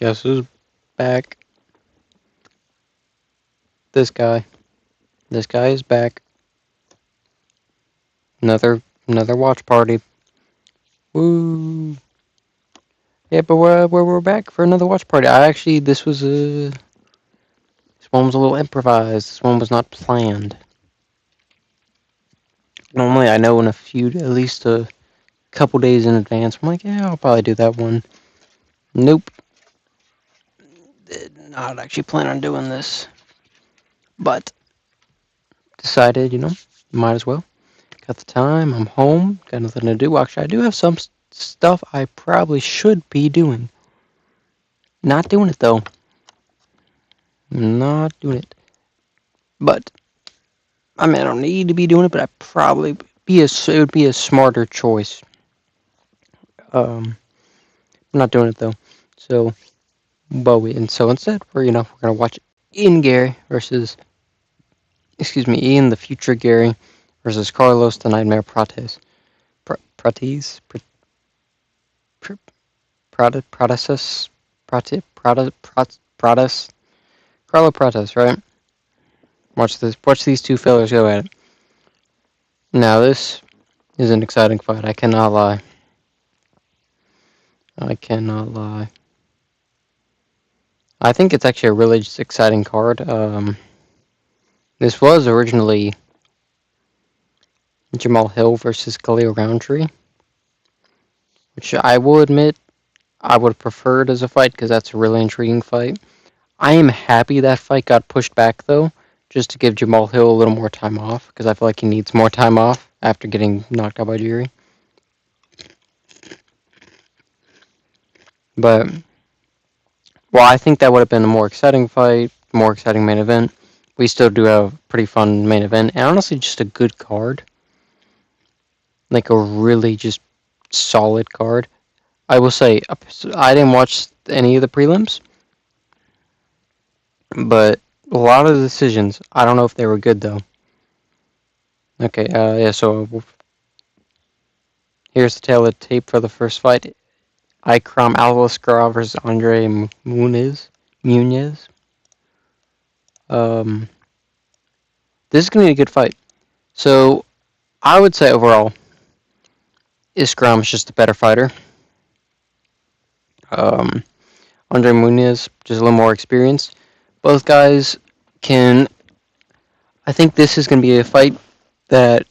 Guess who's back? This guy. This guy is back. Another watch party. Woo! Yeah, but we're back for another watch party. This one was a little improvised. This one was not planned. Normally, I know in at least a couple days in advance. I'm like, yeah, I'll probably do that one. Nope, did not actually plan on doing this, but decided, might as well. Got the time. I'm home. Got nothing to do. Actually, I do have some stuff I probably should be doing. Not doing it though. Not doing it. But I mean, I don't need to be doing it, but it would be a smarter choice. I'm not doing it though. So, so instead, we're gonna watch Ian the future Garry versus Carlos the Nightmare Prates. Prates? Prates? Prates? Carlo Prates, right? Watch these two fellas go at it. Now this is an exciting fight. I cannot lie. I cannot lie. I think it's actually a really exciting card. This was originally Jamal Hill versus Khalil Roundtree, which I will admit I would have preferred as a fight because that's a really intriguing fight. I am happy that fight got pushed back though, just to give Jamal Hill a little more time off because I feel like he needs more time off after getting knocked out by Garry. But I think that would have been a more exciting fight, more exciting main event. We still do have a pretty fun main event, and honestly, just a good card. Like a really just solid card. I will say, I didn't watch any of the prelims, but a lot of the decisions, I don't know if they were good though. Okay, yeah, so here's the tail of the tape for the first fight. Ikram Alvarez versus Andre Muniz. This is going to be a good fight. So, I would say overall, Iskram is just a better fighter. Andre Muniz, just a little more experienced. Both guys can... I think this is going to be a fight that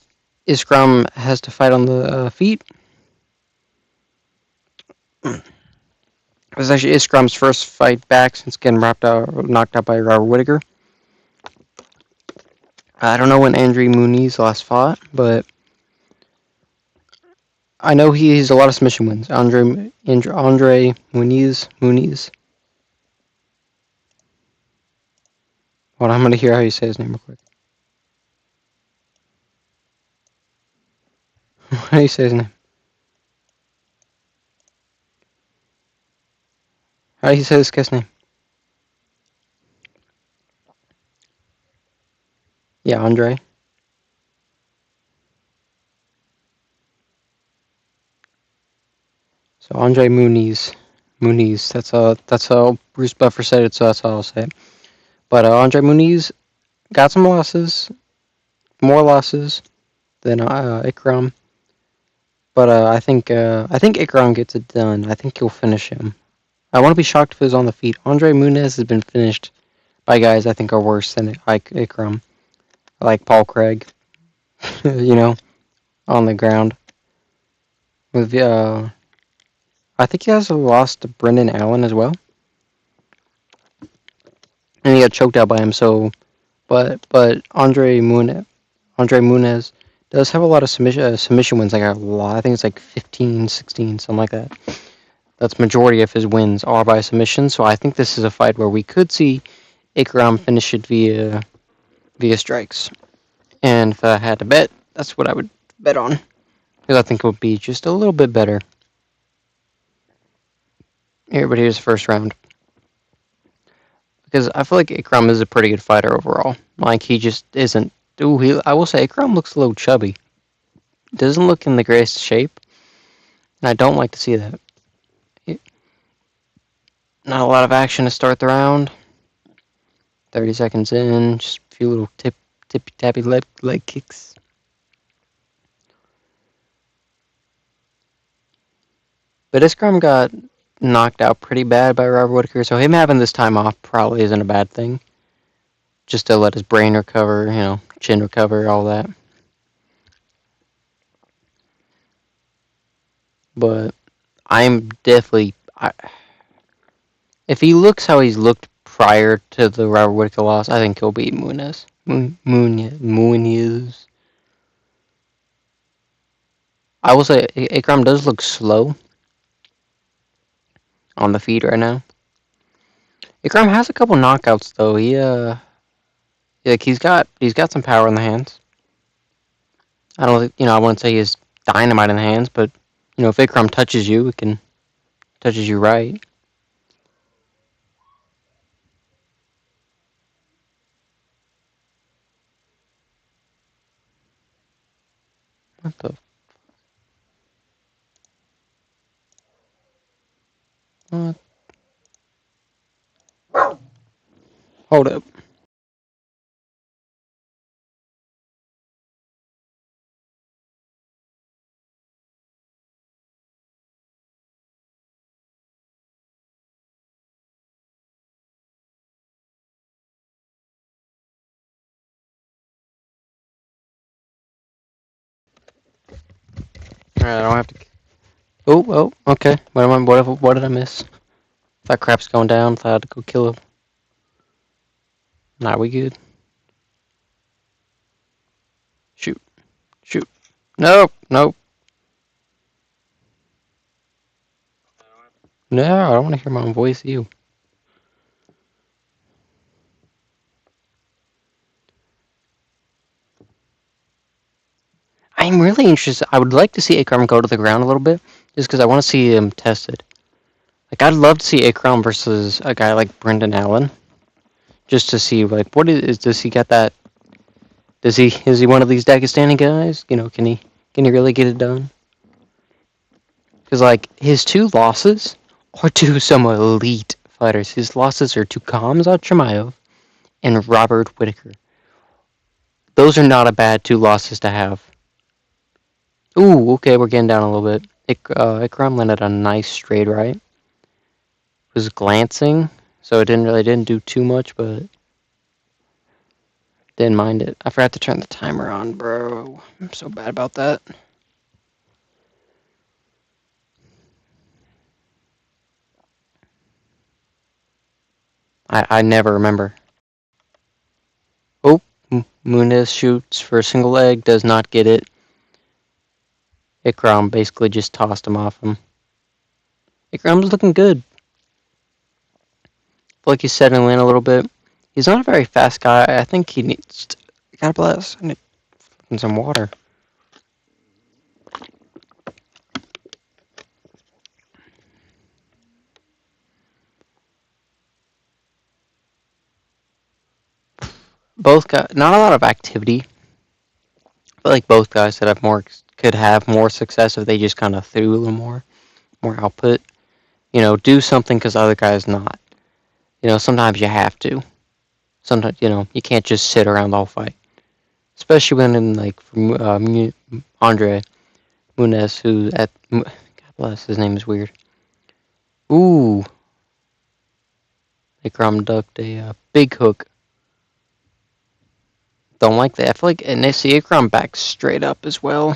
Iskram has to fight on the feet. This is actually Iskram's first fight back since getting knocked out by Robert Whittaker. I don't know when Andre Muniz last fought, but I know he has a lot of submission wins. Andre Muniz. Hold on, I'm going to hear how you say his name real quick. How do you say his name? How do you say this guy's name? Yeah, Andre. So Andre Muniz. That's how Bruce Buffer said it, so that's how I'll say it. But Andre Muniz got some losses, more losses than Ikram. But I think Ikram gets it done. I think he'll finish him. I wouldn't be shocked if he was on the feet. Andre Muniz has been finished by guys I think are worse than Ikram, like Paul Craig, on the ground. With I think he has a loss to Brendan Allen as well, and he got choked out by him. So, but Andre Muniz does have a lot of submission wins. Like a lot. I think it's like 15, 16, something like that. That's majority of his wins are by submission. So I think this is a fight where we could see Ikram finish it via strikes. And if I had to bet, that's what I would bet on. Because I think it would be just a little bit better. Here, but here's the first round. Because I feel like Ikram is a pretty good fighter overall. Like, he just isn't... I will say, Ikram looks a little chubby. Doesn't look in the greatest shape. And I don't like to see that. Not a lot of action to start the round. 30 seconds in, just a few little tippy tappy leg kicks. But Iskram got knocked out pretty bad by Robert Whitaker, so him having this time off probably isn't a bad thing. Just to let his brain recover, chin recover, all that. But I'm definitely... if he looks how he's looked prior to the Robert Whitaker loss, I think he'll beat Muniz. Muniz. I will say Ikram does look slow on the feet right now. Ikram has a couple knockouts though. He's got some power in the hands. I don't I wouldn't say he's dynamite in the hands, but if Ikram touches you, it can touches you right. What the? What? Hold up. Alright, I don't have to. Oh, okay. What did I miss? Thought crap's going down. Thought I had to go kill him. Nah, we good. Shoot. Nope. No, I don't want to hear my own voice. You. I'm really interested. I would like to see Ikram go to the ground a little bit, just because I want to see him tested. Like, I'd love to see Ikram versus a guy like Brendan Allen, just to see what does he get that? Is he one of these Dagestani guys? Can he really get it done? Because his two losses are to some elite fighters. His losses are to Khamzat Chimaev and Robert Whitaker. Those are not a bad two losses to have. Ooh, okay, we're getting down a little bit. Ikram landed a nice straight right. It was glancing, so it didn't do too much, but didn't mind it. I forgot to turn the timer on, bro. I'm so bad about that. I never remember. Oh, Muniz shoots for a single leg, does not get it. Ikram basically just tossed him off him. Ikram's looking good. I feel like he's settling in a little bit. He's not a very fast guy. I think he needs... God bless. I need some water. Both guys... Not a lot of activity. I feel like both guys could have more success if they just kind of threw a little more output. Do something because the other guy's not. Sometimes you have to. Sometimes, you can't just sit around the whole fight. Especially when Andre Muniz, who God bless, his name is weird. Ooh. Ikram ducked a big hook. Don't like that. I feel like, and they see Ikram back straight up as well.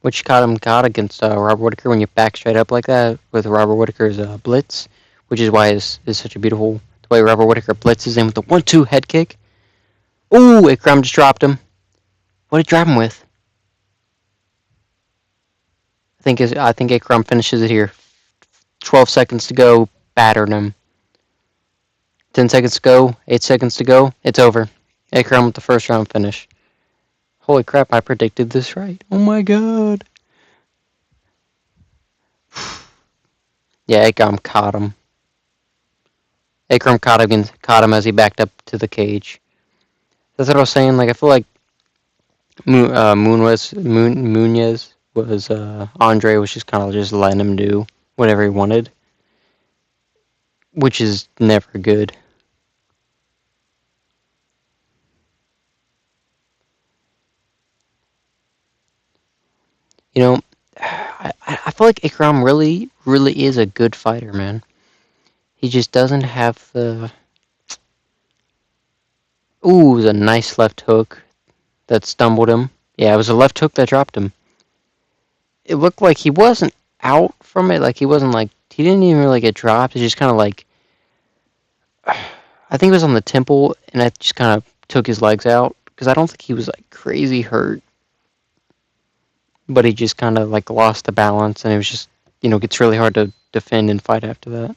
Which caught against Robert Whitaker when you back straight up like that with Robert Whitaker's blitz, which is why it's such a beautiful the way Robert Whitaker blitzes in with the 1-2 head kick. Ooh, Ikram just dropped him. What did he drop him with? I think Ikram finishes it here. 12 seconds to go, battered him. 10 seconds to go, 8 seconds to go, it's over. Ikram with the first round finish. Holy crap, I predicted this right. Oh my god. Yeah, Ikram caught him. Ikram caught him as he backed up to the cage. That's what I was saying. I feel like Muniz was Andre was just kind of just letting him do whatever he wanted. which is never good. You know, I feel like Ikram really is a good fighter, man. He just doesn't have the. Ooh, the nice left hook that stumbled him. Yeah, it was a left hook that dropped him. It looked like he wasn't out from it. Like he wasn't like he didn't even really get dropped. It just kind of like I think it was on the temple, and that just kind of took his legs out because I don't think he was like crazy hurt, but he just kind of like lost the balance, and it was just gets really hard to defend and fight after that.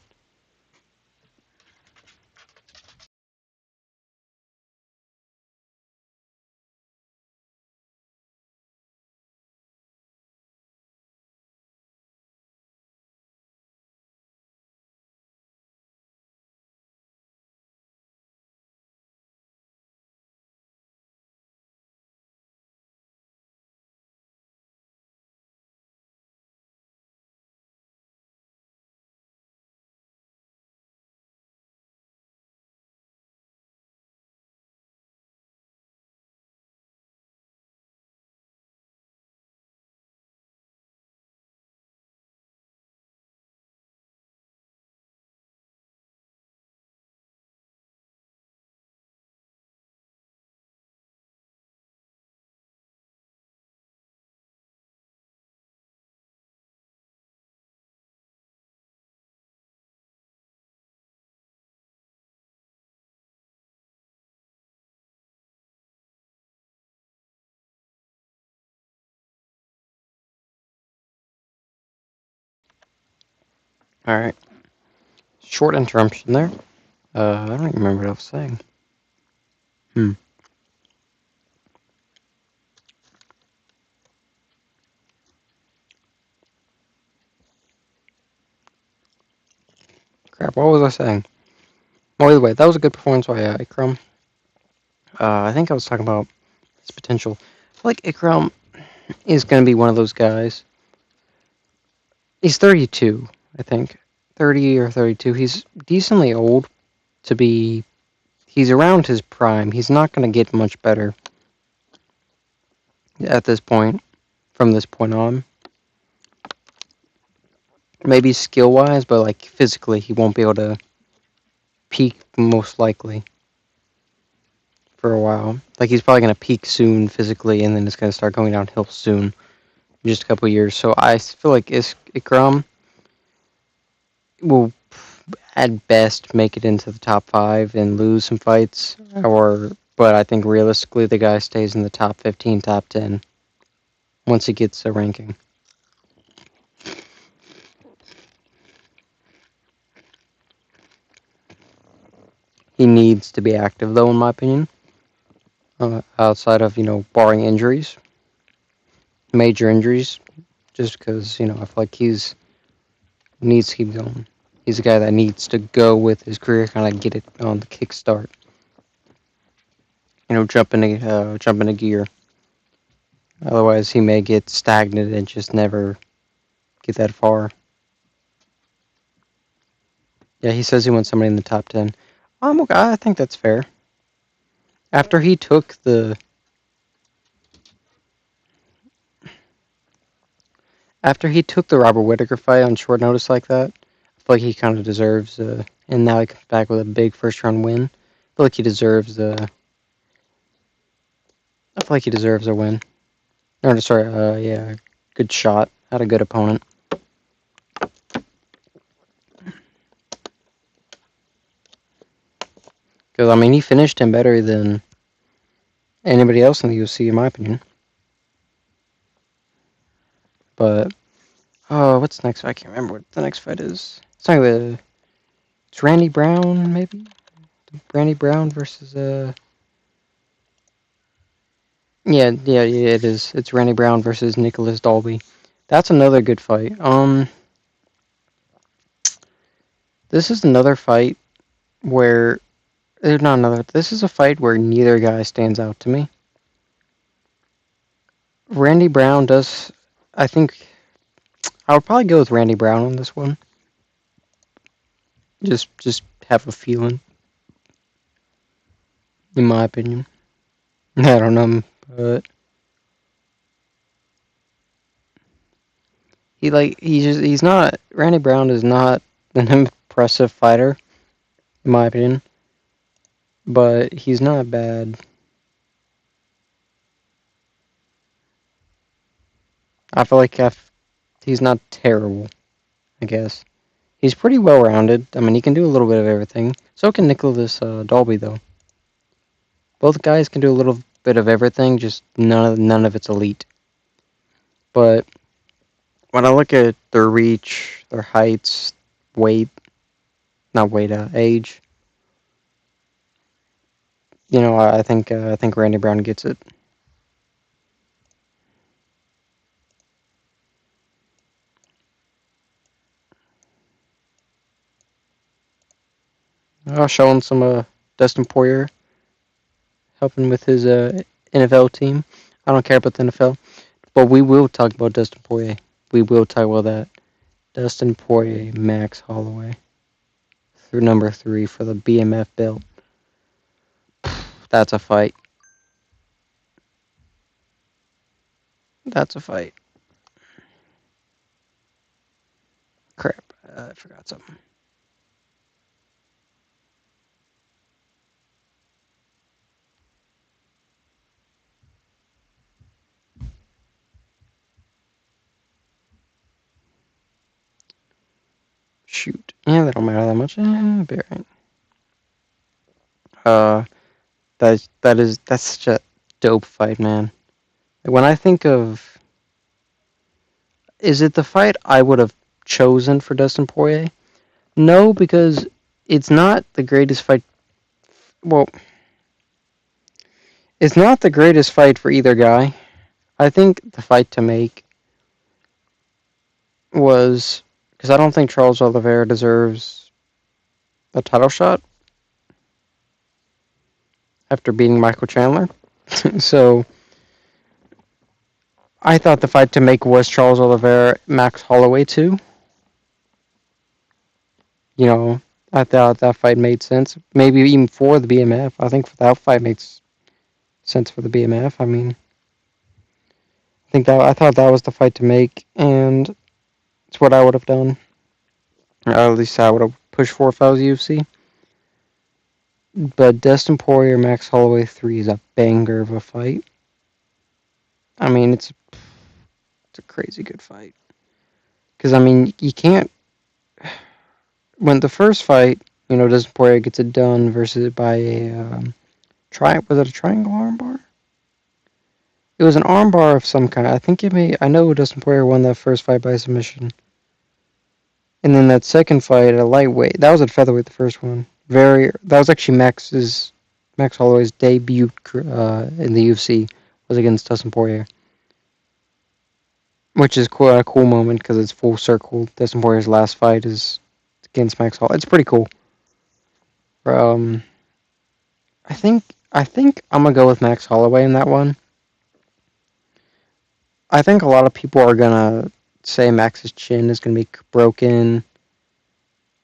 All right, short interruption there. I don't even remember what I was saying. Hmm. Crap. What was I saying? Well, either way, that was a good performance by Ikram. I think I was talking about his potential. I feel like Ikram is going to be one of those guys. He's 32, I think. 30 or 32. He's decently old to be. He's around his prime. He's not going to get much better at this point, from this point on. Maybe skill wise, but like physically, he won't be able to peak most likely for a while. Like he's probably going to peak soon physically, and then it's going to start going downhill soon, in just a couple years. So I feel like Ikram will at best make it into the top 5 and lose some fights, or but I think realistically the guy stays in the top 15, top 10 once he gets a ranking. He needs to be active though, in my opinion. Outside of barring injuries, major injuries, just because I feel like he's needs to keep going. He's a guy that needs to go with his career, kind of get it on the kickstart. Jump into gear. Otherwise, he may get stagnant and just never get that far. Yeah, he says he wants somebody in the top 10. Okay. I think that's fair. After he took the Robert Whittaker fight on short notice like that, I feel like he kind of deserves. And now he comes back with a big first round win. I feel like he deserves. I feel like he deserves a win. No, sorry. Yeah, good shot. Had a good opponent. Because I mean, he finished him better than anybody else in the UFC, in my opinion. But what's next? I can't remember what the next fight is. It's not it's Randy Brown, maybe. Randy Brown versus yeah, it is. It's Randy Brown versus Nicholas Dalby. That's another good fight. This is another fight where not another. This is a fight where neither guy stands out to me. Randy Brown does. I think I would probably go with Randy Brown on this one. Just have a feeling, in my opinion. I don't know, but he's not. Randy Brown is not an impressive fighter, in my opinion, but he's not bad. I feel like he's not terrible. I guess he's pretty well rounded. I mean, he can do a little bit of everything. So can Nicholas Dolby, though. Both guys can do a little bit of everything, just none of it's elite. But when I look at their reach, their heights, weight, not weight, age, I think Randy Brown gets it. Showing some Dustin Poirier helping with his NFL team. I don't care about the NFL, but we will talk about Dustin Poirier. We will talk about that. Dustin Poirier, Max Holloway, through number 3 for the BMF belt. That's a fight. That's a fight. Crap, I forgot something. Shoot. Yeah, that don't matter that much. Be right. Uh, that's such a dope fight, man. When I think of, is it the fight I would have chosen for Dustin Poirier? No, because it's not the greatest fight. Well, it's not the greatest fight for either guy. I think the fight to make was because I don't think Charles Oliveira deserves a title shot after beating Michael Chandler. So I thought the fight to make was Charles Oliveira, Max Holloway too. You know, I thought that fight made sense. Maybe even for the BMF. I think that fight makes sense for the BMF. I mean, I thought that was the fight to make, and it's what I would have done. Or at least I would have pushed for if I was UFC. But Dustin Poirier, Max Holloway 3 is a banger of a fight. I mean, it's a crazy good fight. Because I mean, you can't. When the first fight, Dustin Poirier gets it done versus by a was it a triangle armbar? It was an armbar of some kind. I think it may. I know Dustin Poirier won that first fight by submission, and then that second fight at a lightweight. That was at featherweight. The first one. That was actually Max Holloway's debut in the UFC was against Dustin Poirier, which is a cool moment because it's full circle. Dustin Poirier's last fight is against Max Holloway. It's pretty cool. Um, I think I'm gonna go with Max Holloway in that one. I think a lot of people are gonna say Max's chin is gonna be broken,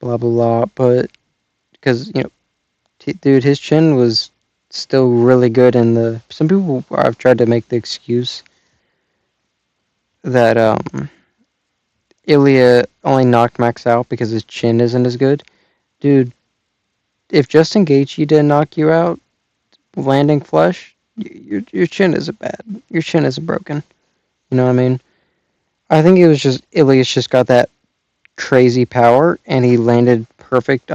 blah blah blah, but because dude, his chin was still really good, and some people have tried to make the excuse that Ilya only knocked Max out because his chin isn't as good. Dude, if Justin Gaethje didn't knock you out landing flush, your chin isn't bad. Your chin isn't broken. You know what I mean? I think it was just Ilya's just got that crazy power, and he landed perfect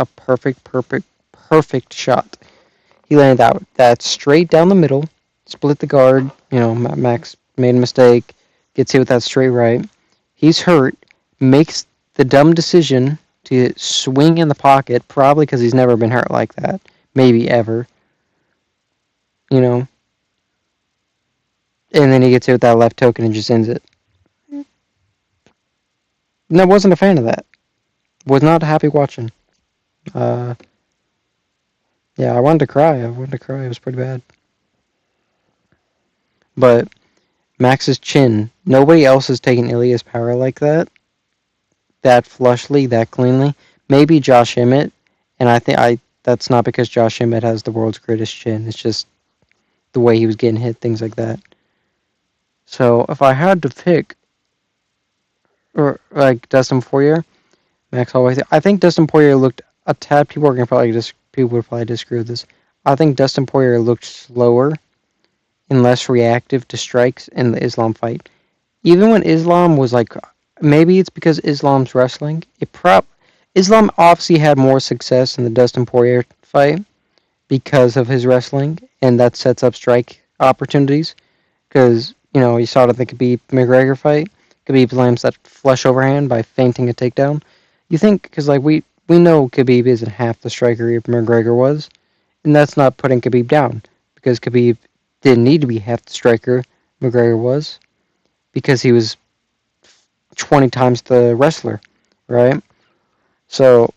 shot. He landed that straight down the middle, split the guard. Max made a mistake, gets hit with that straight right. He's hurt, makes the dumb decision to swing in the pocket, probably because he's never been hurt like that, maybe ever. You know, and then he gets hit with that left hook and just ends it. And I wasn't a fan of that. Was not happy watching. Uh, yeah, I wanted to cry. It was pretty bad. But Max's chin, nobody else is taking Ilya's power like that flushly, that cleanly. Maybe Josh Emmett, and I that's not because Josh Emmett has the world's greatest chin. It's just the way he was getting hit, things like that. So if I had to pick, or like Dustin Poirier, Max Holloway, I think Dustin Poirier looked a tad. People would probably disagree with this. I think Dustin Poirier looked slower and less reactive to strikes in the Islam fight. Even when Islam was like, maybe it's because Islam's wrestling. Islam obviously had more success in the Dustin Poirier fight because of his wrestling, and that sets up strike opportunities. Because you saw it at the Khabib McGregor fight. Khabib lands that flush overhand by feinting a takedown. You think because like we know Khabib isn't half the striker McGregor was, and that's not putting Khabib down because Khabib didn't need to be half the striker McGregor was because he was 20 times the wrestler, right? So,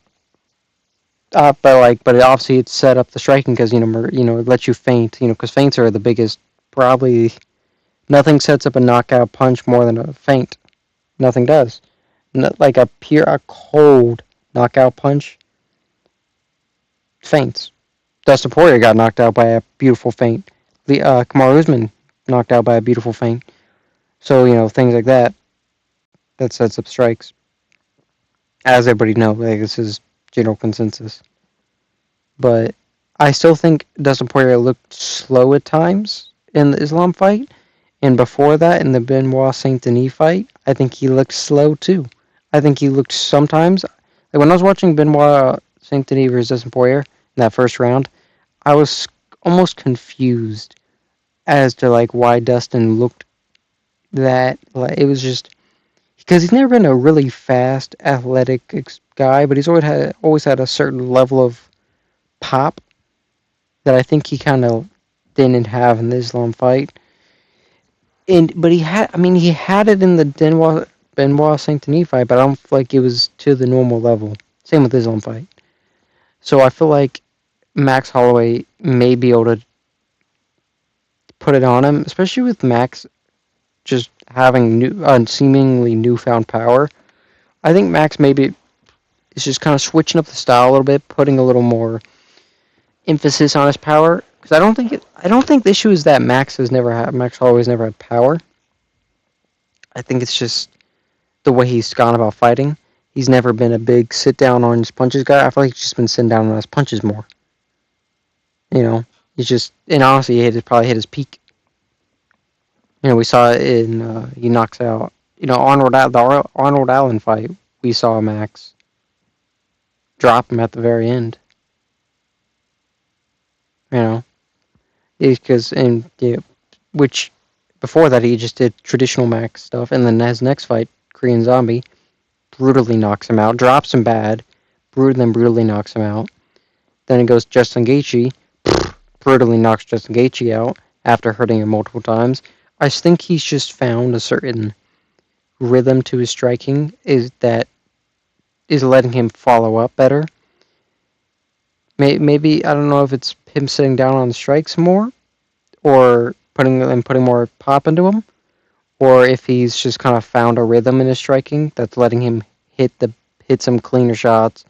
but obviously it set up the striking because it lets you feint, because feints are the biggest. Probably nothing sets up a knockout punch more than a feint. Nothing does. Like a cold knockout punch, feints. Dustin Poirier got knocked out by a beautiful feint. Kamaru Usman knocked out by a beautiful feint. So things like that sets up strikes. As everybody knows, like this is general consensus. But I still think Dustin Poirier looked slow at times in the Islam fight, and before that in the Benoit Saint Denis fight, I think he looked slow too. I think he looked sometimes like when I was watching Benoit Saint Denis versus Dustin Poirier in that first round, I was almost confused as to like why Dustin looked that. Like it was just because he's never been a really fast, athletic guy, but he's always had a certain level of pop that I think he kind of didn't have in the Islam fight. But he had it in the Benoit Saint Denis fight, but I don't feel like it was to the normal level. Same with the Islam fight. So I feel like Max Holloway may be able to put it on him, especially with Max just having seemingly newfound power. I think Max maybe is just kind of switching up the style a little bit, putting a little more emphasis on his power. Because I don't think the issue is that Max Holloway's never had power. I think it's just the way he's gone about fighting. He's never been a big sit down on his punches guy. I feel like he's just been sitting down on his punches more. He's just, and honestly, probably hit his peak. We saw it in he knocks out the Arnold Allen fight. We saw Max drop him at the very end. Because which before that he just did traditional Max stuff, and then his next fight, Korean Zombie, brutally knocks him out, drops him bad, then brutally knocks him out. Then it goes Justin Gaethje, brutally knocks Justin Gaethje out after hurting him multiple times. I think he's just found a certain rhythm to his striking that is letting him follow up better. Maybe I don't know if it's him sitting down on the strikes more, or putting more pop into him, or if he's just kind of found a rhythm in his striking that's letting him hit some cleaner shots,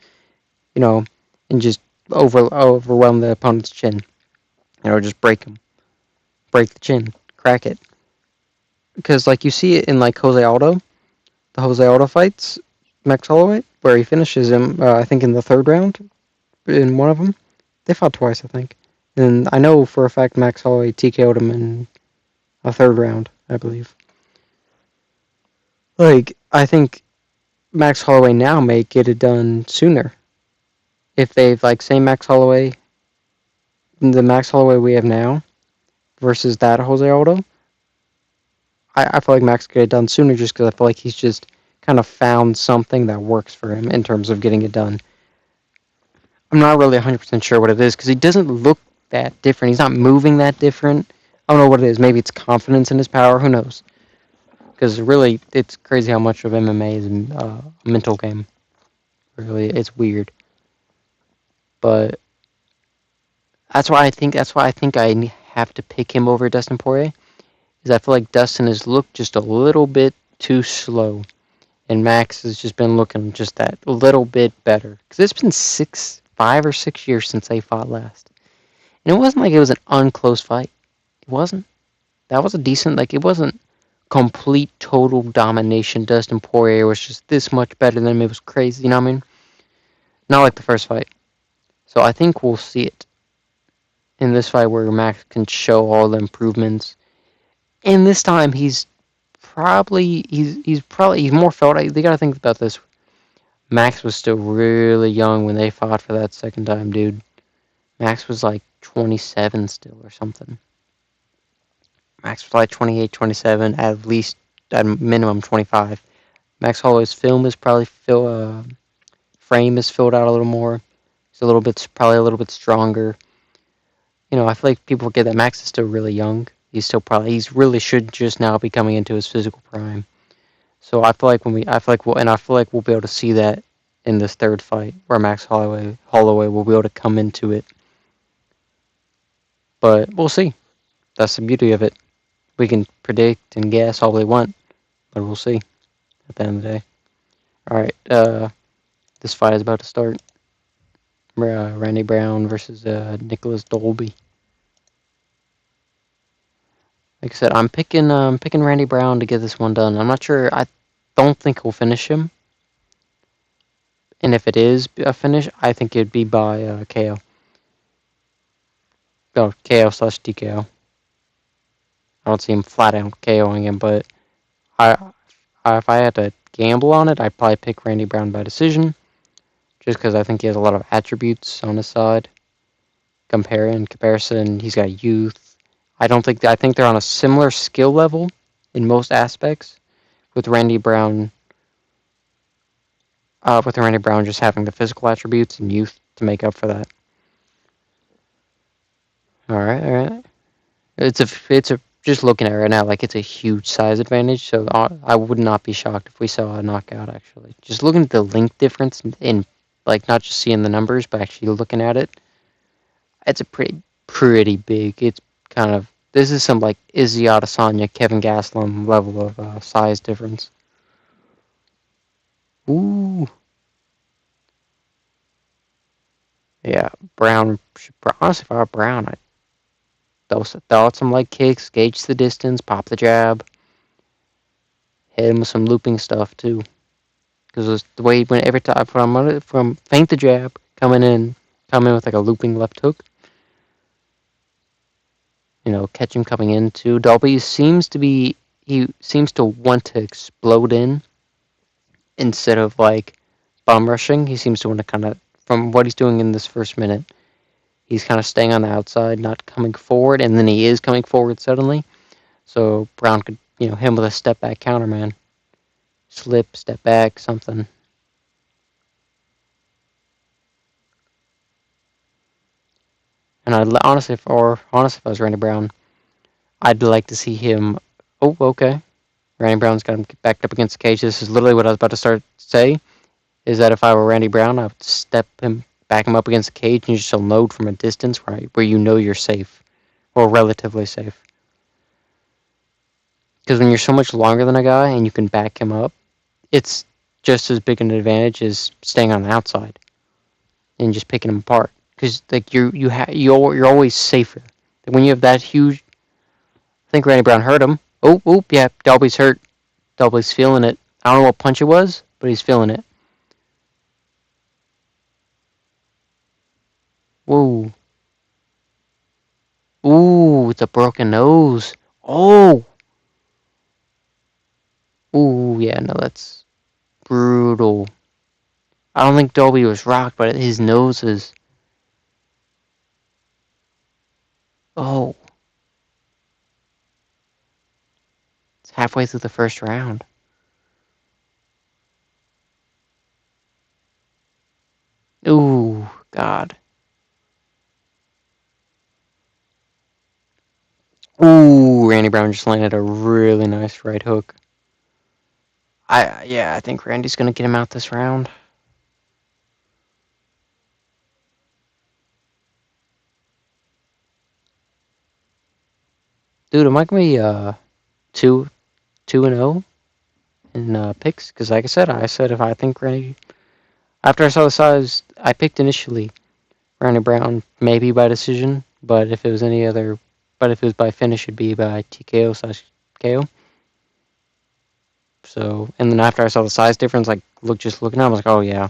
and just overwhelm the opponent's chin, just break the chin, crack it. Because like you see it in like the Jose Aldo fights, Max Holloway, where he finishes him, I think in the third round, in one of them. They fought twice, I think. And I know for a fact Max Holloway TKO'd him in a third round, I believe. Like, I think Max Holloway now may get it done sooner. If they've, say Max Holloway, the Max Holloway we have now, versus that Jose Aldo, I feel like Max could get it done sooner just because I feel like he's just kind of found something that works for him in terms of getting it done. I'm not really 100% sure what it is because he doesn't look that different. He's not moving that different. I don't know what it is. Maybe it's confidence in his power. Who knows? Because really, it's crazy how much of MMA is a mental game. Really, it's weird. But that's why I think I have to pick him over Dustin Poirier. Is I feel like Dustin has looked just a little bit too slow and Max has just been looking just that little bit better. Because it's been 5 or 6 years since they fought last. And it wasn't like it was an unclose fight. It wasn't. That was a decent, like, it wasn't complete total domination. Dustin Poirier was just this much better than him. It was crazy, you know what I mean? Not like the first fight. So I think we'll see it in this fight where Max can show all the improvements. And this time he's more felt. They gotta think about this. Max was still really young when they fought for that second time, dude. Max was like 27 still or something. Max was like 28, 27, at least at minimum 25. Max Holloway's frame is filled out a little more. He's probably a little bit stronger. You know, I feel like people forget that Max is still really young. He's really should just now be coming into his physical prime. So I feel like we'll be able to see that in this third fight where Holloway will be able to come into it. But we'll see. That's the beauty of it. We can predict and guess all we want, but we'll see at the end of the day. All right, this fight is about to start. Randy Brown versus Nicholas Dolby. Like I said, I'm picking Randy Brown to get this one done. I'm not sure. I don't think he'll finish him. And if it is a finish, I think it'd be by KO. Oh, KO/TKO. I don't see him flat out KOing him, but I, if I had to gamble on it, I'd probably pick Randy Brown by decision, just because I think he has a lot of attributes on his side. In comparison, he's got youth. I think they're on a similar skill level in most aspects, with Randy Brown. With Randy Brown just having the physical attributes and youth to make up for that. All right. It's a just looking at it right now, like it's a huge size advantage. So I would not be shocked if we saw a knockout. Actually, just looking at the length difference in like not just seeing the numbers, but actually looking at it, it's a pretty big. It's kind of this is some like Izzy Adesanya, Kevin Gastelum level of size difference. Ooh, yeah, Brown. Honestly, if I were Brown, I'd throw out some leg kicks, gauge the distance, pop the jab, hit him with some looping stuff too. Because the way when every time from feint the jab, come in with like a looping left hook. You know, catch him coming in too. Dolby seems to want to explode in instead of like bum rushing. He seems to want to kind of from what he's doing in this first minute. He's kind of staying on the outside, not coming forward, and then he is coming forward suddenly. So Brown could, hit him with a step back counter, man. Slip, step back, something. And if I was Randy Brown, I'd like to see him. Oh, okay. Randy Brown's got him backed up against the cage. This is literally what I was about to say. Is that if I were Randy Brown, I would back him up against the cage, and you just unload from a distance where you know you're safe, or relatively safe. Because when you're so much longer than a guy and you can back him up, it's just as big an advantage as staying on the outside and just picking him apart. Because like you're always safer. When you have that huge, I think Randy Brown hurt him. Yeah, Dalby's hurt. Dalby's feeling it. I don't know what punch it was, but he's feeling it. Whoa. Ooh, it's a broken nose. Oh. Ooh, yeah, no, that's brutal. I don't think Dalby was rocked, but his nose is. Oh. It's halfway through the first round. Ooh, God. Ooh, Randy Brown just landed a really nice right hook. I think Randy's gonna get him out this round. Dude, am I gonna be 2-0 in picks because, like I said if I think Randy. After I saw the size, I picked initially Randy Brown maybe by decision, but if it was any other, but if it was by finish, it'd be by TKO/KO. So, and then after I saw the size difference, like just looking at it, I was like, oh yeah,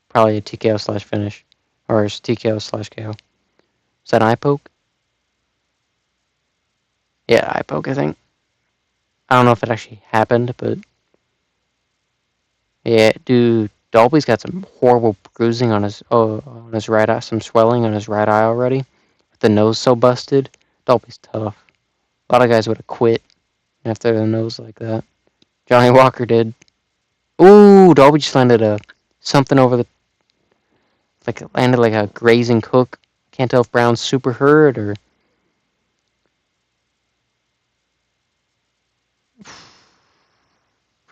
probably a TKO/finish, or TKO/KO. Is that an eye poke? Yeah, eye poke. I think. I don't know if it actually happened, but yeah, dude, Dolby's got some horrible bruising on his right eye, some swelling on his right eye already. With the nose so busted, Dolby's tough. A lot of guys would have quit after their nose like that. Johnny Walker did. Ooh, Dolby just landed something over the landed like a grazing hook. Can't tell if Brown's super hurt or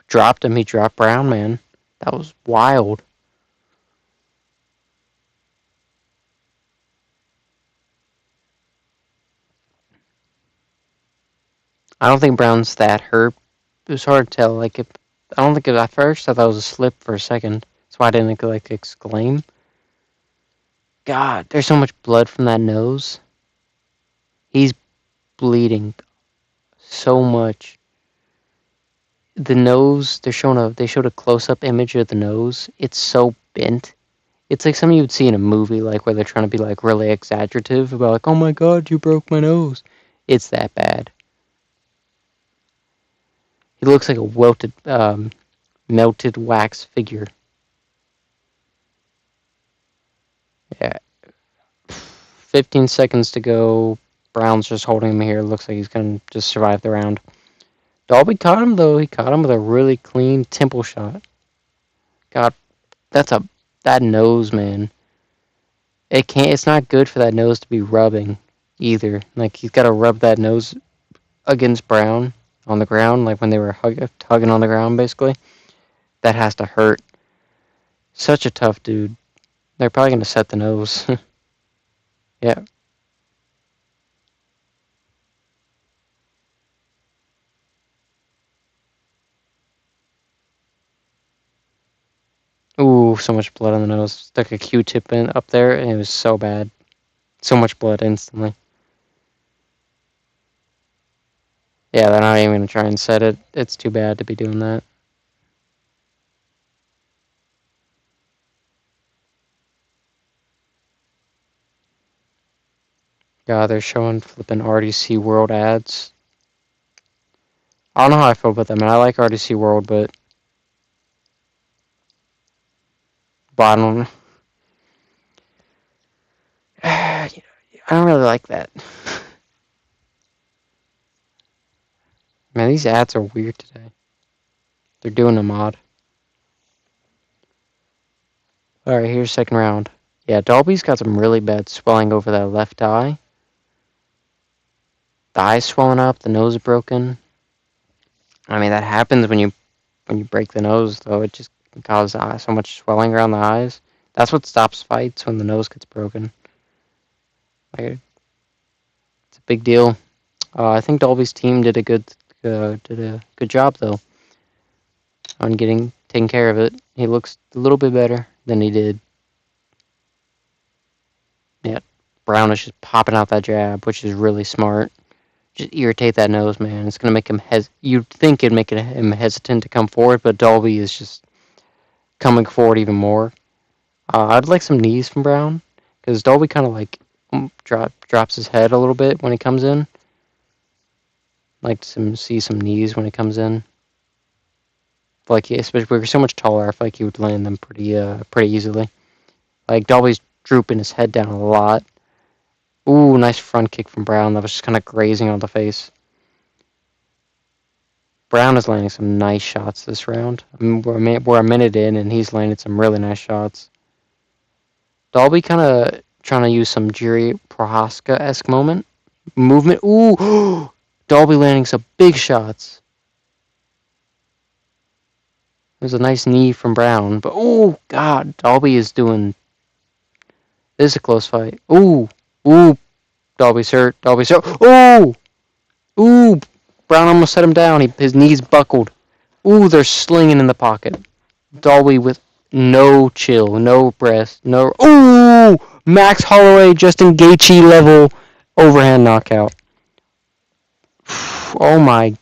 dropped him. He dropped Brown, man. That was wild. I don't think Brown's that hurt. It was hard to tell. I don't think it, at first I thought it was a slip for a second. That's why I didn't exclaim. God, there's so much blood from that nose. He's bleeding so much. The nose, they showed a close up image of the nose. It's so bent. It's like something you would see in a movie, like where they're trying to be like really exaggerative about like, oh my god, you broke my nose. It's that bad. He looks like a melted wax figure. Yeah. 15 seconds to go. Brown's just holding him here. Looks like he's going to just survive the round. Dolby caught him, though. He caught him with a really clean temple shot. God, that nose, man. It's not good for that nose to be rubbing either. Like, he's got to rub that nose against Brown on the ground, like when they were hugging on the ground, basically. That has to hurt. Such a tough dude. They're probably going to set the nose. Yeah. Ooh, so much blood on the nose. Stuck a Q-tip in up there, and it was so bad. So much blood instantly. Yeah, they're not even going to try and set it. It's too bad to be doing that. God, they're showing flipping RDC World ads. I don't know how I feel about them, and I like RDC World, but I don't. I don't really like that. Man, these ads are weird today. They're doing a mod. Alright, here's second round. Yeah, Dolby's got some really bad swelling over that left eye. The eye's swollen up, the nose is broken. I mean, that happens when you break the nose, though. It just causes so much swelling around the eyes. That's what stops fights, when the nose gets broken. Like, it's a big deal. I think Dolby's team did a good job, though, on taking care of it. He looks a little bit better than he did. Yeah, Brown is just popping out that jab, which is really smart. Just irritate that nose, man. It's gonna make him you'd think it'd make him hesitant to come forward, but Dolby is just coming forward even more. I'd like some knees from Brown, because Dolby kind of like drops his head a little bit when he comes in. Like to see some knees when he comes in. Like, especially we're so much taller, I feel like he would land them pretty easily. Like, Dolby's drooping his head down a lot. Ooh, nice front kick from Brown. That was just kind of grazing on the face. Brown is landing some nice shots this round. I mean, we're a minute in, and he's landed some really nice shots. Dolby kind of trying to use some Jiri Prohaska-esque movement. Ooh, Dolby landing some big shots. There's a nice knee from Brown, but oh god, Dolby is doing. This is a close fight. Ooh, Dolby's hurt. Ooh, Brown almost set him down. His knees buckled. Ooh, they're slinging in the pocket. Dalby with no chill, no breath, no. Ooh! Max Holloway, Justin Gaethje level overhand knockout. Oh my.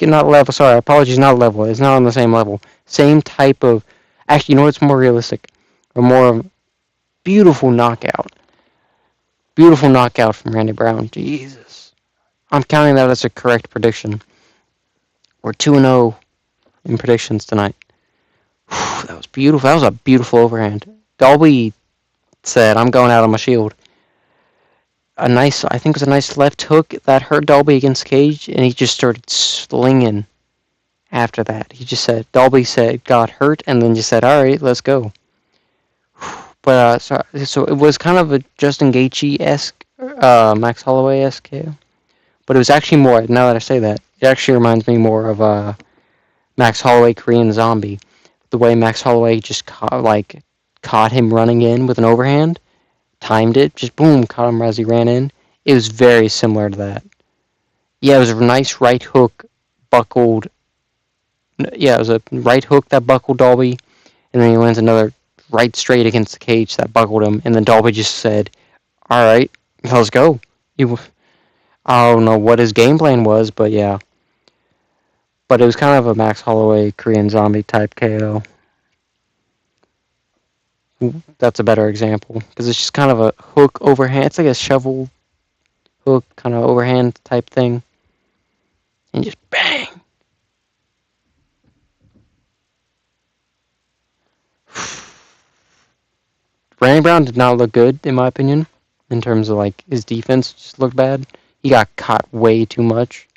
Not level. Sorry, apologies, not level. It's not on the same level. Same type of. Actually, you know what's more realistic? Or more beautiful knockout. Beautiful knockout from Randy Brown. Jesus. I'm counting that as a correct prediction. We're 2-0 in predictions tonight. That was beautiful. That was a beautiful overhand. Dalby said, I'm going out on my shield. I think it was a nice left hook that hurt Dalby against Cage, and he just started slinging after that. He just said, Dalby said, got hurt, and then just said, all right, let's go. But, so it was kind of a Justin Gaethje-esque, Max Holloway-esque, but it was actually more, now that I say that, it actually reminds me more of Max Holloway Korean Zombie. The way Max Holloway just caught him running in with an overhand, timed it, just boom, caught him as he ran in. It was very similar to that. Yeah, it was a nice right hook, buckled. Yeah, it was a right hook that buckled Dalby, and then he lands another right straight against the cage that buckled him, and then Dalby just said, all right, let's go. I don't know what his game plan was, but yeah. But it was kind of a Max Holloway Korean Zombie type KO. That's a better example because it's just kind of a hook overhand. It's like a shovel hook kind of overhand type thing, and just bang. Randy Brown did not look good in my opinion in terms of like his defense just looked bad. He got caught way too much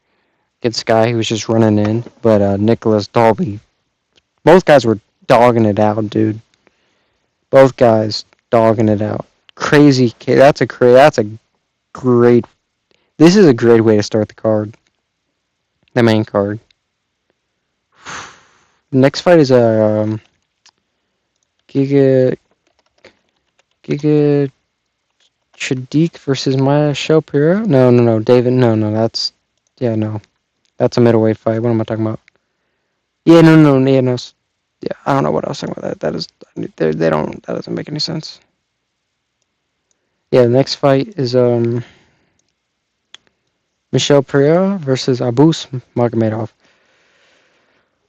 against Guy who was just running in. But Nicholas Dalby, both guys were dogging it out, dude. Both guys dogging it out. Crazy. That's a great. This is a great way to start the card. The main card. The next fight is Giga Chadiq versus Maya Shopiro. No, David. No, that's no, that's a middleweight fight. What am I talking about? Yeah, no. Yeah, I don't know what I was talking about. That is they don't. That doesn't make any sense. Yeah, the next fight is Michel Pereira versus Abus Magomedov.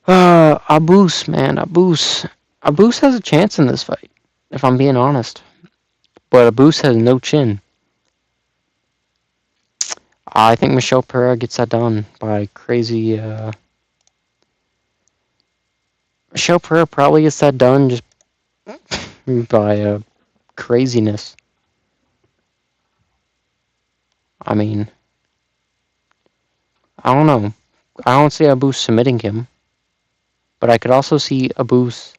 Abus, man, Abus. Abus has a chance in this fight, if I'm being honest. But Abus has no chin. I think Michel Pereira gets that done by crazy. Michel Pereira probably gets that done just by craziness. I mean, I don't know. I don't see Abus submitting him, but I could also see Abus.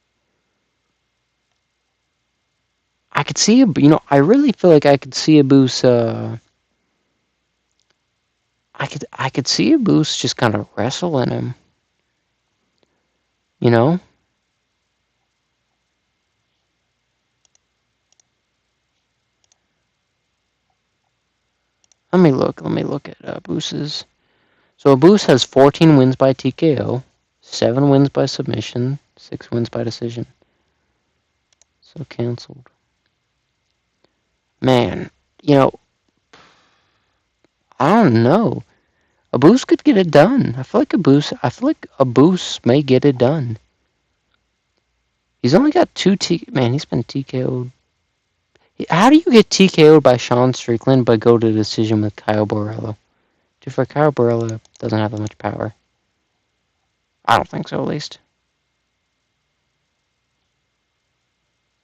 I could see, I really feel like I could see Abus. I could see Abus just kind of wrestling him. You know. Let me look at Abus's. So Abus has 14 wins by TKO, 7 wins by submission, 6 wins by decision. So canceled. Man, I don't know. Abus could get it done. I feel like Abus may get it done. He's only got 2 Man, he's been TKO'd. How do you get TKO'd by Sean Strickland but go to decision with Kyle Borrello? Dude, for Kyle Borrello doesn't have that much power. I don't think so, at least.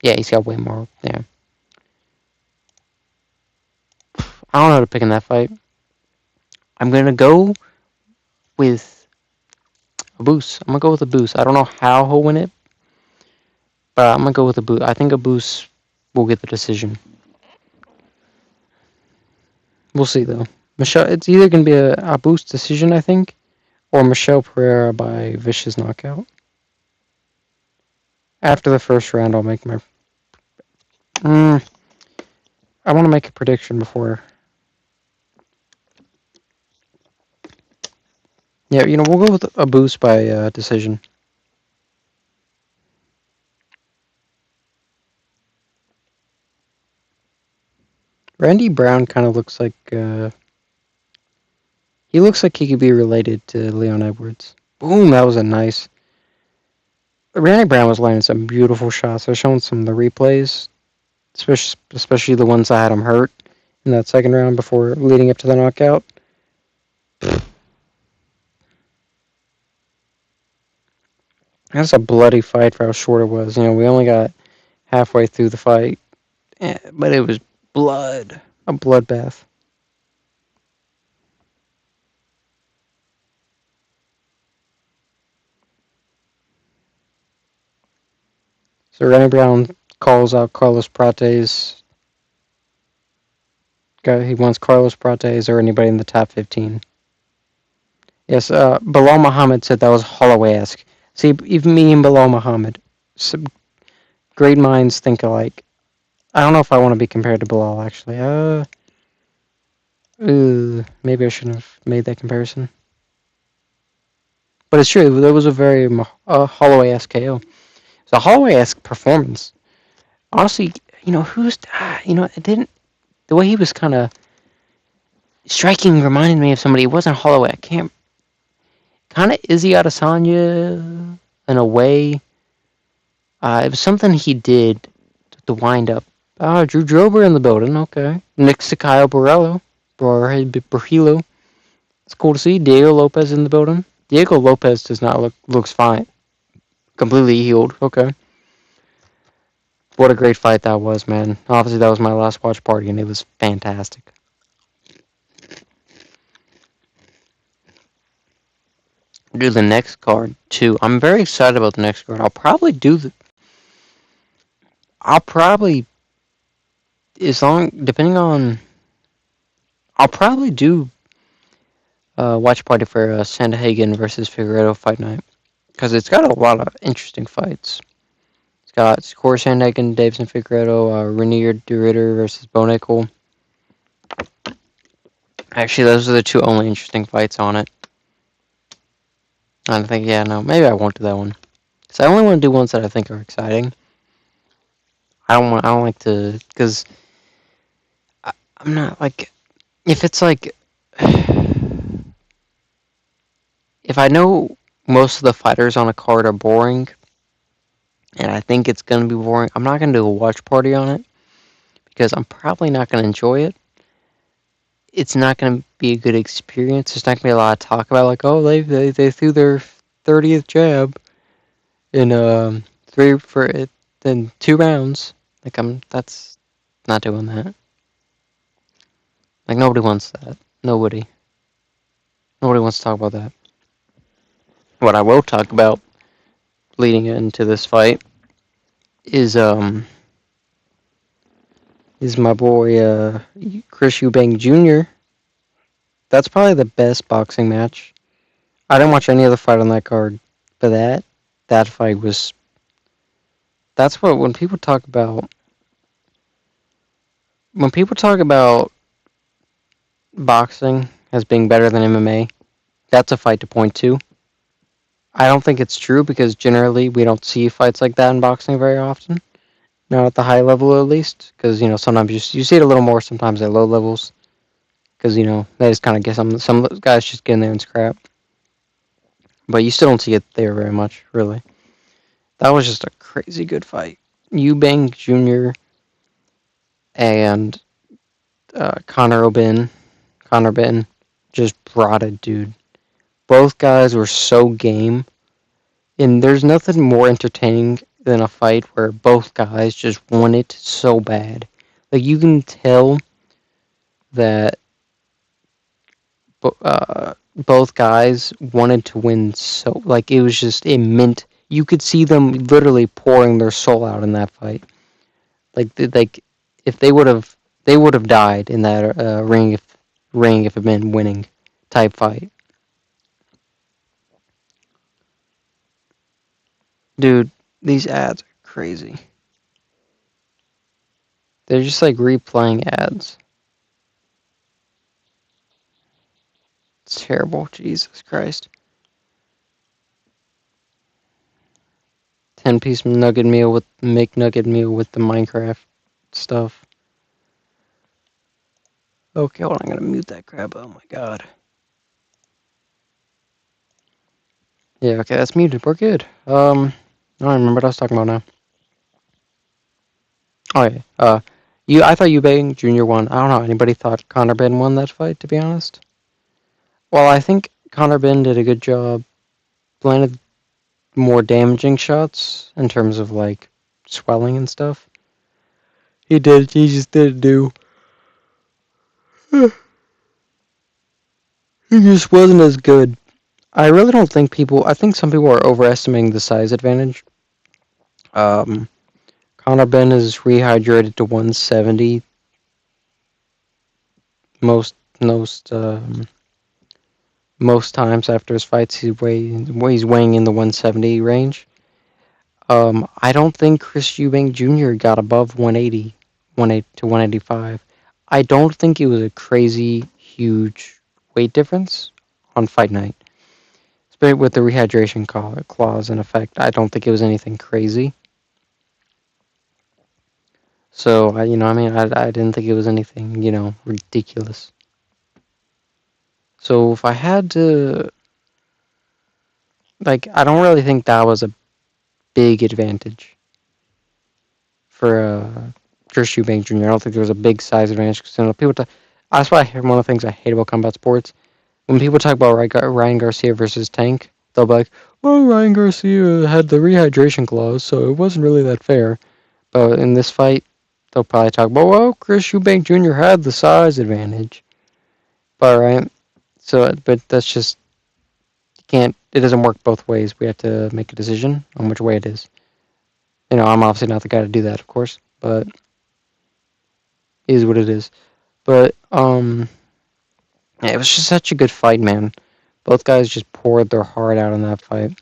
Yeah, he's got way more. Yeah. I don't know how to pick in that fight. I'm going to go with Abus. I'm going to go with Abus. I don't know how he'll win it, but I'm going to go with Abus. I think Abus will get the decision. We'll see, though. It's either going to be a Abus decision, I think, or Michel Pereira by vicious knockout. After the first round, I'll make my... I want to make a prediction before... Yeah, we'll go with a boost by decision. Randy Brown kind of looks like he looks like he could be related to Leon Edwards. Boom, that was a nice. Randy Brown was landing some beautiful shots. I was showing some of the replays, especially the ones that had him hurt in that second round before leading up to the knockout. That's a bloody fight for how short it was. We only got halfway through the fight, but it was a bloodbath. So Randy Brown calls out Carlos Prates. He wants Carlos Prates or anybody in the top 15. Yes, Bilal Muhammad said that was Holloway-esque. See, even me and Bilal Muhammad, some great minds think alike. I don't know if I want to be compared to Bilal, actually. Maybe I shouldn't have made that comparison. But it's true, that was a very Holloway-esque KO. It's a Holloway-esque performance. Honestly, it didn't, the way he was kind of striking reminded me of somebody. It wasn't Holloway. I can't, kind of Izzy Adesanya in a way. It was something he did to wind up. Drew Drober in the building. Okay. Next to Kyle Borrello. It's cool to see. Diego Lopez in the building. Diego Lopez does not looks fine. Completely healed. Okay. What a great fight that was, man. Obviously, that was my last watch party, and it was fantastic. Do the next card too. I'm very excited about the next card. I'll probably, depending on, I'll probably do watch party for Sandhagen versus Figueredo fight night because it's got a lot of interesting fights. It's got Corey Sandhagen, Davison Figueredo, Renier de Ritter versus Bonacle. Actually, those are the two only interesting fights on it. I think, maybe I won't do that one. So I only want to do ones that I think are exciting. I don't like to, because I'm not like, if it's like, if I know most of the fighters on a card are boring, and I think it's going to be boring, I'm not going to do a watch party on it, because I'm probably not going to enjoy it. It's not going to be a good experience. There's not going to be a lot of talk about, like, oh, they threw their 30th jab in three for it, then 2 rounds. Like, that's not doing that. Like, nobody wants that. Nobody wants to talk about that. What I will talk about leading into this fight is my boy Chris Eubank Jr. That's probably the best boxing match. I didn't watch any other fight on that card, but that fight was. That's what when people talk about boxing as being better than MMA, that's a fight to point to. I don't think it's true because generally we don't see fights like that in boxing very often. Not at the high level, at least, because sometimes you see it a little more sometimes at low levels, because they just kind of get some of those guys just get in there and scrap, but you still don't see it there very much, really. That was just a crazy good fight. Eubank Jr. and Connor Ben just brought it, dude. Both guys were so game, and there's nothing more entertaining than a fight where both guys just want it so bad. Like, you can tell that both guys wanted to win, so like it meant you could see them literally pouring their soul out in that fight. Like if they would have died in that ring if it meant winning type fight. Dude, these ads are crazy. They're just like replaying ads. It's terrible. Jesus Christ. 10-piece nugget meal with McNugget meal with the Minecraft stuff. Okay, hold on, I'm gonna mute that crap. Oh my god. Yeah, okay, that's muted. We're good. I don't remember what I was talking about now. Oh yeah. I thought Eubank Jr. won. I don't know. Anybody thought Conor Benn won that fight? To be honest. Well, I think Conor Benn did a good job. Landed more damaging shots in terms of like swelling and stuff. He did. He just didn't do. He just wasn't as good. I really don't think people. I think some people are overestimating the size advantage. Um, Conor Benn is rehydrated to 170 most most most times after his fights. He's weighing in the 170 range. I don't think Chris Eubank Jr. got above 180, 180 to 185. I don't think it was a crazy huge weight difference on fight night. Especially with the rehydration clause in effect, I don't think it was anything crazy. So, I didn't think it was anything, ridiculous. So if I had to, I don't really think that was a big advantage for Chris Eubank Jr. I don't think there was a big size advantage because people. That's why one of the things I hate about combat sports. When people talk about Ryan Garcia versus Tank, they'll be like, "Well, Ryan Garcia had the rehydration clause, so it wasn't really that fair." But in this fight, they'll probably talk about, "Well, Chris Eubank Jr. had the size advantage." But right, but that's just can't. It doesn't work both ways. We have to make a decision on which way it is. I'm obviously not the guy to do that, of course, but it is what it is. But yeah, it was just such a good fight, man. Both guys just poured their heart out in that fight,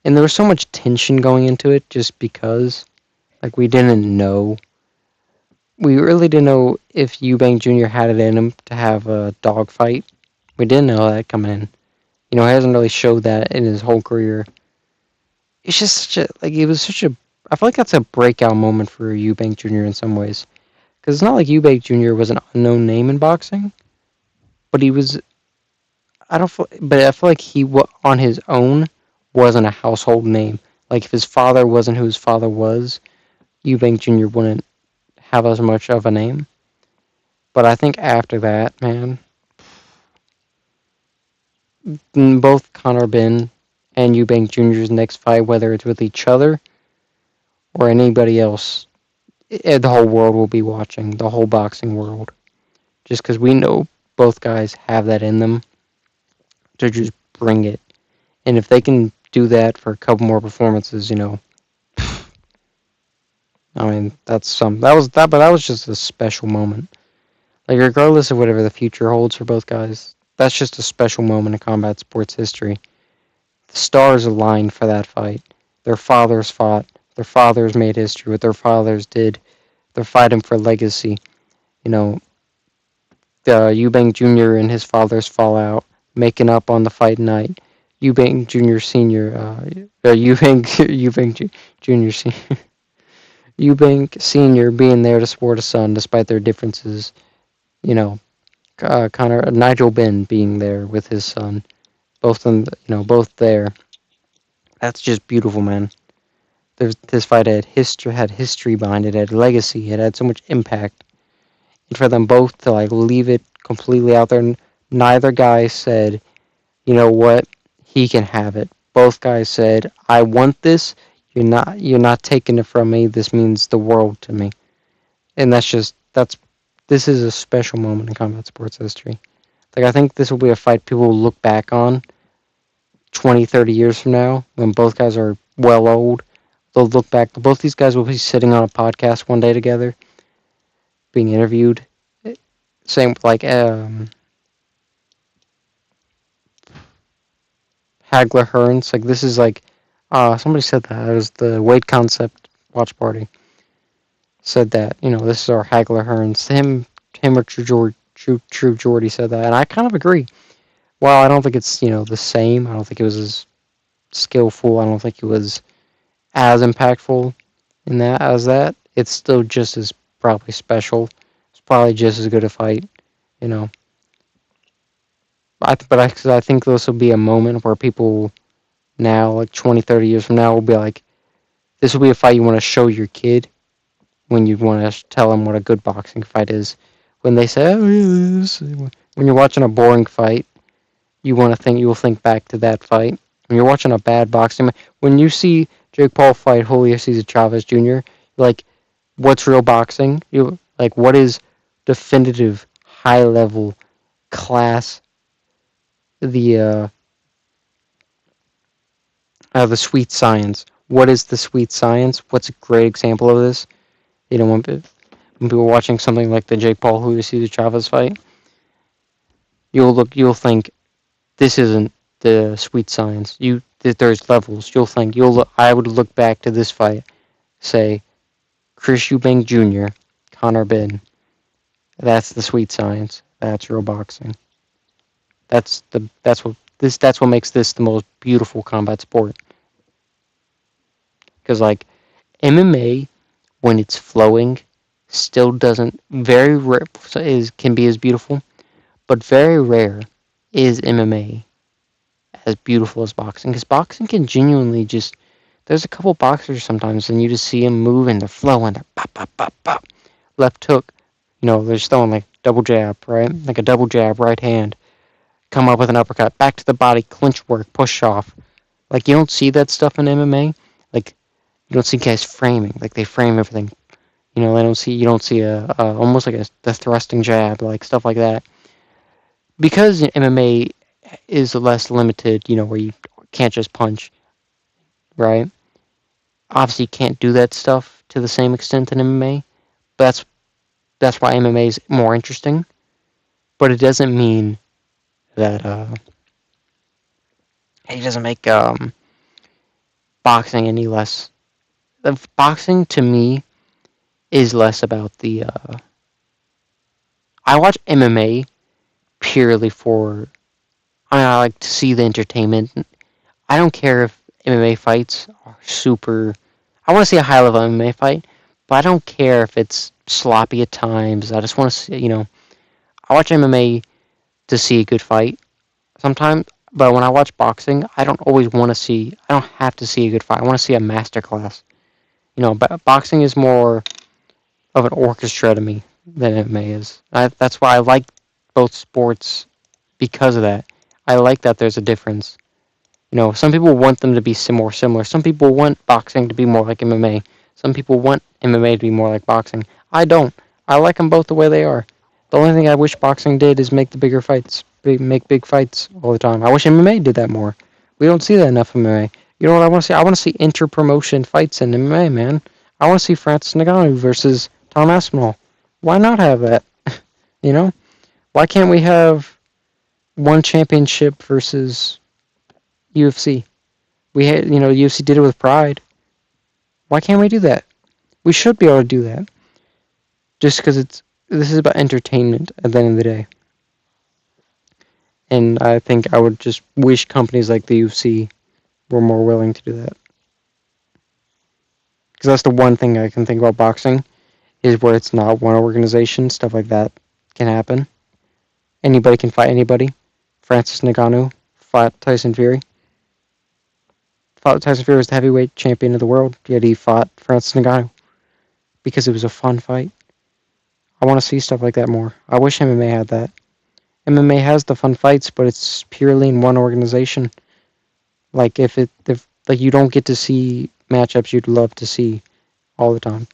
and there was so much tension going into it, just because, we didn't know. We really didn't know if Eubank Jr. had it in him to have a dogfight. We didn't know that coming in. He hasn't really showed that in his whole career. It's just such a it was such a. I feel like that's a breakout moment for Eubank Jr. in some ways, because it's not like Eubank Jr. was an unknown name in boxing, but he was. But I feel like he on his own wasn't a household name. Like if his father wasn't who his father was, Eubank Jr. wouldn't have as much of a name. But I think after that, man, both Conor Benn and Eubank Jr.'s next fight, whether it's with each other or anybody else, the whole world will be watching, the whole boxing world. Just because we know both guys have that in them to just bring it. And if they can do that for a couple more performances, but that was just a special moment. Regardless of whatever the future holds for both guys, that's just a special moment in combat sports history. The stars aligned for that fight. Their fathers fought. Their fathers made history. What their fathers did. They're fighting for legacy. You know, Eubank Jr. and his fathers fall out, making up on the fight night. Eubank Jr. Senior, Eubank Jr. Senior, Eubank Senior being there to support his son despite their differences. Nigel Benn being there with his son, both there. That's just beautiful, man. This fight had history behind it, had legacy, it had so much impact, and for them both to leave it completely out there. Neither guy said, "You know what? He can have it." Both guys said, "I want this. You're not taking it from me. This means the world to me." And this is a special moment in combat sports history. I think this will be a fight people will look back on 20, 30 years from now when both guys are well old. They'll look back. Both these guys will be sitting on a podcast one day together, being interviewed. Same with Hagler Hearns. This is somebody said that. It was the Weight Concept watch party. Said that, this is our Hagler Hearns. Him or True Jordy said that, and I kind of agree. While I don't think it's, the same, I don't think it was as skillful, I don't think it was as impactful in that as that. It's still just as probably special. It's probably just as good a fight, you know. I think this will be a moment where people now, like 20, 30 years from now, will be like, this will be a fight you want to show your kid when you want to tell them what a good boxing fight is. When they say, when you're watching a boring fight, you will think back to that fight. When you're watching a bad boxing, when you see Jake Paul fight Julio Cesar Chavez Jr., you're like, what's real boxing? You like, what is definitive high level class? The sweet science. What is the sweet science? What's a great example of this? When people are watching something like the Jake Paul Julio Cesar Chavez fight, you'll think this isn't the sweet science. There's levels. I would look back to this fight, say Chris Eubank Jr., Conor Benn. That's the sweet science. That's real boxing. That's what makes this the most beautiful combat sport. Because like MMA, when it's flowing, still doesn't very rare can be as beautiful, but very rare is MMA as beautiful as boxing. Because boxing can genuinely just there's a couple boxers sometimes, and you just see them move and they're flowing, they're pop, pop, pop, pop, left hook. They're just throwing like double jab, right? Like a double jab, right hand. Come up with an uppercut, back to the body, clinch work, push off. Like you don't see that stuff in MMA. Like you don't see guys framing. Like they frame everything. You don't see a almost like the thrusting jab, like stuff like that. Because MMA is less limited, where you can't just punch, right? Obviously, you can't do that stuff to the same extent in MMA. But that's why MMA is more interesting. But it doesn't mean that it doesn't make boxing any less. Boxing to me is less about the. I watch MMA purely for. I like to see the entertainment. I don't care if MMA fights are super. I want to see a high level MMA fight, but I don't care if it's sloppy at times. I just want to see. I watch MMA to see a good fight sometimes, but when I watch boxing, I don't always want to see. I don't have to see a good fight. I want to see a masterclass. Boxing is more of an orchestra to me than MMA is. That's why I like both sports because of that. I like that there's a difference. Some people want them to be more similar. Some people want boxing to be more like MMA. Some people want MMA to be more like boxing. I don't. I like them both the way they are. The only thing I wish boxing did is make the bigger fights, make big fights all the time. I wish MMA did that more. We don't see that enough in MMA. You know what I want to see? I want to see inter-promotion fights in MMA, man. I want to see Francis Ngannou versus Tom Aspinall. Why not have that? you know? Why can't we have one championship versus UFC? We had, UFC did it with Pride. Why can't we do that? We should be able to do that. Just because this is about entertainment at the end of the day. And I think I would just wish companies like the UFC were more willing to do that. Because that's the one thing I can think about boxing, is where it's not one organization, stuff like that can happen. Anybody can fight anybody. Francis Ngannou fought Tyson Fury. Tyson Fury was the heavyweight champion of the world, yet he fought Francis Ngannou because it was a fun fight. I want to see stuff like that more. I wish MMA had that. MMA has the fun fights, but it's purely in one organization. Like if you don't get to see matchups you'd love to see all the time,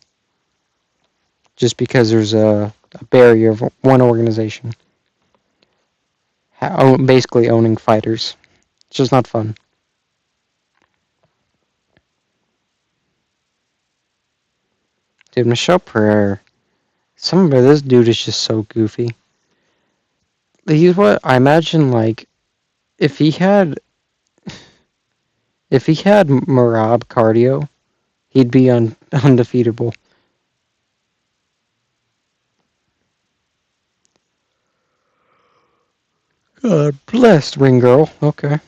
just because there's a barrier of one organization basically owning fighters. It's just not fun. Dude, Michelle Pereira, this dude is just so goofy. He's what I imagine, like if he had Marab cardio, he'd be undefeatable. God bless, ring girl. Okay.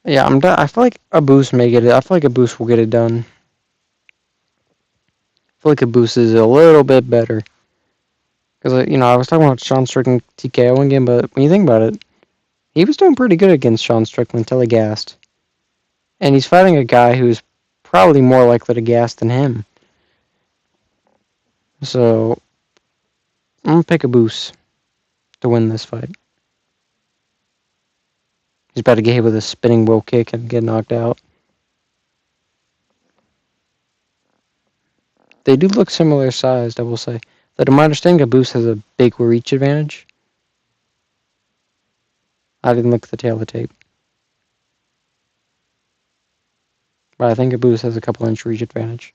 Yeah, I feel like a boost may get it. I feel like a boost will get it done. I feel like a boost is a little bit better. Because, I was talking about Sean Strickland TKOing him, but when you think about it, he was doing pretty good against Sean Strickland until he gassed. And he's fighting a guy who's probably more likely to gas than him. So, I'm going to pick a boost to win this fight. He's about to get hit with a spinning wheel kick and get knocked out. They do look similar sized, I will say. But in my understanding, Caboose has a big reach advantage. I didn't look at the tail of the tape. But I think Caboose has a couple inch reach advantage.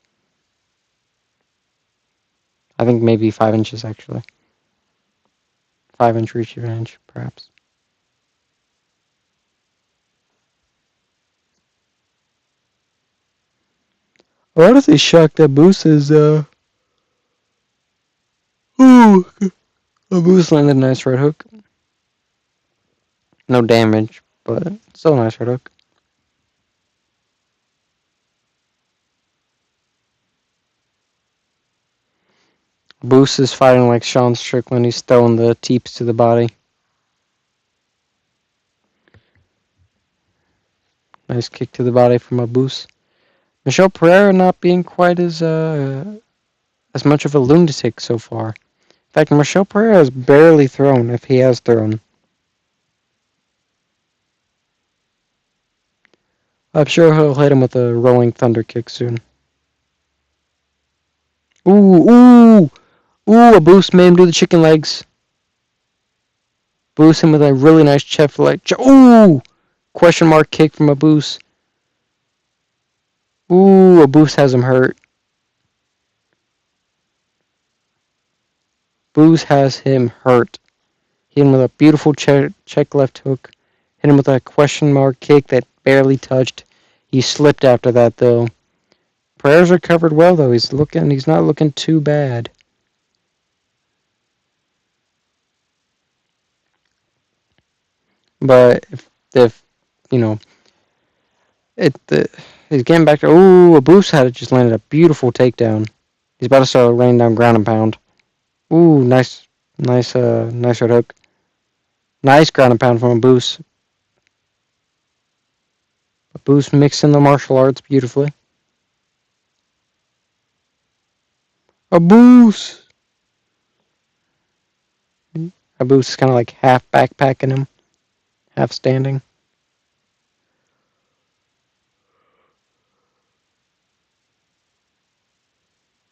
I think maybe 5 inches, actually. 5-inch reach advantage, perhaps. I'm honestly shocked that Caboose is, Ooh! Caboose landed a nice right hook. No damage, but still a nice right hook. Caboose is fighting like Sean Strickland. He's throwing the teeps to the body. Nice kick to the body from Caboose. Michel Pereira not being quite as much of a lunatic so far. In fact, Michel Pereira has barely thrown, if he has thrown. I'm sure he'll hit him with a rolling thunder kick soon. Ooh! A boost made him do the chicken legs. Boost him with a really nice chest leg. Ooh! Question mark kick from a boost. Ooh, a boost has him hurt. Boost has him hurt. Hit him with a beautiful check left hook. Hit him with a question mark kick that barely touched. He slipped after that, though. Pereira's recovered well, though. He's not looking too bad. But if he's getting back to. Ooh, a boost had it just landed a beautiful takedown. He's about to start raining down ground and pound. Ooh, nice right hook. Nice ground and pound from a boost. A boost mixing the martial arts beautifully. A boost. A boost is kind of like half backpacking him, half standing.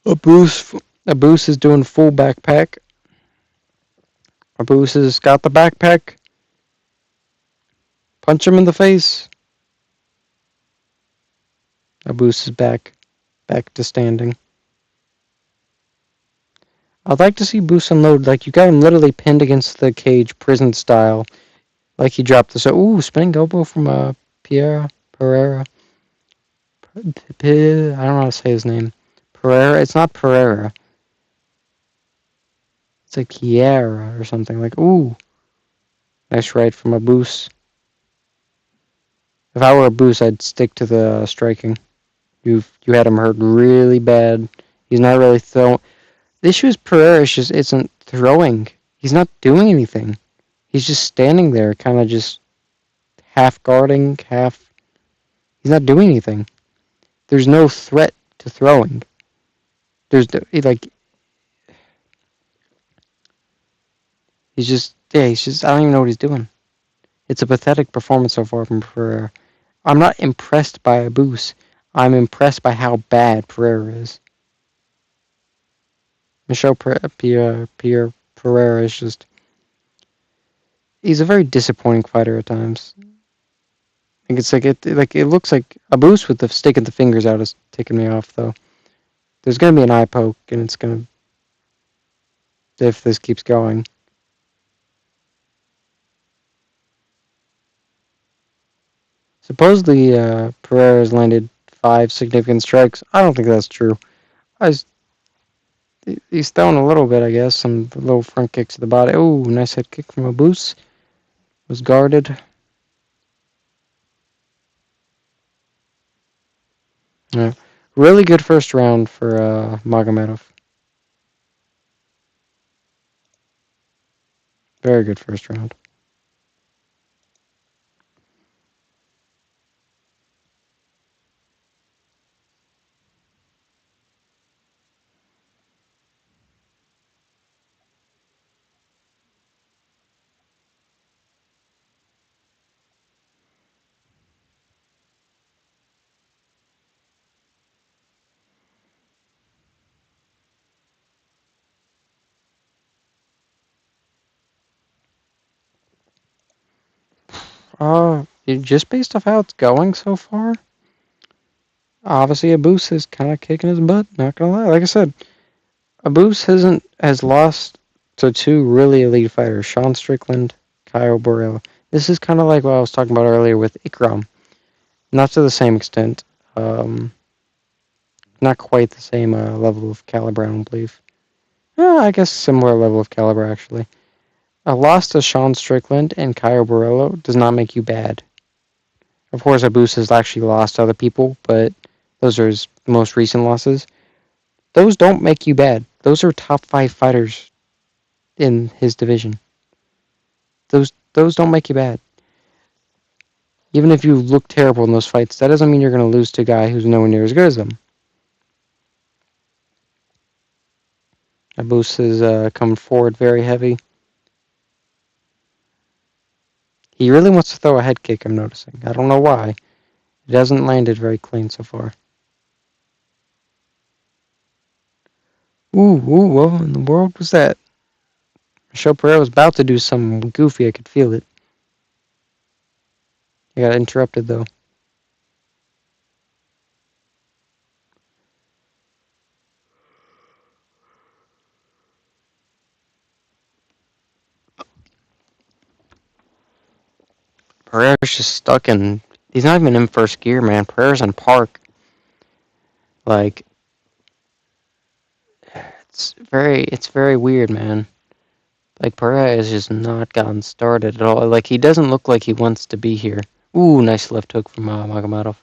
A boost is doing full backpack. A boost has got the backpack. Punch him in the face. A boost is back to standing. I'd like to see Boost unload. Like, you got him literally pinned against the cage, prison style. Like, he dropped this. Ooh, spinning elbow from Pereira. I don't know how to say his name. Pereira. It's not Pereira. It's like Kiera or something. Like, ooh. Nice right from a Boost. If I were a Boost, I'd stick to the striking. You had him hurt really bad. He's not really throwing. The issue is Pereira just isn't throwing. He's not doing anything. He's just standing there, kind of just half guarding, half. He's not doing anything. There's no threat to throwing. He's just, I don't even know what he's doing. It's a pathetic performance so far from Pereira. I'm not impressed by a Boost. I'm impressed by how bad Pereira is. Michel Pereira is just. He's a very disappointing fighter at times. It's like it looks like a Boost with the stick and the fingers out is taking me off, though. There's gonna be an eye poke, and it's gonna, if this keeps going. Supposedly, Pereira has landed 5 significant strikes. I don't think that's true. He's throwing a little bit, I guess. Some little front kicks to the body. Oh, nice head kick from a Boost. Was guarded. Yeah. Really good first round for Magomedov. Very good first round. Just based off how it's going so far, obviously Abus is kind of kicking his butt. Not gonna lie, like I said, Abus has lost to two really elite fighters, Sean Strickland, Kyle Burrell. This is kind of like what I was talking about earlier with Ikram. Not to the same extent. Um, Not quite the same level of caliber, I don't believe. I guess similar level of caliber, actually. A loss to Sean Strickland and Kyle Burrell does not make you bad. Of course, Abus has actually lost to other people, but those are his most recent losses. Those don't make you bad. Those are top 5 fighters in his division. Those don't make you bad. Even if you look terrible in those fights, that doesn't mean you're going to lose to a guy who's nowhere near as good as them. Abus is coming forward very heavy. He really wants to throw a head kick, I'm noticing. I don't know why. It hasn't landed very clean so far. What in the world was that? Michelle Pereira was about to do something goofy. I could feel it. I got interrupted, though. Pereira's just stuck in... He's not even in first gear, man. Pereira's in park. Like, it's very weird, man. Like, Pereira has just not gotten started at all. Like, he doesn't look like he wants to be here. Ooh, nice left hook from Magomedov.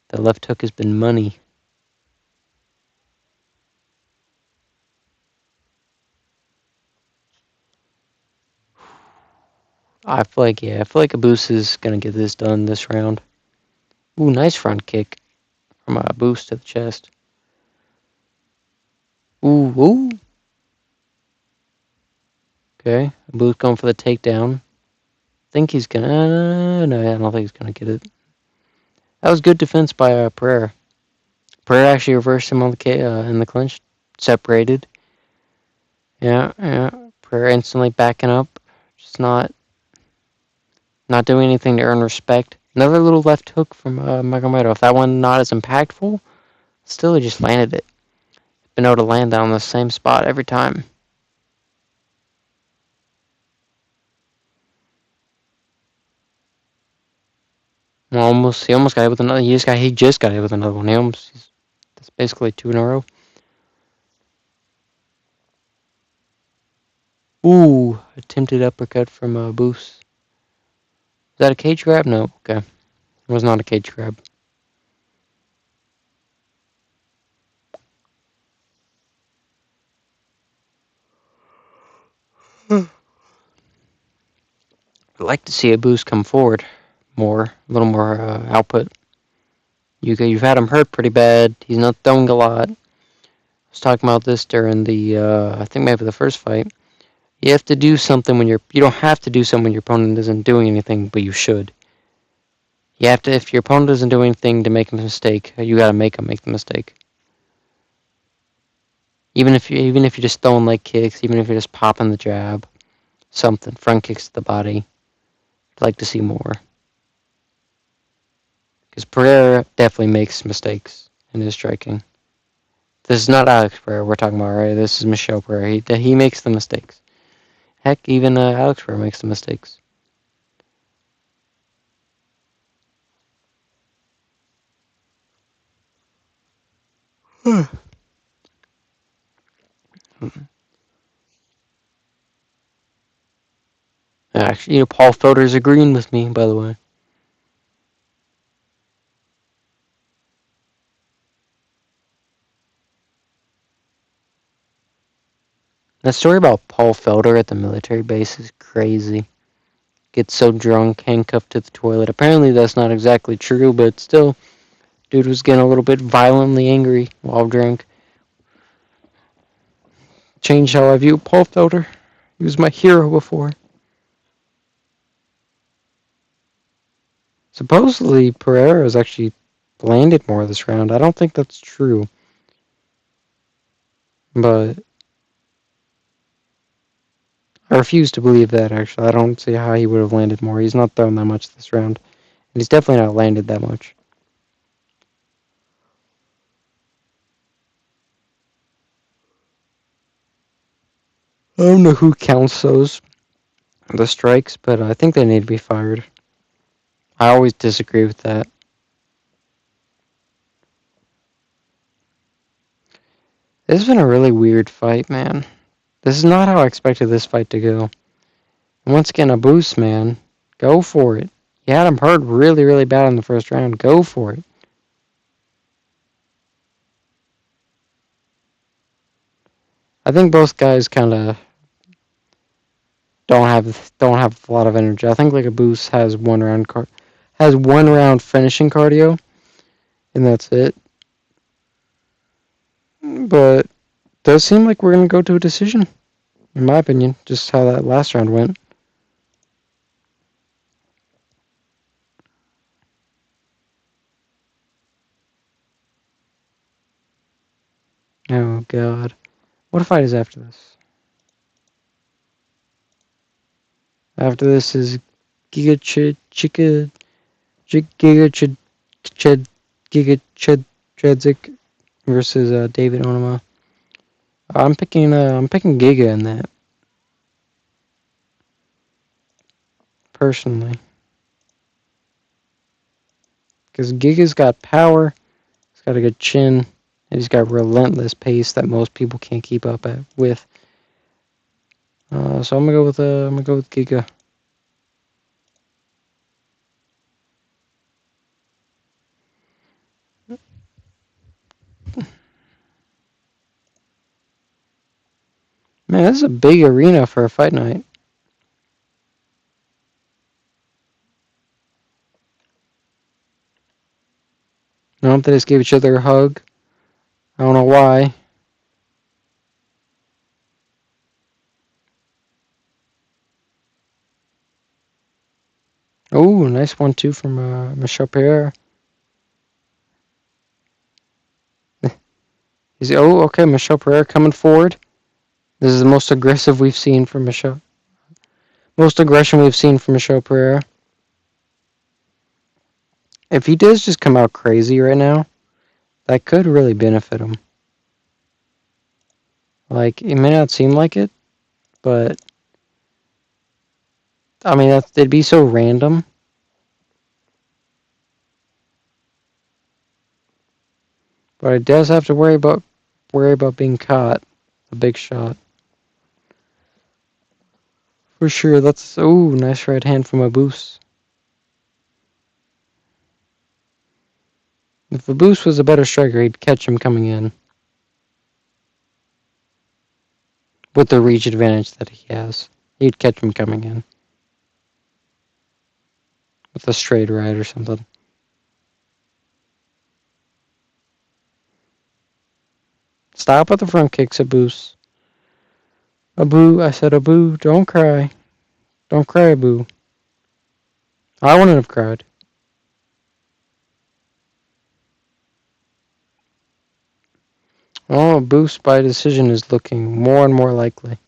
The left hook has been money. I feel like Abus is gonna get this done this round. Ooh, nice front kick from Abus to the chest. Ooh. Okay, Abus going for the takedown. Think he's gonna... No, I don't think he's gonna get it. That was good defense by Pereira. Pereira actually reversed him on in the clinch. Separated. Yeah. Pereira instantly backing up. Just not doing anything to earn respect. Another little left hook from Magomedov. That one not as impactful. Still, he just landed it. Been able to land that on the same spot every time. He almost got hit with another. He just got hit with another one. That's basically 2 in a row. Ooh, attempted uppercut from Boos. Is that a cage grab? No. Okay, it was not a cage grab. I'd like to see a Boos come forward more, a little more output. You've had him hurt pretty bad. He's not throwing a lot. I was talking about this during the I think maybe the first fight. You have to do something when you don't have to do something when your opponent isn't doing anything, but you should. You have to, if your opponent doesn't do anything to make a mistake, you gotta make them make the mistake. Even if you're just throwing leg kicks, even if you're just popping the jab, something, front kicks to the body. I'd like to see more. Because Pereira definitely makes mistakes in his striking. This is not Alex Pereira we're talking about, right? This is Michelle Pereira. He makes the mistakes. Heck, even Alex Pereira makes the mistakes. Actually, Paul Felder's agreeing with me, by the way. That story about Paul Felder at the military base is crazy. Gets so drunk, handcuffed to the toilet. Apparently that's not exactly true, but still, dude was getting a little bit violently angry while drunk. Changed how I view Paul Felder. He was my hero before. Supposedly, Pereira has actually landed more this round. I don't think that's true. But I refuse to believe that, actually. I don't see how he would have landed more. He's not thrown that much this round. And he's definitely not landed that much. I don't know who counts those, the strikes, but I think they need to be fired. I always disagree with that. This has been a really weird fight, man. This is not how I expected this fight to go. And once again, a boost, man. Go for it. You had him hurt really, really bad in the first round. Go for it. I think both guys kind of don't have a lot of energy. I think like a boost has one round finishing cardio, and that's it. But it does seem like we're gonna go to a decision, in my opinion. Just how that last round went. Oh god, what fight is after this? After this is Giga Chika Giga Giga Chedzik versus David Onama. I'm picking Giga in that personally because Giga's got power, he's got a good chin, and he's got relentless pace that most people can't keep up with. So I'm gonna go with Giga. Man, this is a big arena for a fight night. I don't know if they just gave each other a hug. I don't know why. Oh, nice 1-2 from Michel Pereira. Okay, Michel Pereira coming forward. This is the most aggressive we've seen from Michel. Most aggression we've seen from Michel Pereira. If he does just come out crazy right now, that could really benefit him. Like, it may not seem like it, but I mean, it'd be so random. But it does have to worry about being caught. A big shot. For sure, that's nice right hand from Abus. If Abus was a better striker, he'd catch him coming in. With the reach advantage that he has. He'd catch him coming in. With a straight right or something. Stop with the front kicks, Abus. I said Abu, don't cry. Don't cry, Abu. I wouldn't have cried. Oh, Abus by decision is looking more and more likely.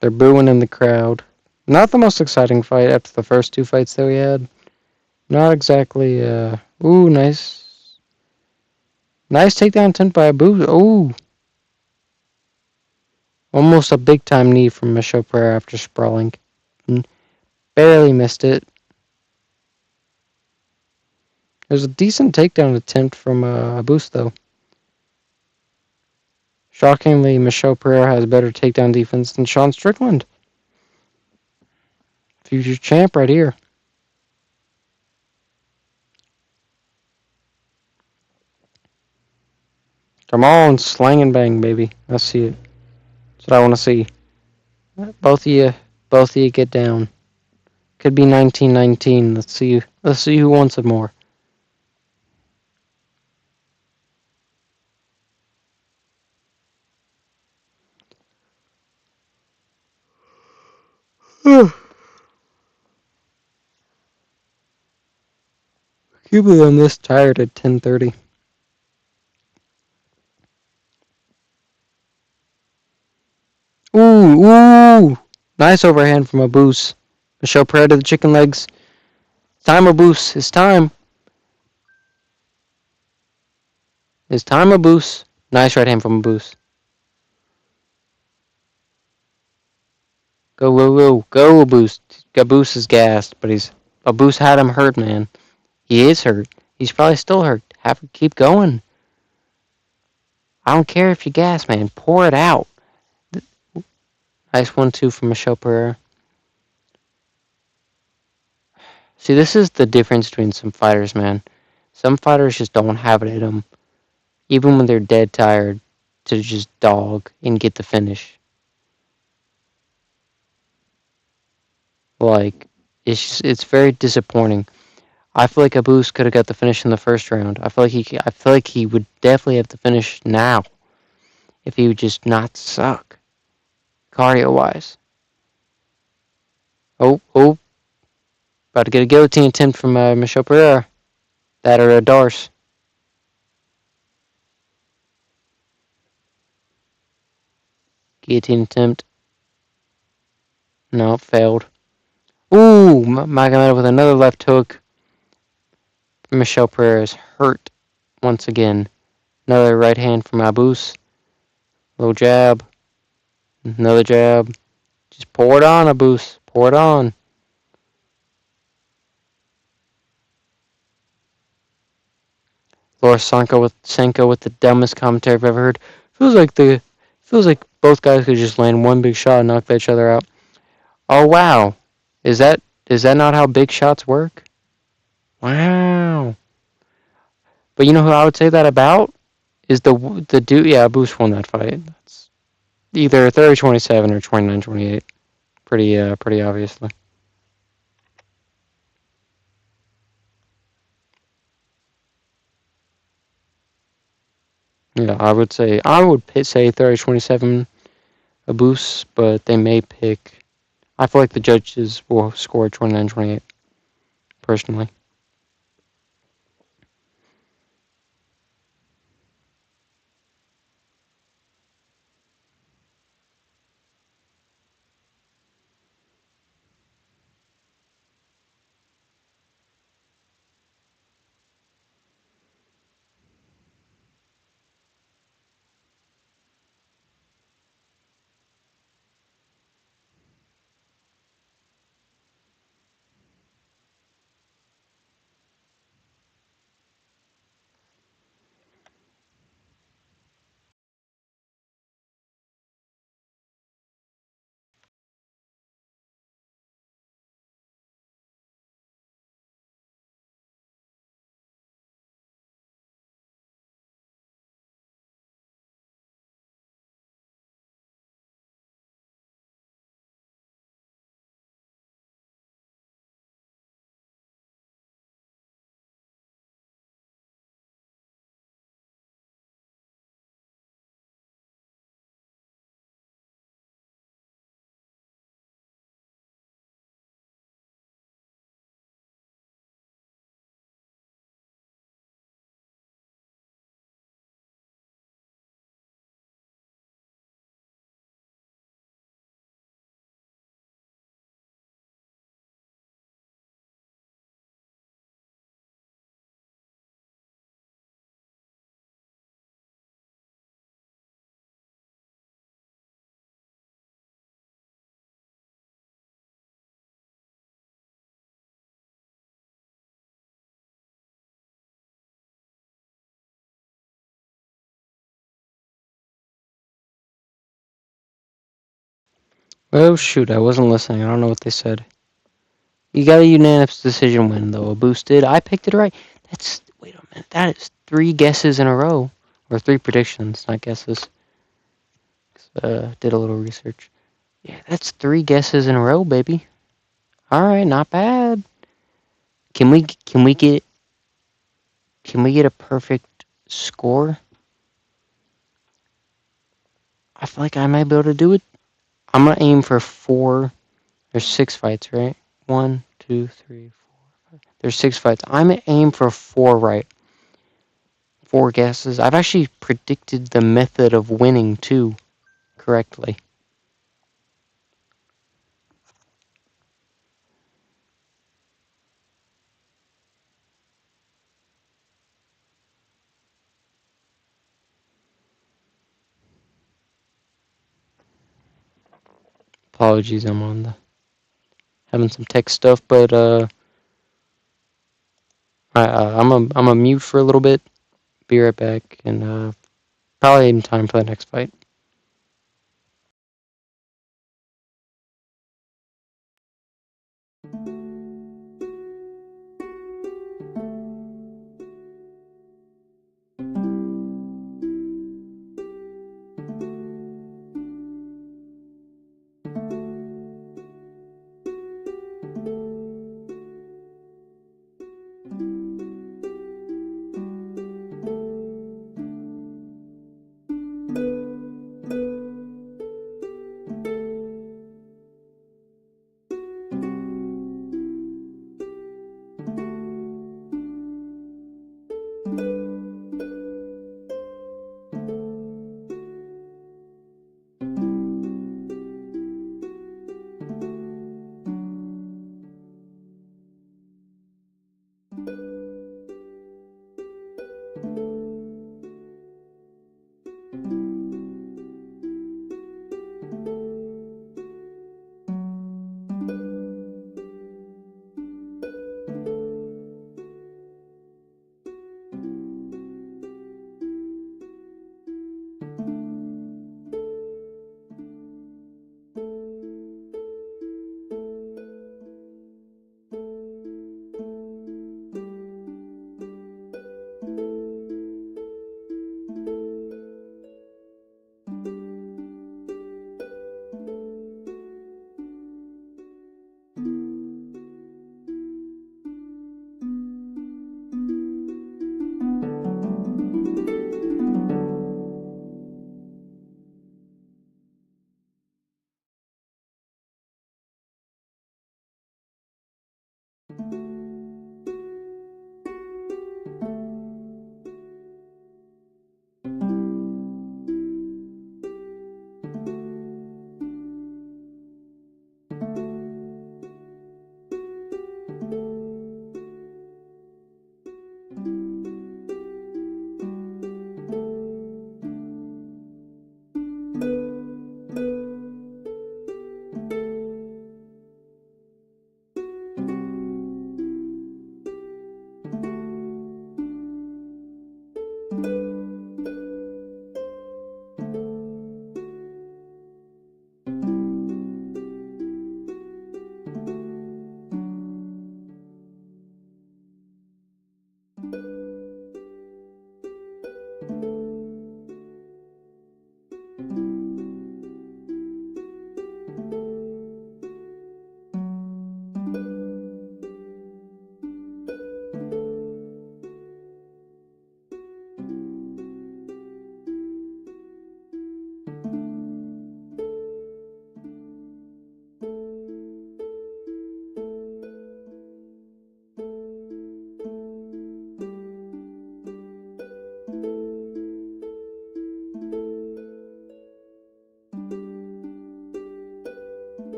They're booing in the crowd. Not the most exciting fight after the first two fights that we had. Not exactly, nice. Nice takedown attempt by Abu. Almost a big time knee from Michel Pereira after sprawling. Barely missed it. There's a decent takedown attempt from Abus, though. Shockingly, Michel Pereira has better takedown defense than Sean Strickland. Future champ right here. Come on, slang and bang, baby. Let's see it. That's what I want to see. Both of you get down. Could be 1919. Let's see. Let's see who wants it more. Can't believe I'm this tired at 10:30. Ooh. Nice overhand from Abus. Michelle Pereira to the chicken legs. Time Abus. It's time. It's time Abus. Nice right hand from Abus. Go Abus. Abus is gassed, but Abus had him hurt, man. He is hurt. He's probably still hurt. Have to keep going. I don't care if you gas, man. Pour it out. Nice 1-2 from Michelle Pereira. See, this is the difference between some fighters, man. Some fighters just don't have it in them, even when they're dead tired, to just dog and get the finish. Like, it's very disappointing. I feel like Abus could have got the finish in the first round. I feel like he would definitely have the finish now if he would just not suck cardio wise. Oh, about to get a guillotine attempt from Michelle Pereira. That or a Darce. Guillotine attempt. No, failed. Ooh, Magomed with another left hook. Michelle Pereira is hurt once again. Another right hand from Abus. Little jab. Another jab. Just pour it on, Abus. Pour it on. Laura Senko with the dumbest commentary I've ever heard. Feels like both guys could just land one big shot and knock each other out. Oh wow. Is that not how big shots work? Wow. But you know who I would say that about? Is the dude, yeah, Abus won that fight. That's either 30-27 or 29-28. Pretty obviously. Yeah, I would say 30-27 Abus, but they may pick. I feel like the judges will score 29-28 personally. Oh shoot, I wasn't listening. I don't know what they said. You got a unanimous decision win though. Abus did. I picked it right. Wait a minute. That is 3 guesses in a row. Or 3 predictions, not guesses. Did a little research. Yeah, that's 3 guesses in a row, baby. All right, not bad. Can we get a perfect score? I feel like I might be able to do it. I'm gonna aim for 4. There's 6 fights, right? 1, 2, 3, 4, 5. There's 6 fights. I'm gonna aim for 4 right. 4 guesses. I've actually predicted the method of winning too correctly. Apologies, I'm on the having some tech stuff, but I'm a mute for a little bit. Be right back, and probably in time for the next fight.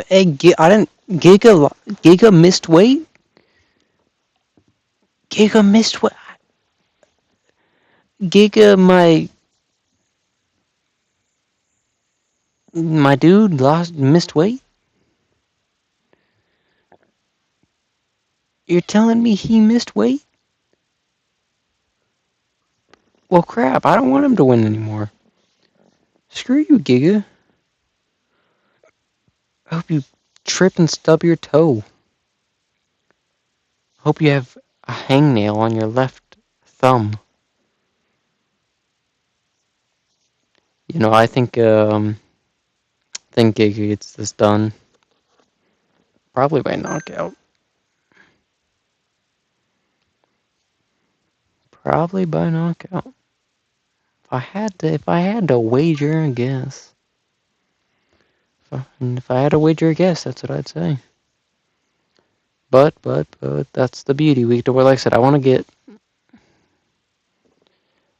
I didn't. Giga missed weight. Giga missed weight. Giga, my dude missed weight. You're telling me he missed weight? Well, crap. I don't want him to win anymore. Screw you, Giga. I hope you trip and stub your toe. Hope you have a hangnail on your left thumb. I think Giga gets this done. Probably by knockout. Probably by knockout. If I had to wager a guess. If I had to wager a guess, that's what I'd say. But that's the beauty. Like I said,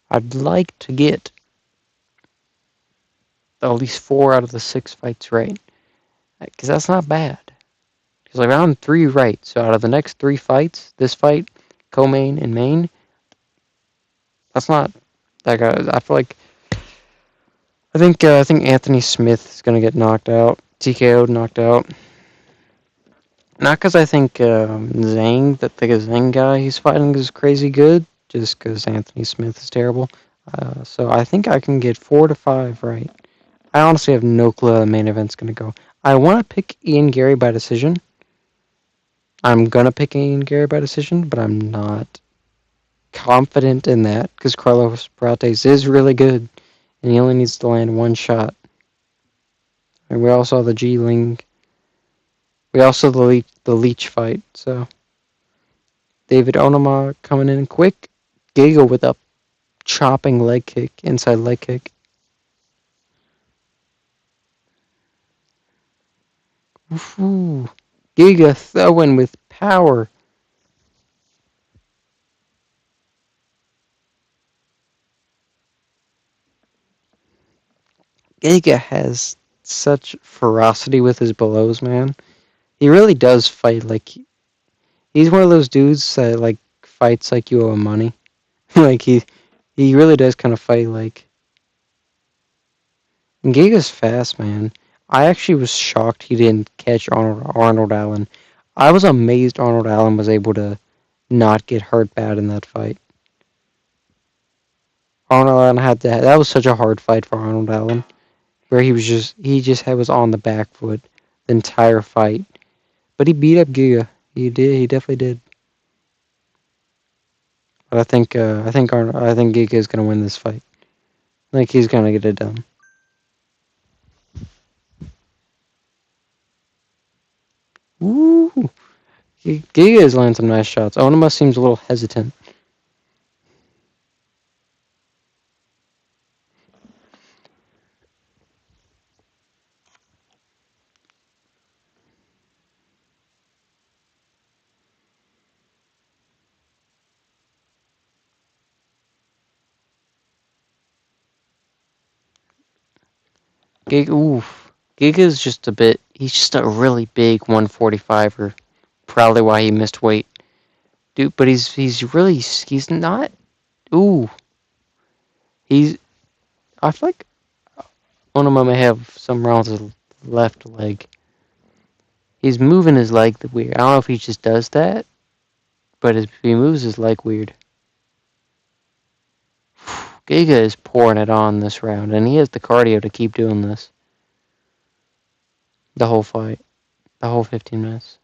I'd like to get at least 4 out of the 6 fights right. Because that's not bad. Because like round 3 right. So out of the next 3 fights, this fight, co-main, and main, that's not like I feel like I think Anthony Smith is gonna get knocked out, TKO'd, knocked out. Not because I think the Zhang guy he's fighting is crazy good, just because Anthony Smith is terrible. So I think I can get 4 to 5 right. I honestly have no clue how the main event's gonna go. I want to pick Ian Garry by decision. I'm gonna pick Ian Garry by decision, but I'm not confident in that because Carlos Prates is really good, and he only needs to land 1 shot. And we also saw the G-Ling. We also the Leech fight. So David Onama coming in quick. Giga with a chopping leg kick, inside leg kick. Ooh. Giga throwing with power. Giga has such ferocity with his blows, man. He really does fight like he's one of those dudes that like fights like you owe him money. Like he really does kind of fight like. And Giga's fast, man. I actually was shocked he didn't catch Arnold Allen. I was amazed Arnold Allen was able to not get hurt bad in that fight. Arnold Allen that was such a hard fight for Arnold Allen, where was on the back foot the entire fight. But he beat up Giga. He definitely did. But I think Giga is gonna win this fight. Like he's gonna get it done. Woo! Giga is landing some nice shots. Onuma seems a little hesitant. Giga's just he's just a really big 145er. Probably why he missed weight. Dude, but he's not, ooh. He's, I feel like Onuma may have something wrong with his left leg. He's moving his leg weird. I don't know if he just does that, but if he moves his leg weird. Giga is pouring it on this round, and he has the cardio to keep doing this. The whole fight. The whole 15 minutes.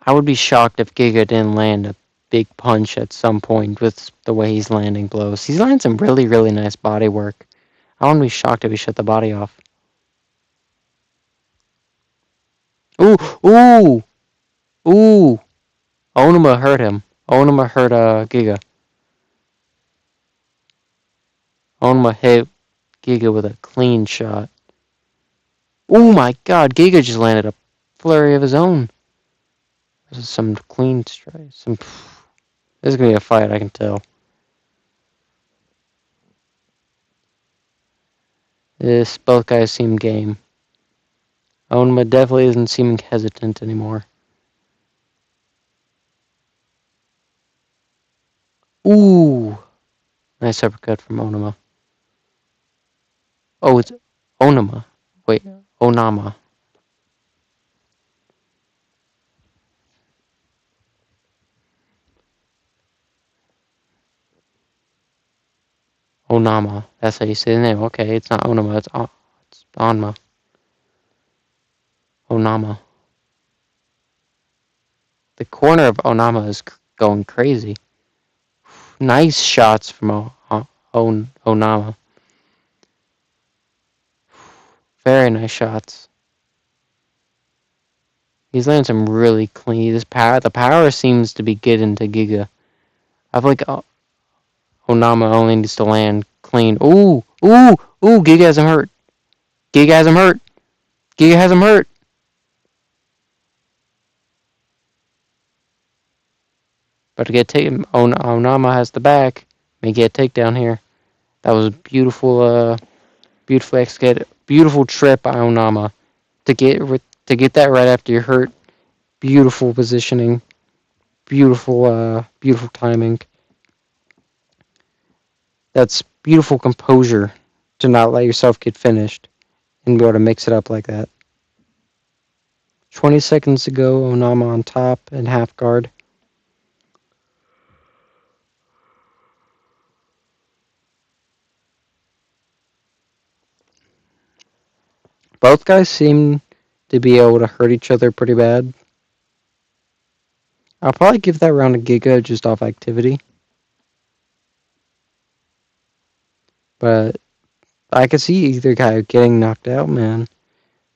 I would be shocked if Giga didn't land a big punch at some point with the way he's landing blows. He's landing some really, really nice body work. I wouldn't be shocked if he shut the body off. Ooh, ooh, ooh. Onuma hurt him. Onuma hurt Giga. Onuma hit Giga with a clean shot. Oh my god, Giga just landed a flurry of his own. This is some clean strike. This is going to be a fight, I can tell. This both guys seem game. Onuma definitely isn't seeming hesitant anymore. Ooh, nice uppercut from Onuma. Oh, it's Onuma. Wait, Onama. Onama. That's how you say the name. Okay, it's not Onuma. It's Onma. Onama. The corner of Onama is going crazy. Nice shots from Onama. Very nice shots. He's landing some really clean. The power seems to be getting to Giga. I feel like Onama only needs to land clean. Ooh, ooh, ooh! Giga has him hurt. Giga has him hurt. Giga has him hurt. But to get taken, Onama has the back. May get a takedown here. That was beautiful. Beautifully executed. Beautiful trip by Onama to get that right after you're hurt. Beautiful positioning. Beautiful timing. That's beautiful composure to not let yourself get finished and be able to mix it up like that. 20 seconds to go. Onama on top and half guard. Both guys seem to be able to hurt each other pretty bad. I'll probably give that round a Giga just off activity. But I could see either guy getting knocked out, man.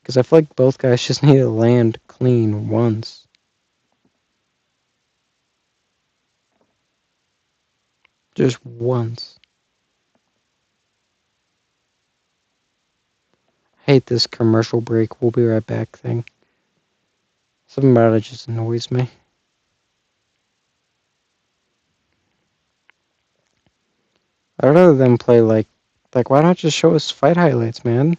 Because I feel like both guys just need to land clean once. Just once. I hate this commercial break. We'll be right back thing. Something about it just annoys me. I'd rather them play like why not just show us fight highlights, man?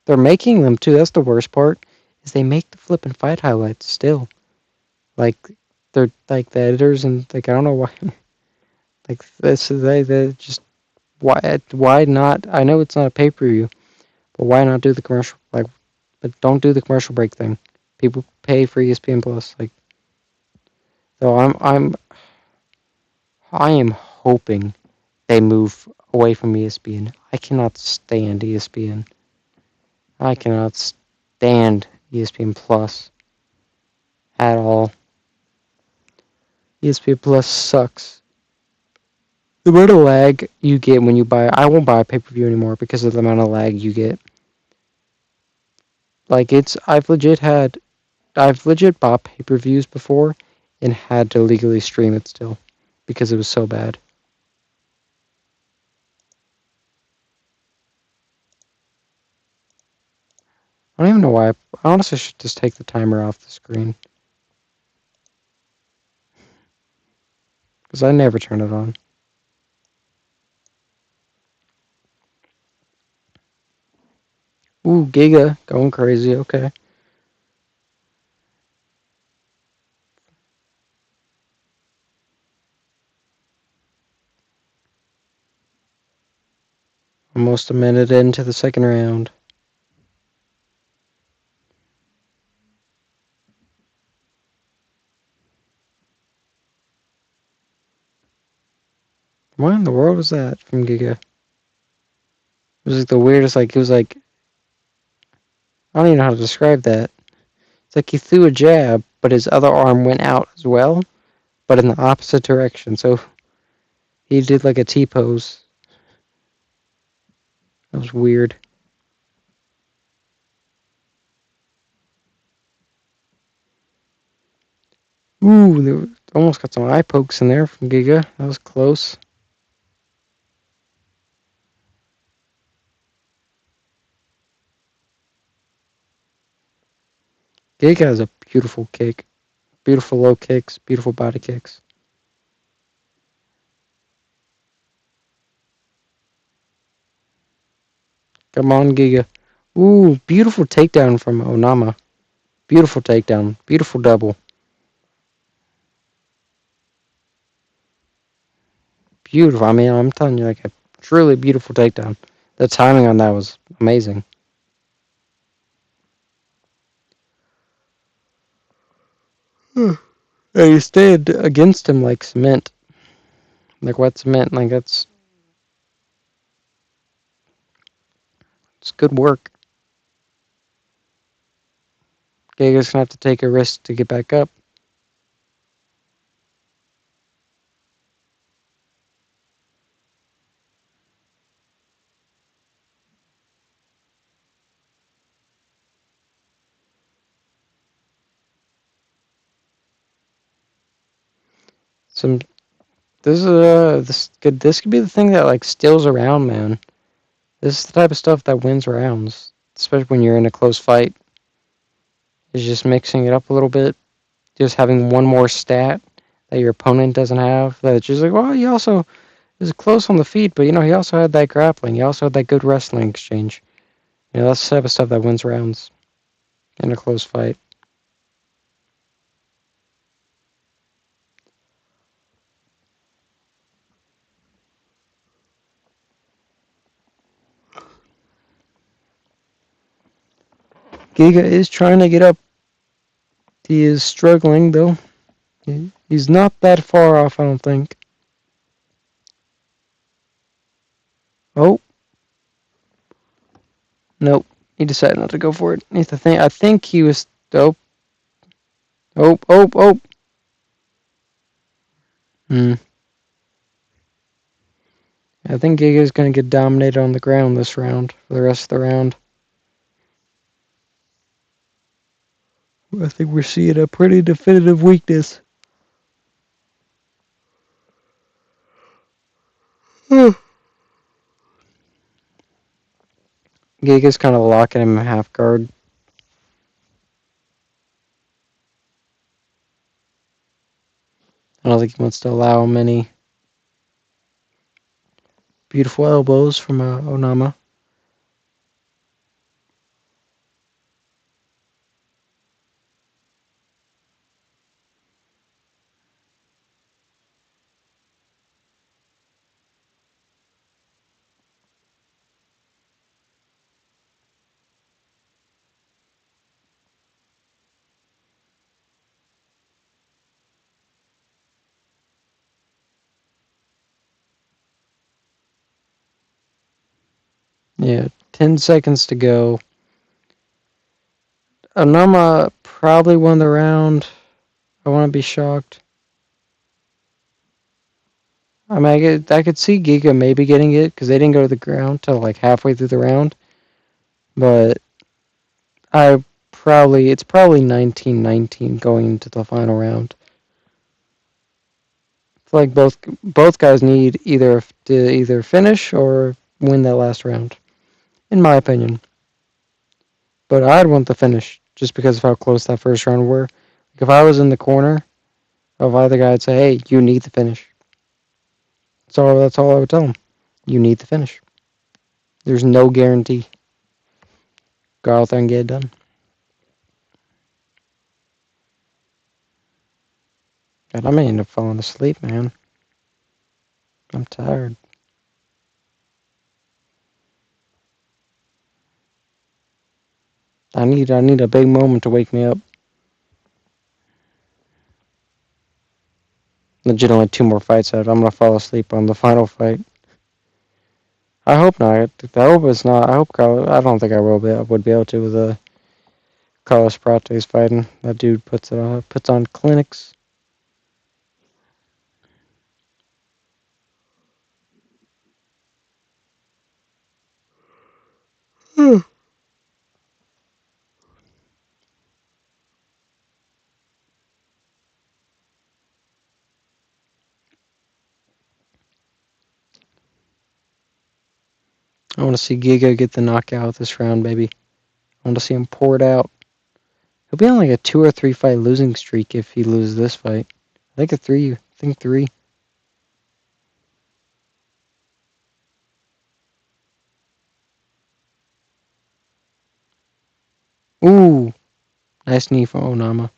They're making them too. That's the worst part. Is they make the flipping fight highlights still. Like they're like the editors and like I don't know why. Like this, they just why not? I know it's not a pay per view, but why not do the commercial? Like, but don't do the commercial break thing. People pay for ESPN Plus. Like, so I am hoping they move away from ESPN. I cannot stand ESPN. I cannot stand ESPN Plus at all. ESPN Plus sucks. The amount of lag you get when you buy, I won't buy a pay per view anymore because of the amount of lag you get. Like I've legit bought pay per views before and had to legally stream it still because it was so bad. I don't even know why. I honestly should just take the timer off the screen because I never turn it on. Ooh, Giga going crazy. Okay. Almost a minute into the second round. What in the world was that from Giga? It was like the weirdest. Like it was like I don't even know how to describe that. It's like he threw a jab, but his other arm went out as well, but in the opposite direction. So he did like a T pose. That was weird. Ooh, there almost got some eye pokes in there from Giga. That was close. Giga has a beautiful kick. Beautiful low kicks, beautiful body kicks. Come on, Giga. Ooh, beautiful takedown from Onama. Beautiful takedown. Beautiful double. Beautiful. I mean, I'm telling you, like a truly beautiful takedown. The timing on that was amazing. And he stayed against him like cement. Like wet cement. Like it's good work. Giga's gonna have to take a risk to get back up. Some this could be the thing that like steals a round, man. This is the type of stuff that wins rounds, especially when you're in a close fight. Is just mixing it up a little bit, just having one more stat that your opponent doesn't have. That's just like, well, he also is close on the feet, but he also had that grappling. He also had that good wrestling exchange. That's the type of stuff that wins rounds in a close fight. Giga is trying to get up. He is struggling though. He's not that far off, I don't think. Oh, nope. He decided not to go for it. I think he was. Oh, oh, oh, oh. Hmm. I think Giga's going to get dominated on the ground this round for the rest of the round. I think we're seeing a pretty definitive weakness. Giga's kind of locking him half guard. I don't think he wants to allow him any. Beautiful elbows from Onama. Yeah, 10 seconds to go. Onama probably won the round. I want to be shocked. I mean, I could see Giga maybe getting it because they didn't go to the ground till like halfway through the round. But it's probably 19-19 going into the final round. I feel like both guys need either finish or win that last round, in my opinion. But I'd want the finish just because of how close that first round were. Like if I was in the corner of either guy, I'd say, "Hey, you need the finish." That's all I would tell them. You need the finish. There's no guarantee. Go out there and get it done. God, I may end up falling asleep, man. I'm tired. I need a big moment to wake me up. Legit only 2 more fights out. I'm gonna fall asleep on the final fight. I hope not. I hope it's not. I don't think I will be. I would be able to with Carlos Prates fighting. That dude puts on clinics. I want to see Giga get the knockout this round, baby. I want to see him pour it out. He'll be on like a 2 or 3 fight losing streak if he loses this fight. I think a 3. I think 3. Ooh, nice knee from Onama.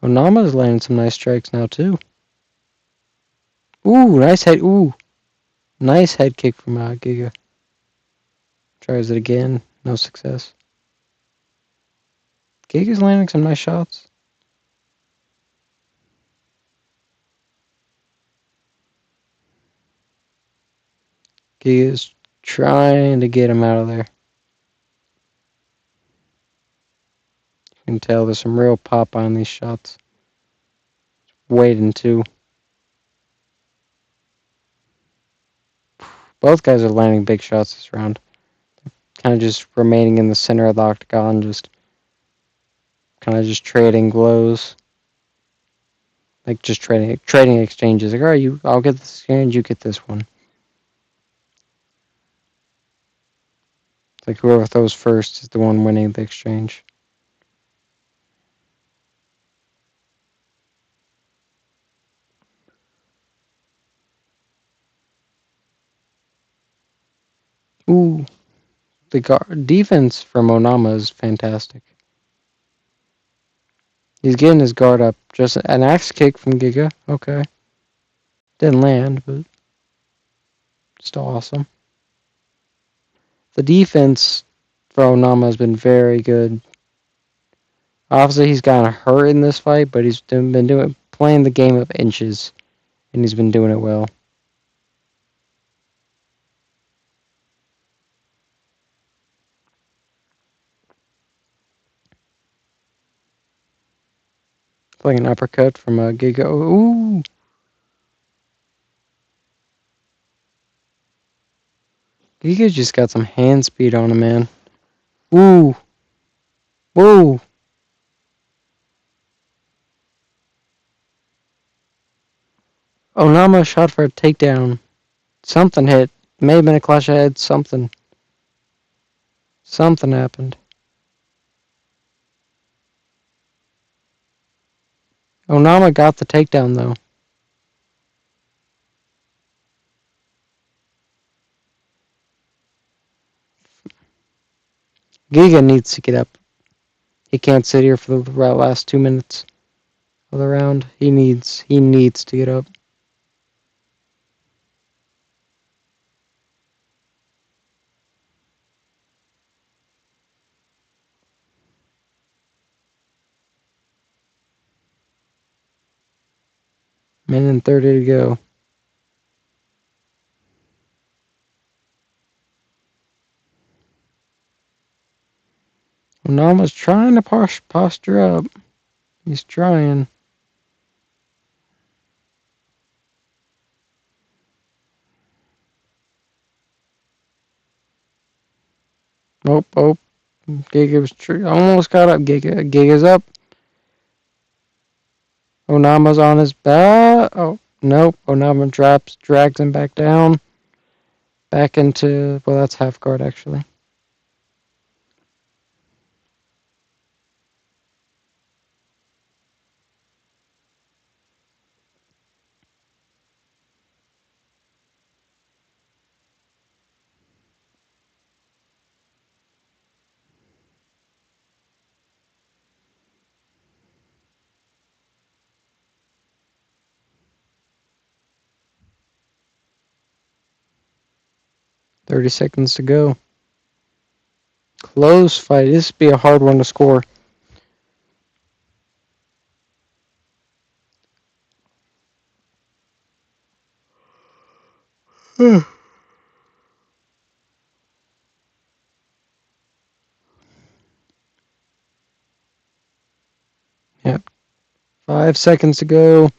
Onama's landing some nice strikes now too. Ooh, nice head. Ooh, nice head kick from Giga. Tries it again. No success. Giga's landing some nice shots. Giga's trying to get him out of there. You can tell there's some real pop on these shots. Waiting too. Both guys are landing big shots this round. Kind of just remaining in the center of the octagon, just kind of just trading blows. Like just trading exchanges. Like, all right, I'll get this exchange, you get this one. Like whoever throws first is the one winning the exchange. Ooh, the defense from Onama is fantastic. He's getting his guard up. Just an axe kick from Giga. Okay. Didn't land, but still awesome. The defense for Onama has been very good. Obviously, he's gotten hurt in this fight, but he's been playing the game of inches, and he's been doing it well. Playing an uppercut from a Giga. Ooh! Giga just got some hand speed on him, man. Ooh! Whoa! Onama shot for a takedown. Something hit. May have been a clash of heads. Something happened. Onama got the takedown, though. Giga needs to get up. He can't sit here for the last 2 minutes of the round. He needs to get up. Minute and 30 to go. Onama's trying to posture up. He's trying. Oh. Giga was almost got up. Giga's up. Onama's on his back. Oh, nope. Onama drags him back down. Back into, well, that's half guard, actually. $30 seconds to go. Close fight. This would be a hard one to score. Yep. 5 seconds to go.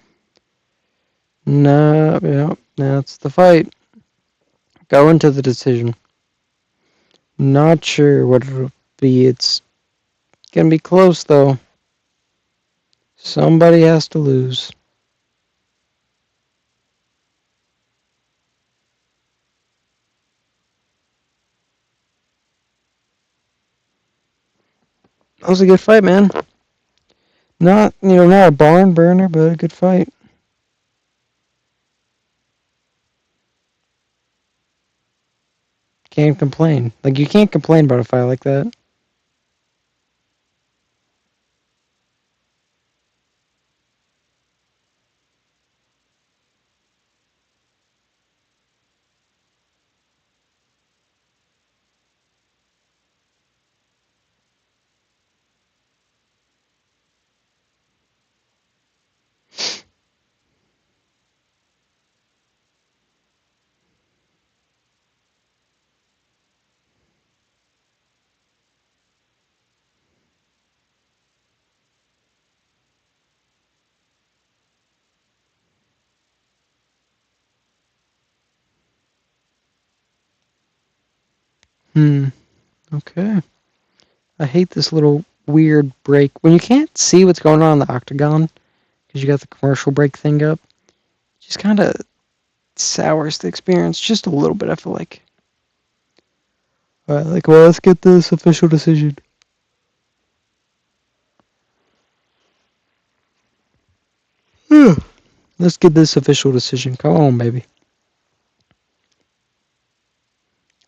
No, yeah, that's the fight. Go into the decision. Not sure what it'll be. It's gonna be close, though. Somebody has to lose. That was a good fight, man. Not a barn burner, but a good fight. Can't complain. Like, you can't complain about a fight like that. Hmm. Okay. I hate this little weird break. When you can't see what's going on in the octagon, because you got the commercial break thing up, just kind of sours the experience just a little bit, I feel like. Alright, like, well, let's get this official decision. Let's get this official decision. Come on, baby.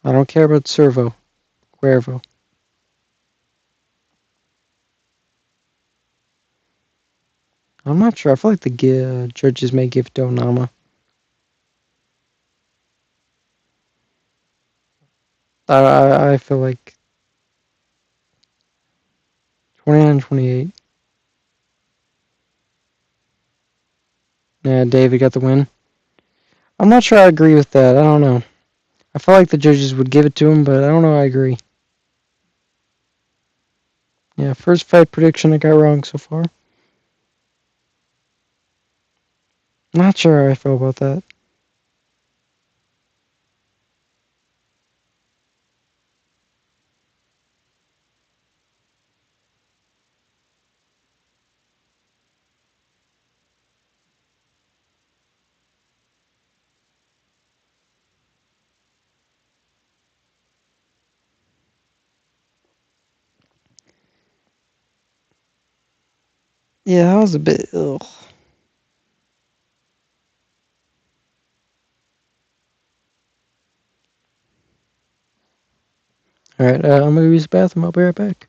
I don't care about Servo. Cuervo. I'm not sure. I feel like the judges may give to Onama. I feel like 29-28. Yeah, David got the win. I'm not sure I agree with that. I don't know. I feel like the judges would give it to him, but I don't know I agree. Yeah, first fight prediction I got wrong so far. Not sure how I feel about that. Yeah, that was a bit. Ugh. Alright, I'm gonna use the bathroom. I'll be right back.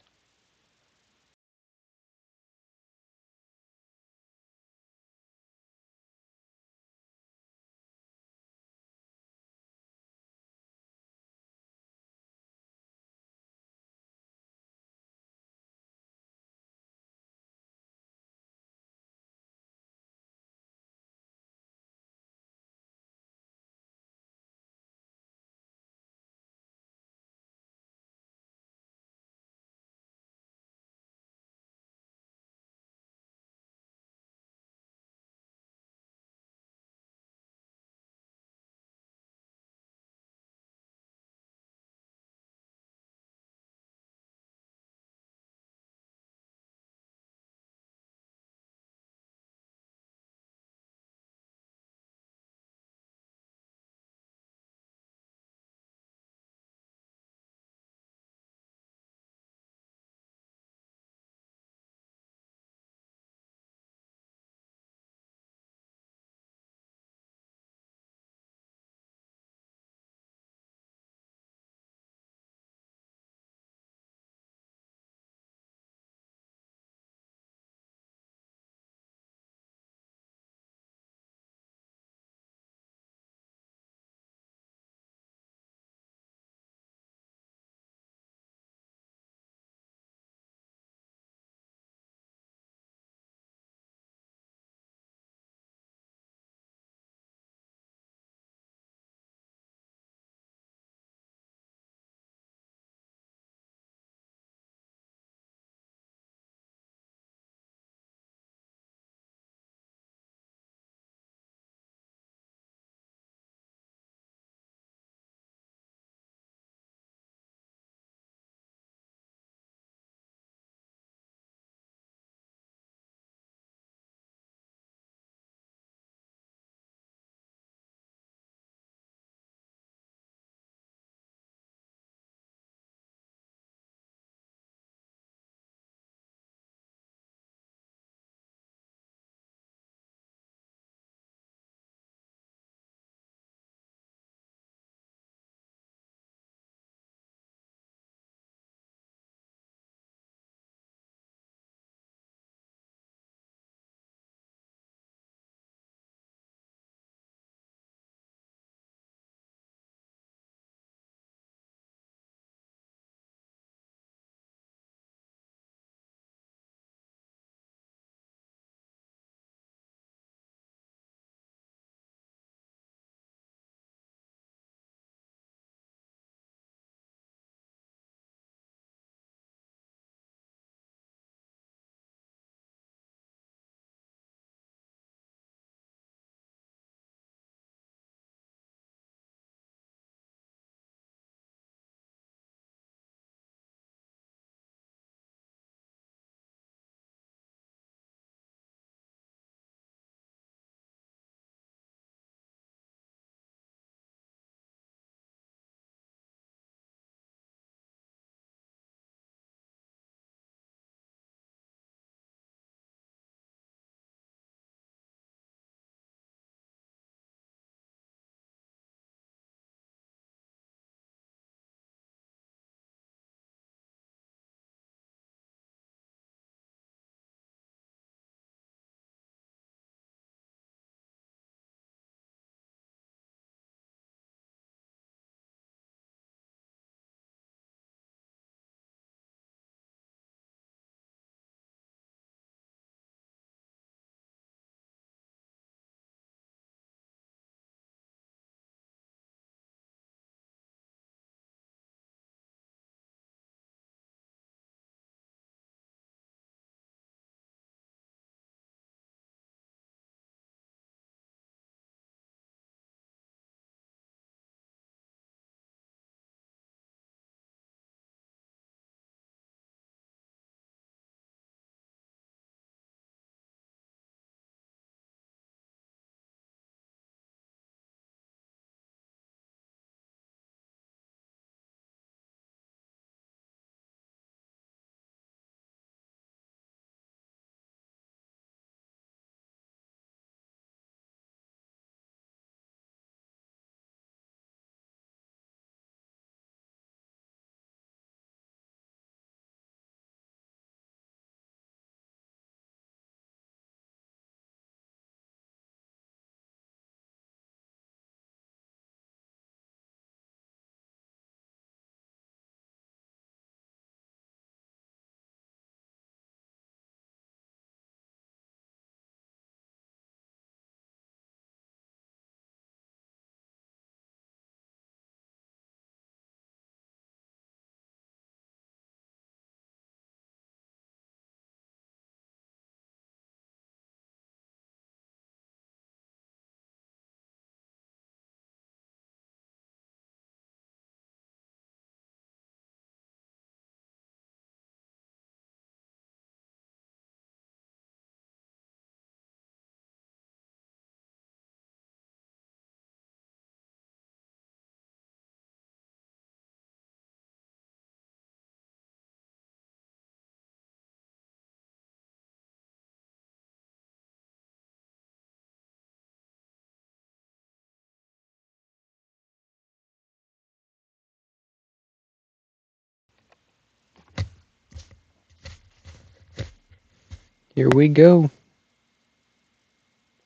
Here we go.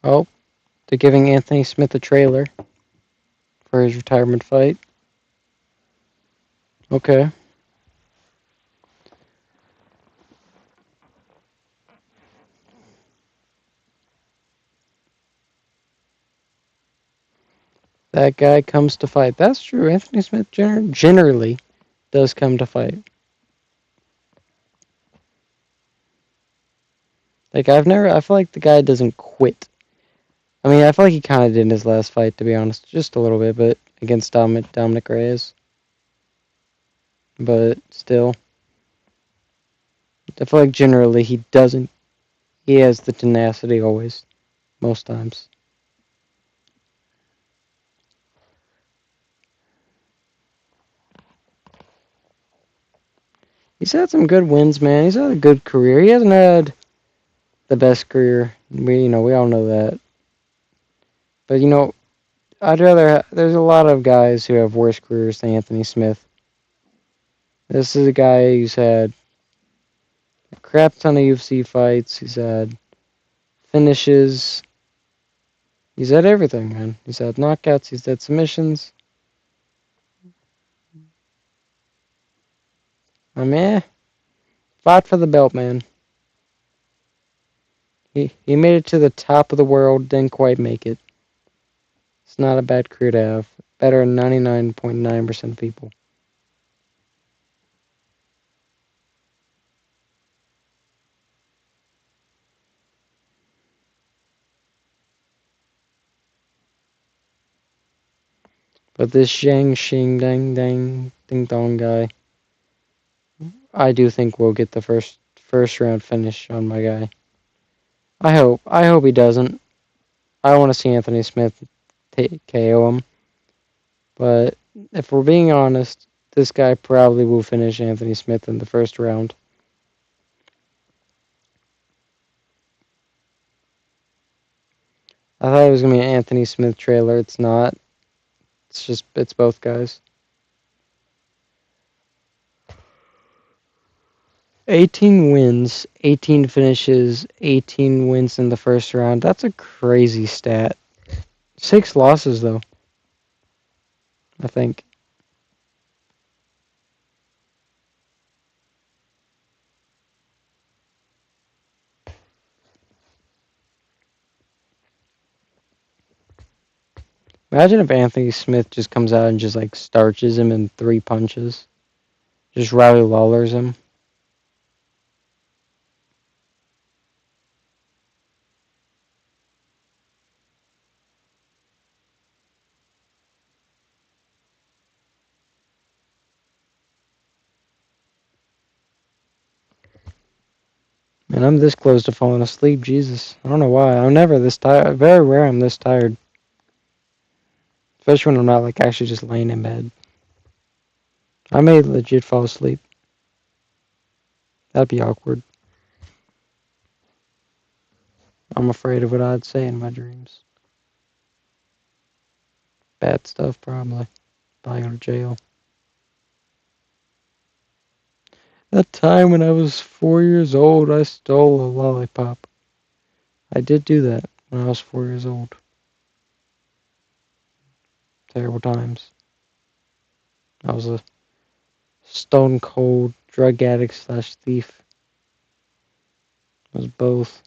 Oh, they're giving Anthony Smith a trailer for his retirement fight. Okay. That guy comes to fight. That's true. Anthony Smith generally does come to fight. Like, I feel like the guy doesn't quit. I mean, I feel like he kind of did in his last fight, to be honest. Just a little bit, but against Dominic Reyes. But still, I feel like generally he doesn't. He has the tenacity always, most times. He's had some good wins, man. He's had a good career. He hasn't had the best career. We all know that. But I'd rather. There's a lot of guys who have worse careers than Anthony Smith. This is a guy who's had a crap ton of UFC fights. He's had finishes. He's had everything, man. He's had knockouts. He's had submissions. I mean, fought for the belt, man. He made it to the top of the world. Didn't quite make it. It's not a bad career to have. Better than 99.9% of people. But this Shang Xing Dang Dang Ding Dong guy, I do think we'll get the first round finish on my guy. I hope. I hope he doesn't. I want to see Anthony Smith KO him. But if we're being honest, this guy probably will finish Anthony Smith in the first round. I thought it was gonna be an Anthony Smith trailer. It's not. It's both guys. 18 wins, 18 finishes, 18 wins in the first round. That's a crazy stat. 6 losses though, I think. Imagine if Anthony Smith just comes out and just like starches him in 3 punches. Just Riley Lawler's him. And I'm this close to falling asleep. Jesus. I don't know why. I'm never this tired. Very rare I'm this tired. Especially when I'm not like actually just laying in bed. I may legit fall asleep. That'd be awkward. I'm afraid of what I'd say in my dreams. Bad stuff, probably. Probably go to jail. That time when I was 4 years old, I stole a lollipop. I did do that when I was 4 years old. Terrible times. I was a stone cold drug addict slash thief. I was both.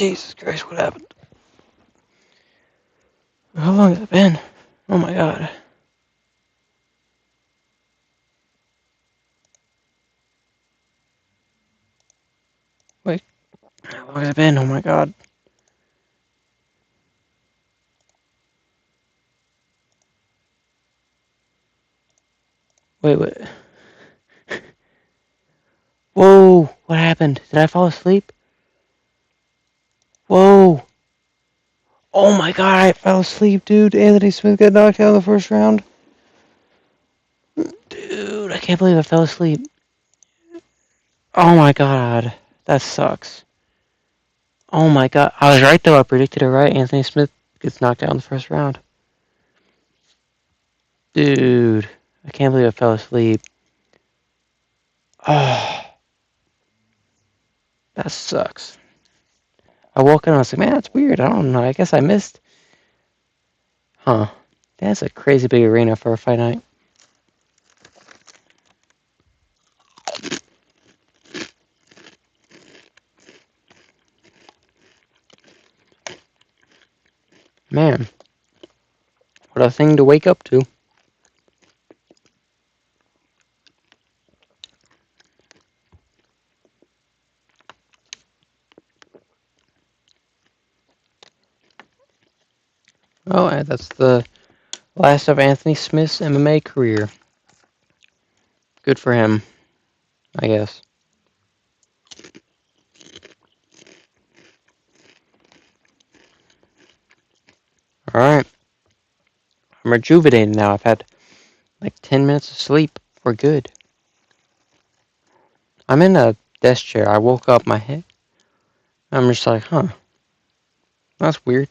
Jesus Christ, what happened? How long has it been? Oh my god. Wait, how long has it been? Oh my god. Wait. Whoa, what happened? Did I fall asleep? Whoa. Oh my god, I fell asleep, dude. Anthony Smith got knocked out in the first round. Dude, I can't believe I fell asleep. Oh my god, that sucks. Oh my god, I was right though. I predicted it right. Anthony Smith gets knocked out in the first round. Dude, I can't believe I fell asleep. Oh, that sucks. I woke up and I was like, man, that's weird. I don't know. I guess I missed. Huh. That's a crazy big arena for a fight night. Man, what a thing to wake up to. Oh, and that's the last of Anthony Smith's MMA career. Good for him, I guess. Alright. I'm rejuvenated now. I've had like 10 minutes of sleep. We're good. I'm in a desk chair. I woke up my head. I'm just like, huh. That's weird.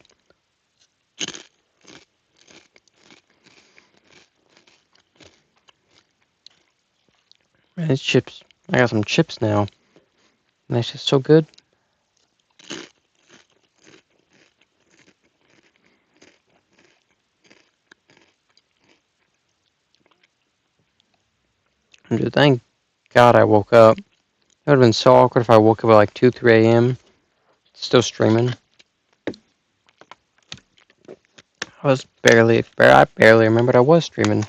Man, it's chips. I got some chips now. And that's just so good. And dude, thank God I woke up. It would have been so awkward if I woke up at like 2, 3 a.m. Still streaming. I barely remembered I was streaming.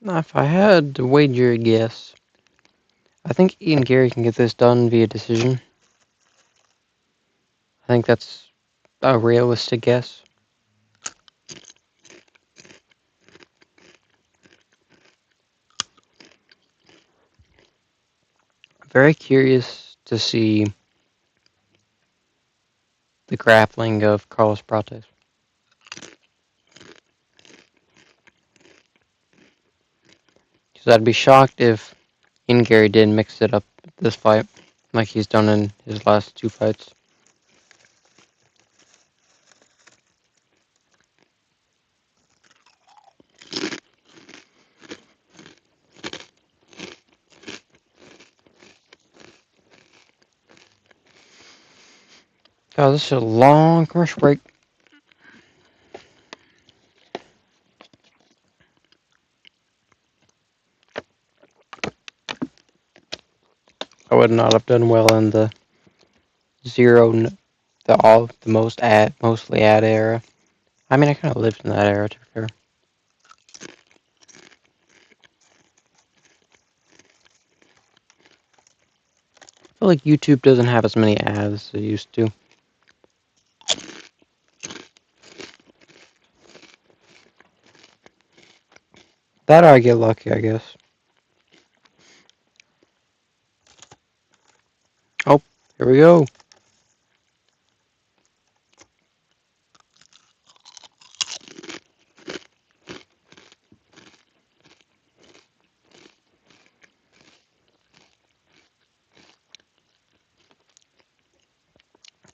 Now, if I had to wager a guess, I think Ian Garry can get this done via decision. I think that's a realistic guess. Very curious to see the grappling of Carlos Prates. Because I'd be shocked if Ian Garry didn't mix it up this fight, like he's done in his last 2 fights. God, this is a long commercial break. I would not have done well in the mostly ad era. I mean, I kind of lived in that era, to be fair. I feel like YouTube doesn't have as many ads as it used to. That or I get lucky, I guess. Oh, here we go.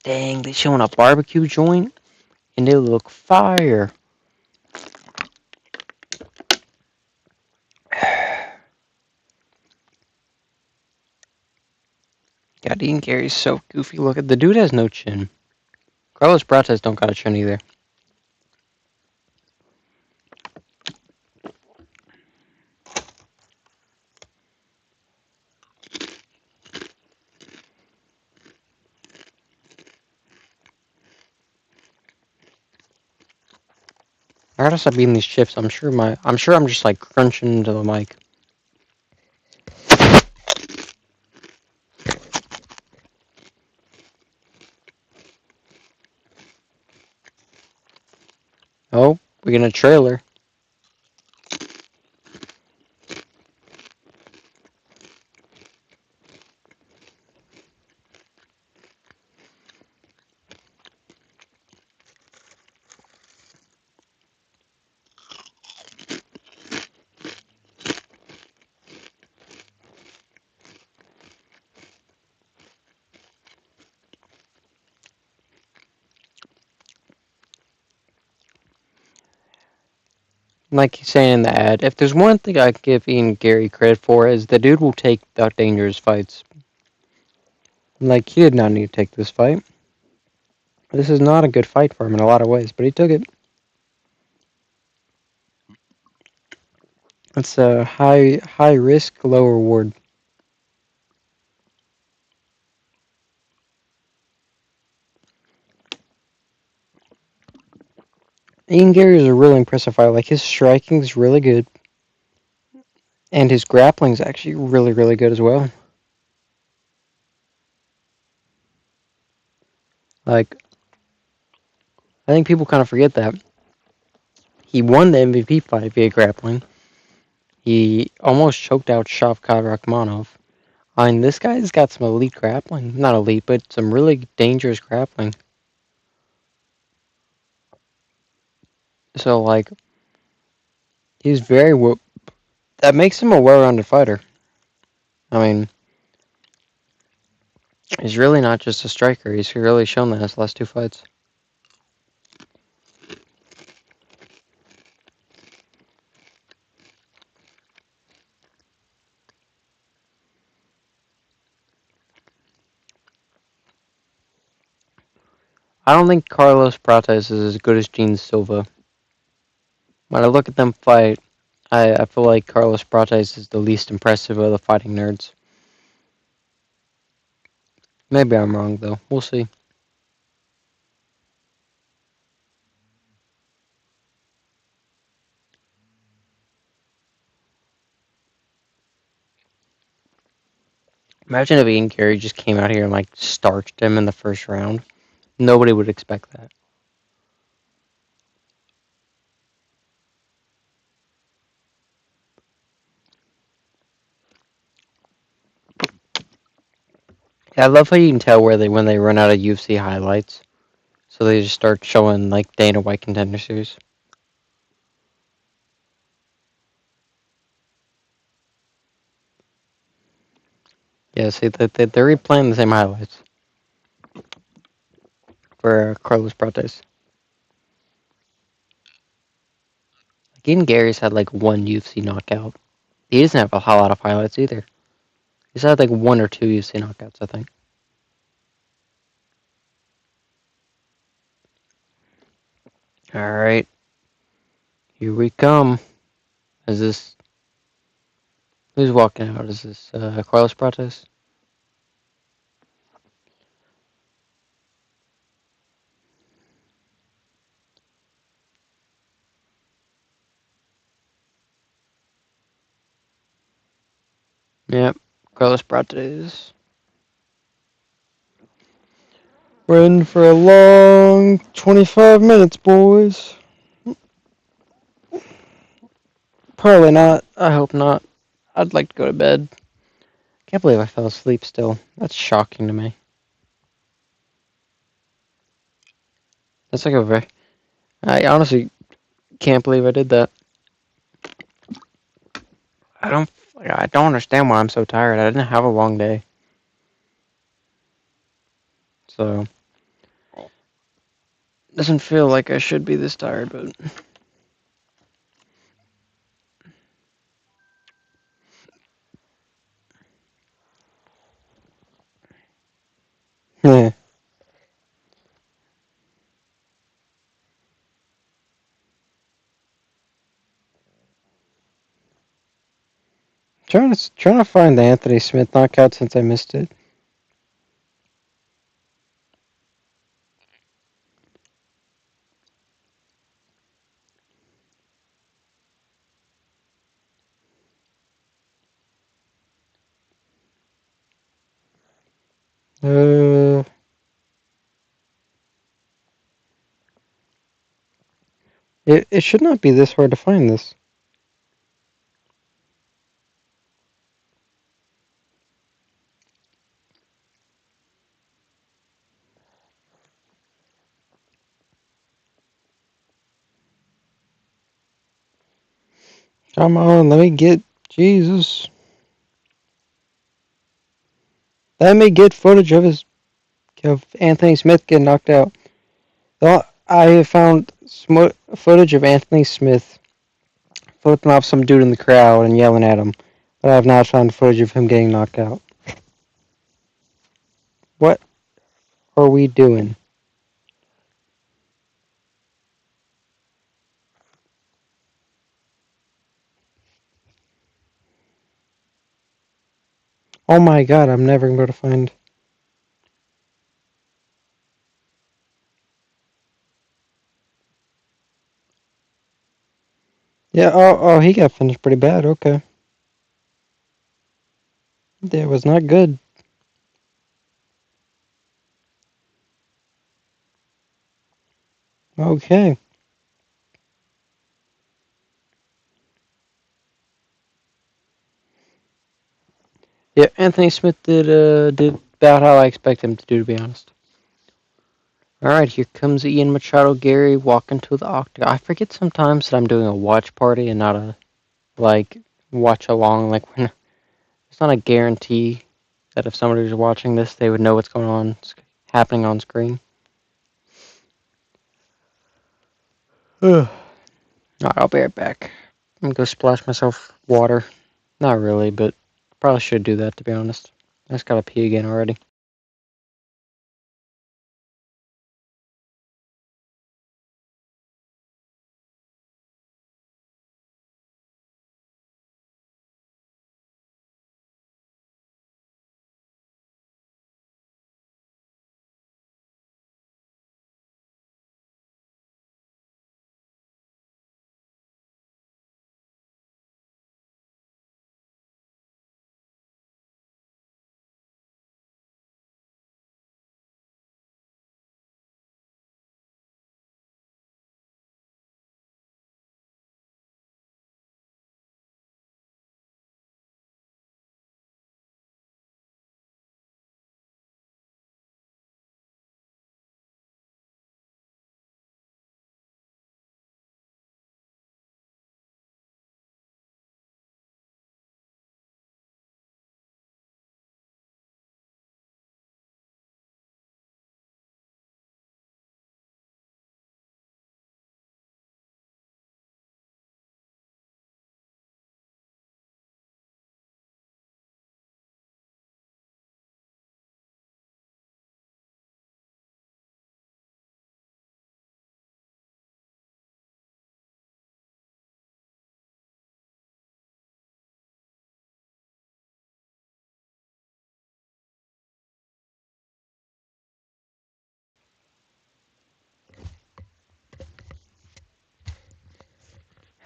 Dang, they showing a barbecue joint, and they look fire. Dean Gary's so goofy. Look at the dude has no chin. Carlos Prates don't got a chin either. I gotta stop eating these chips. I'm sure I'm just like crunching into the mic. Oh, we're getting a trailer. Like he's saying in the ad, if there's one thing I give Ian Gary credit for is the dude will take the dangerous fights. Like he did not need to take this fight. This is not a good fight for him in a lot of ways, but he took it. It's a high risk, low reward. Ian Gary is a really impressive fighter. Like his striking is really good, and his grappling is actually really good as well. Like I think people kind of forget that he won the MVP fight via grappling. He almost choked out Shavkat Rakhmonov. I mean, this guy's got some elite grappling. Not elite, but some really dangerous grappling. So, like, he's that makes him a well-rounded fighter. I mean, he's really not just a striker. He's really shown that in his last two fights. I don't think Carlos Prates is as good as Gene Silva. When I look at them fight, I feel like Carlos Prates is the least impressive of the fighting nerds. Maybe I'm wrong, though. We'll see. Imagine if Ian Garry just came out here and, like, starched him in the first round. Nobody would expect that. Yeah, I love how you can tell when they run out of UFC highlights. So they just start showing, like, Dana White Contender Series. Yeah, see, they're replaying the same highlights for Carlos Prates. Like, even Gary's had, like, one UFC knockout. He doesn't have a whole lot of highlights either. He's had, like, one or two UFC knockouts, I think. Alright, here we come. Is this... Who's walking out? Is this Carlos Prates? Yep, Carlos Prates. We're in for a long 25 minutes, boys. Probably not. I hope not. I'd like to go to bed. Can't believe I fell asleep still. That's shocking to me. That's like a very... I honestly can't believe I did that. I don't understand why I'm so tired. I didn't have a long day. So... Doesn't feel like I should be this tired, but... Trying to find the Anthony Smith knockout since I missed it. Uh, it should not be this hard to find this. Come on, let me get Jesus. Let me get footage of Anthony Smith getting knocked out. I have found footage of Anthony Smith flipping off some dude in the crowd and yelling at him, but I have not found footage of him getting knocked out. What are we doing? Oh my god, I'm never going to be able to find. Yeah, oh, he got finished pretty bad. Okay. That was not good. Okay. Yeah, Anthony Smith did about how I expect him to do, to be honest. All right, here comes Ian Machado Garry walking to the octagon. I forget sometimes that I'm doing a watch party and not a like watch along. Like when it's not a guarantee that if somebody was watching this, they would know what's going on happening on screen. Ugh. All right, I'll be right back. I'm gonna go splash myself water. Not really, but probably should do that, to be honest. I just gotta pee again already.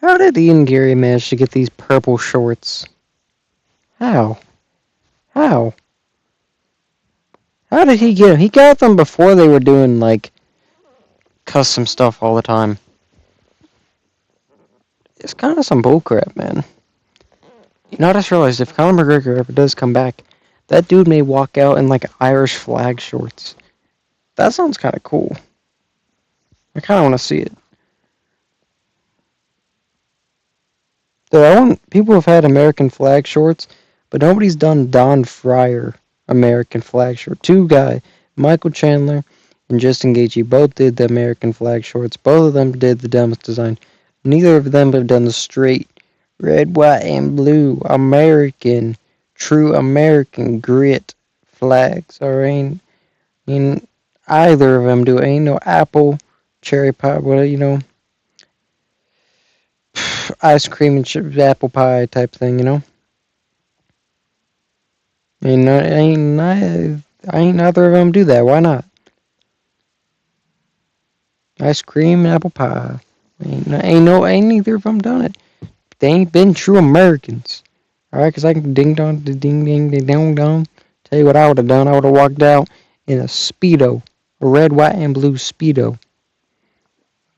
How did Ian Garry manage to get these purple shorts? How? How? How did he get them? He got them before they were doing like custom stuff all the time. It's kind of some bullcrap, man. You know, I just realized if Conor McGregor ever does come back, that dude may walk out in like Irish flag shorts. That sounds kind of cool. I kind of want to see it. People have had American flag shorts, but nobody's done Don Fryer American flag short. Two guys, Michael Chandler and Justin Gaethje, both did the American flag shorts. Both of them did the dumbest design. Neither of them have done the straight red, white, and blue American, true American grit flags. Or ain't either of them do. Ain't no apple, cherry pie, ice cream and apple pie type thing. Ain't neither of them do that. Why not? Ice cream and apple pie. Ain't neither of them done it. They ain't been true Americans. Alright, because I can ding dong, ding ding, ding dong dong. Tell you what I would have done. I would have walked out in a Speedo. A red, white, and blue Speedo.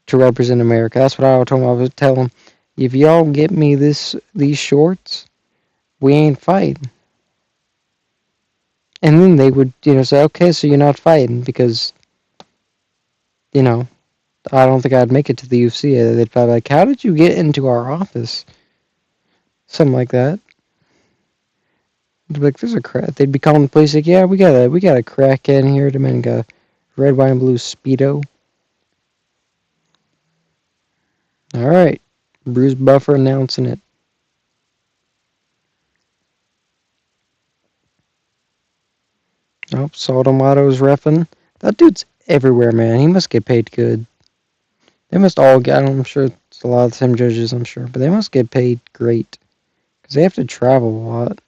To represent America. That's what I told them. I would tell them, if y'all get me these shorts, we ain't fighting. And then they would, say, okay, so you're not fighting because, I don't think I'd make it to the UFC. They'd probably be like, how did you get into our office? Something like that. They'd be like, there's a crack. They'd be calling the police like, yeah, we got a crack in here to make a red, white, and blue Speedo. All right, Bruce Buffer announcing it. Oh, Saldomato's reffing. That dude's everywhere, man. He must get paid good. They must all get. I'm sure it's a lot of the same judges. I'm sure, but they must get paid great because they have to travel a lot.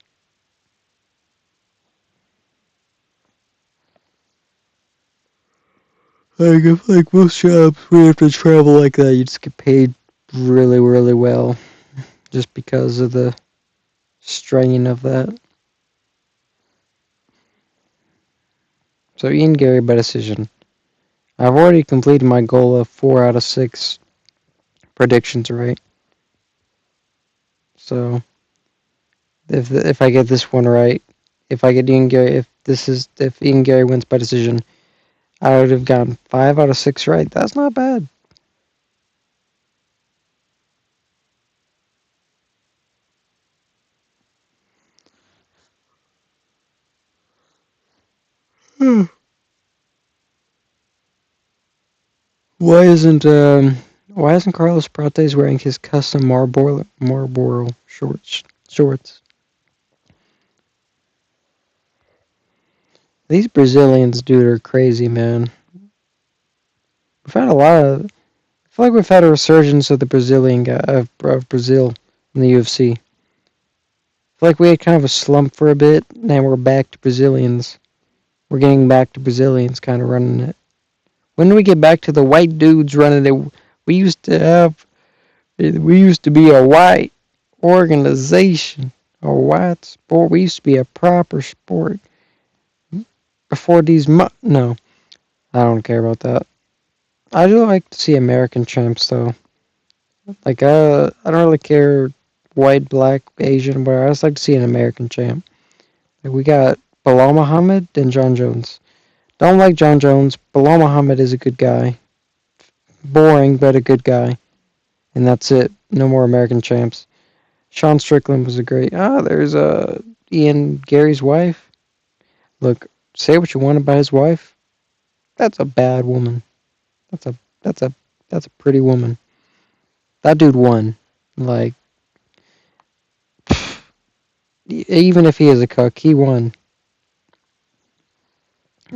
Like most jobs, we have to travel like that. You just get paid really, really well, just because of the strain of that. So Ian Garry by decision. I've already completed my goal of 4 out of 6 predictions right. So if I get this one right, if I get Ian Garry, if Ian Garry wins by decision, I would have gotten 5 out of 6 right. That's not bad. Why isn't Carlos Prates wearing his custom Marlboro shorts? These Brazilians, dude, are crazy, man. We've had I feel like we've had a resurgence of the Brazilian guy of Brazil in the UFC. I feel like we had kind of a slump for a bit, and we're back to Brazilians. We're getting back to Brazilians kind of running it. When do we get back to the white dudes running it? We used to be a white organization, a white sport. We used to be a proper sport before these. No, I don't care about that. I do like to see American champs though. Like I don't really care white, black, Asian, but I just like to see an American champ. Like we got Bilal Muhammad and John Jones. Don't like John Jones. Bilal Muhammad is a good guy. Boring, but a good guy. And that's it. No more American champs. Sean Strickland was a great. There's Ian Garry's wife. Look, say what you want about his wife. That's a bad woman. That's a that's a that's a pretty woman. That dude won. Like even if he is a cuck, he won.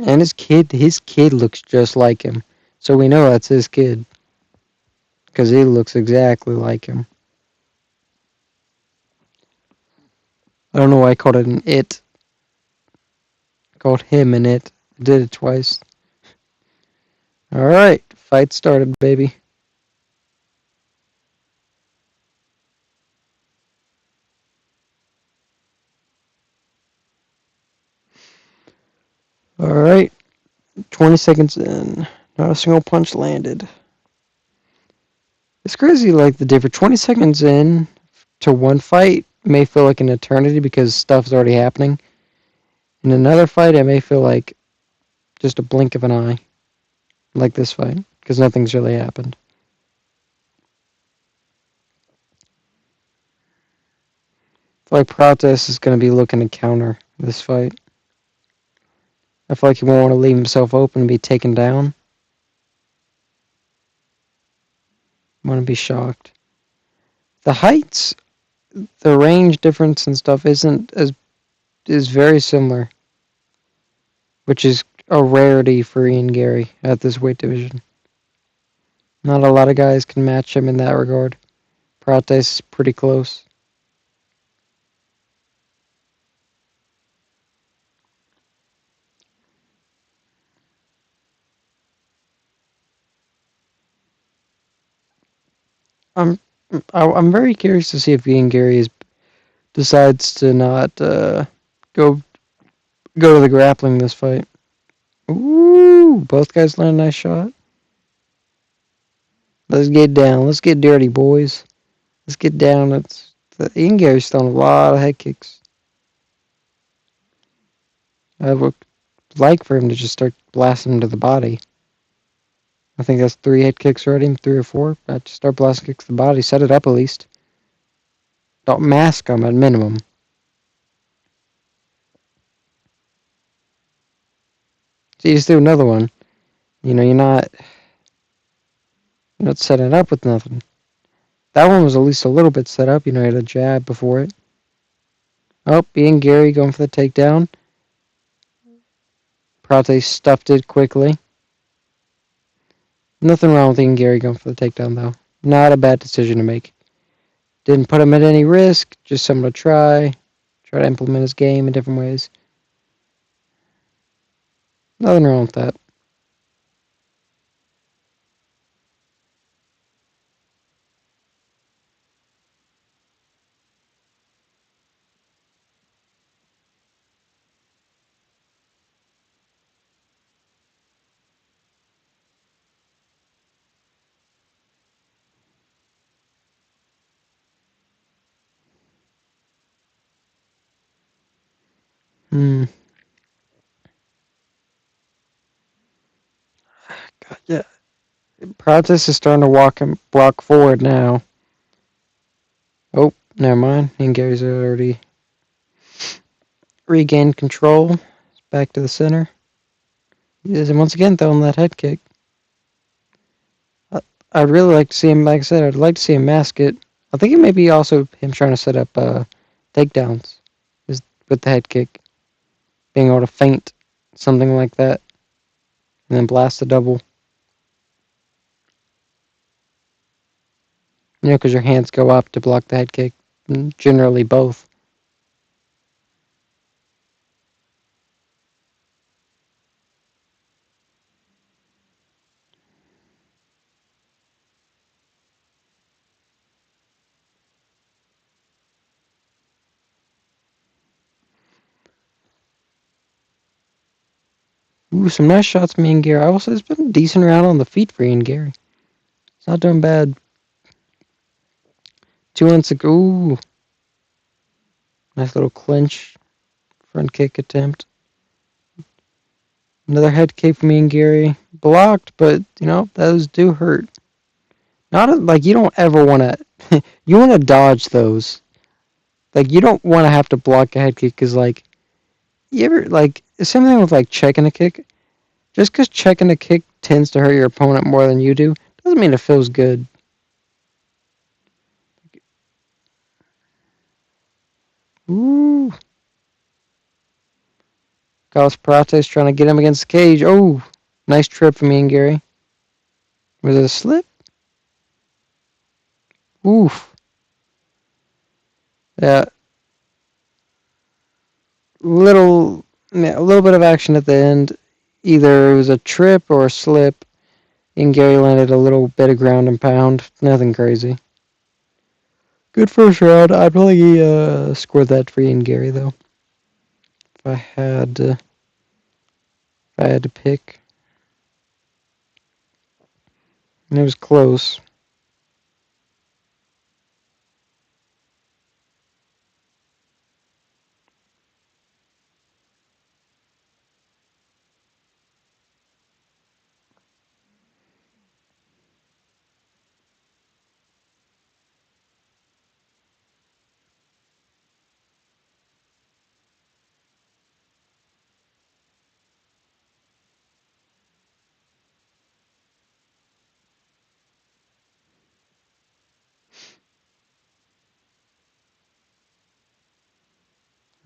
And his kid looks just like him. So we know that's his kid because he looks exactly like him. I don't know why I called it an it. I called him an it. I did it twice. All right, fight started, baby. All right, 20 seconds in. Not a single punch landed. It's crazy, like the difference. 20 seconds in to one fight may feel like an eternity because stuff's already happening. In another fight, it may feel like just a blink of an eye, like this fight, because nothing's really happened. I feel like Prates is going to be looking to counter this fight. I feel like he won't want to leave himself open and be taken down. I want to be shocked. The heights, the range difference and stuff is very similar, which is a rarity for Ian Garry at this weight division. Not a lot of guys can match him in that regard. Prates is pretty close. I'm I'm very curious to see if Ian Garry decides to not go go to the grappling this fight. Ooh, both guys land a nice shot. Let's get down. Let's get dirty, boys. Let's get down. Ian Garry's throwing a lot of head kicks. I would like for him to just start blasting him to the body. I think that's 3 head kicks already, 3 or 4. Just start blasting kicks to the body. Set it up at least. Don't mask him at minimum. So you just do another one. You're not setting it up with nothing. That one was at least a little bit set up. He had a jab before it. Oh, Ian Garry going for the takedown. Prates stuffed it quickly. Nothing wrong with Ian Garry going for the takedown, though. Not a bad decision to make. Didn't put him at any risk. Just something to try. Try to implement his game in different ways. Nothing wrong with that. God, yeah. Prates is starting to walk forward now. Oh, never mind. Ian Garry's already regained control. Back to the center. He is once again throwing that head kick. I'd really like to see him, like I said, I'd like to see him mask it. I think it may be also him trying to set up takedowns with the head kick. Being able to feint, something like that. And then blast the double. Because your hands go up to block the head kick. Generally both. Ooh, some nice shots from Ian Garry. I will say it's been a decent round on the feet for Ian Garry. It's not doing bad. 2 months ago. Ooh. Nice little clinch. Front kick attempt. Another head kick from Ian Garry. Blocked, but, those do hurt. Not like you don't ever want to. You want to dodge those. Like, you don't want to have to block a head kick because, you ever, it's same thing with, checking a kick. Just because checking a kick tends to hurt your opponent more than you do, doesn't mean it feels good. Ooh. Carlos Prates trying to get him against the cage. Oh, nice trip from Ian Garry. Was it a slip? Oof. Yeah. A little bit of action at the end. Either it was a trip or a slip. Ian Garry landed a little bit of ground and pound. Nothing crazy. Good first round. I'd probably score that for Ian Garry though. If I had to pick. And it was close.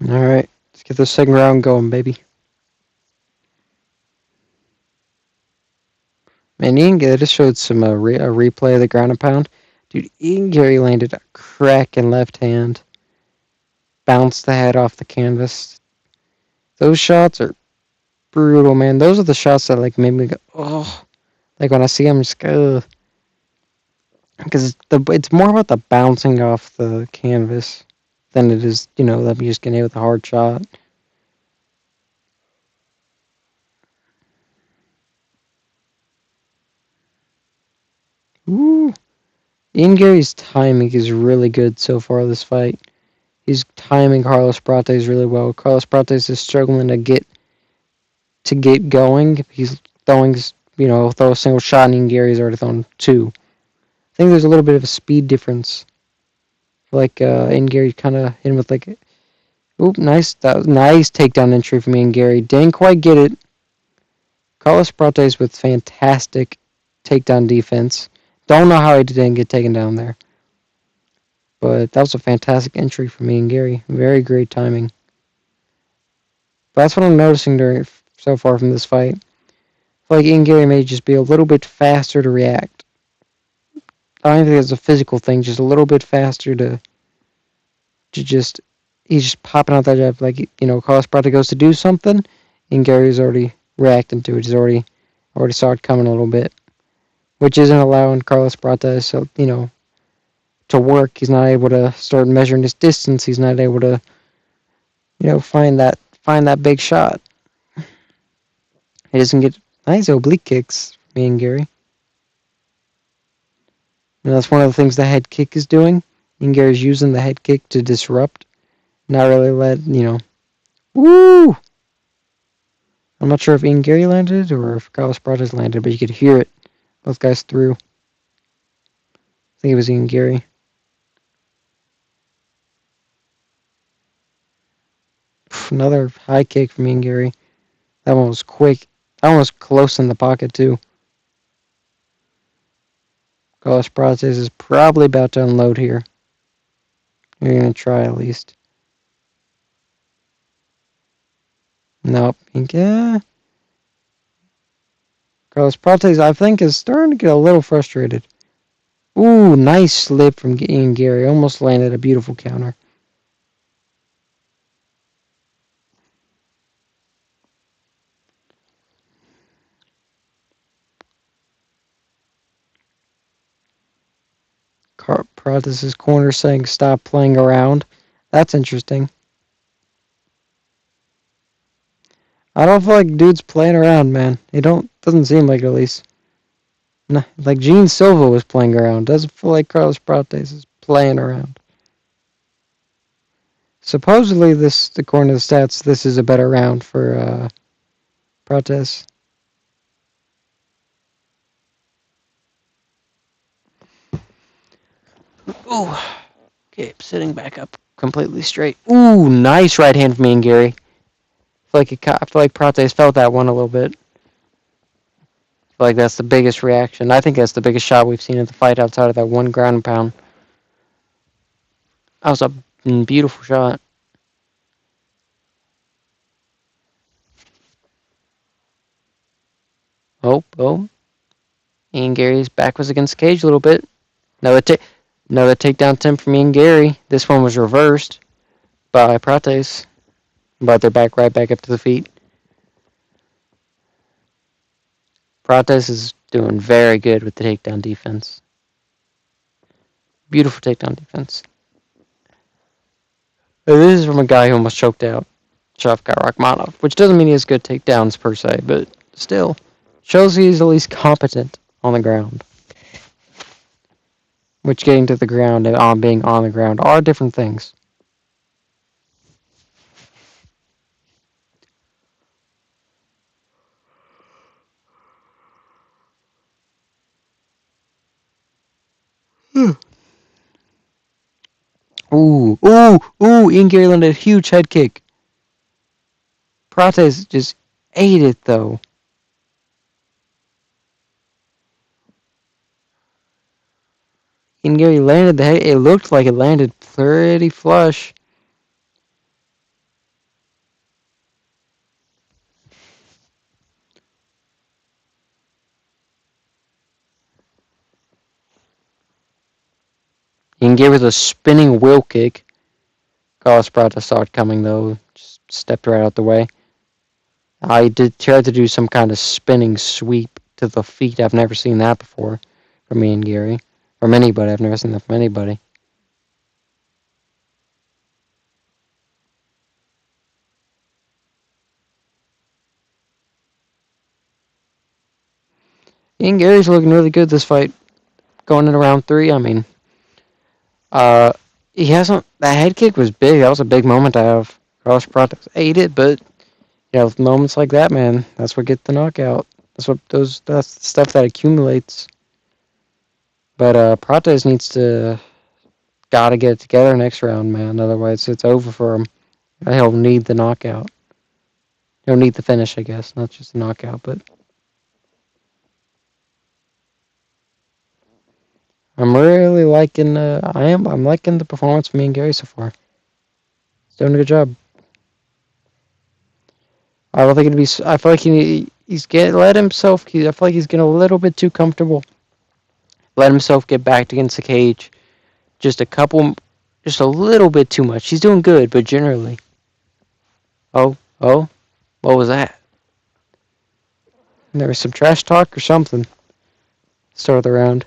Alright. Let's get the second round going, baby. Man, Ian Garry just showed some a replay of the ground and pound. Dude, Ian Garry landed a cracking left hand. Bounced the head off the canvas. Those shots are brutal, man. Those are the shots that made me go, oh. Like when I see them, just go, ugh. because it's more about the bouncing off the canvas than it is, them just getting hit with a hard shot. Ooh. Ian Garry's timing is really good so far this fight. He's timing Carlos Prates really well. Carlos Prates is struggling to get going. He's throwing, throw a single shot, and Ian Garry's already thrown two. I think there's a little bit of a speed difference. Like Ian Garry kind of hit him with like, oop, nice, that was nice takedown entry from Ian Garry. Didn't quite get it. Carlos Prates with fantastic takedown defense. Don't know how he didn't get taken down there. But that was a fantastic entry from Ian Garry. Very great timing. But that's what I'm noticing so far from this fight. I feel like Ian Garry may just be a little bit faster to react. I don't think it's a physical thing, just a little bit faster to just, he's just popping out that jab. Like, Carlos Prates goes to do something, and Gary's already reacting to it. He's already saw it coming a little bit, which isn't allowing Carlos Prates, to work. He's not able to start measuring his distance. He's not able to, find that big shot. He doesn't get nice oblique kicks, me and Garry. And that's one of the things the head kick is doing. And Gary's using the head kick to disrupt, not really woo! I'm not sure if Ian Garry landed or if Carlos Prates landed, but you could hear it. Both guys threw. I think it was Ian Garry. Another high kick from Ian Garry. That one was quick. That one was close in the pocket, too. Carlos Prates is probably about to unload here. You're going to try at least. Nope. Yeah. Carlos Prates, I think, is starting to get a little frustrated. Ooh, nice slip from Ian Garry. Almost landed a beautiful counter. Prates' corner saying stop playing around. That's interesting. I don't feel like dude's playing around, man. Doesn't seem like it, at least. No, like Gene Silva was playing around. Doesn't feel like Carlos Prates is playing around. Supposedly, according to the stats, this is a better round for Prates. Ooh. Okay, sitting back up completely straight. Ooh, nice right hand from me and Garry. I feel like Prates felt that one a little bit. I feel like that's the biggest reaction. I think that's the biggest shot we've seen in the fight outside of that one ground and pound. That was a beautiful shot. Oh. Ian Garry's back was against the cage a little bit. Another takedown attempt from Ian Garry. This one was reversed by Prates. But they're right back up to the feet. Prates is doing very good with the takedown defense. Beautiful takedown defense. This is from a guy who almost choked out Shavkat Rakhmonov, which doesn't mean he has good takedowns per se, but still shows he's at least competent on the ground. Which getting to the ground and being on the ground are different things. Ooh, Ian Garry landed a huge head kick. Prates just ate it, though. Ian Garry landed the head. It looked like it landed pretty flush. Ian Garry with a spinning wheel kick. Carlos Prates saw it coming, though. Just stepped right out the way. I did try to do some kind of spinning sweep to the feet. I've never seen that before from Ian Garry. From anybody. I've never seen that from anybody. Ian Garry's looking really good this fight. Going in round 3, I mean, uh, he hasn't. That head kick was big. That was a big moment to have. Carlos Prates ate it, but with moments like that, man, that's what gets the knockout. That's the stuff that accumulates. But Prates needs to gotta get it together next round, man. Otherwise, it's over for him. He'll need the knockout. He'll need the finish, I guess, not just the knockout. But I'm really liking. I'm liking the performance from me and Garry so far. He's doing a good job. I don't think it'd be. I feel like he's let himself. I feel like he's getting a little bit too comfortable. Let himself get back against the cage. Just a little bit too much. He's doing good, but generally. Oh, what was that? There was some trash talk or something. Start the round.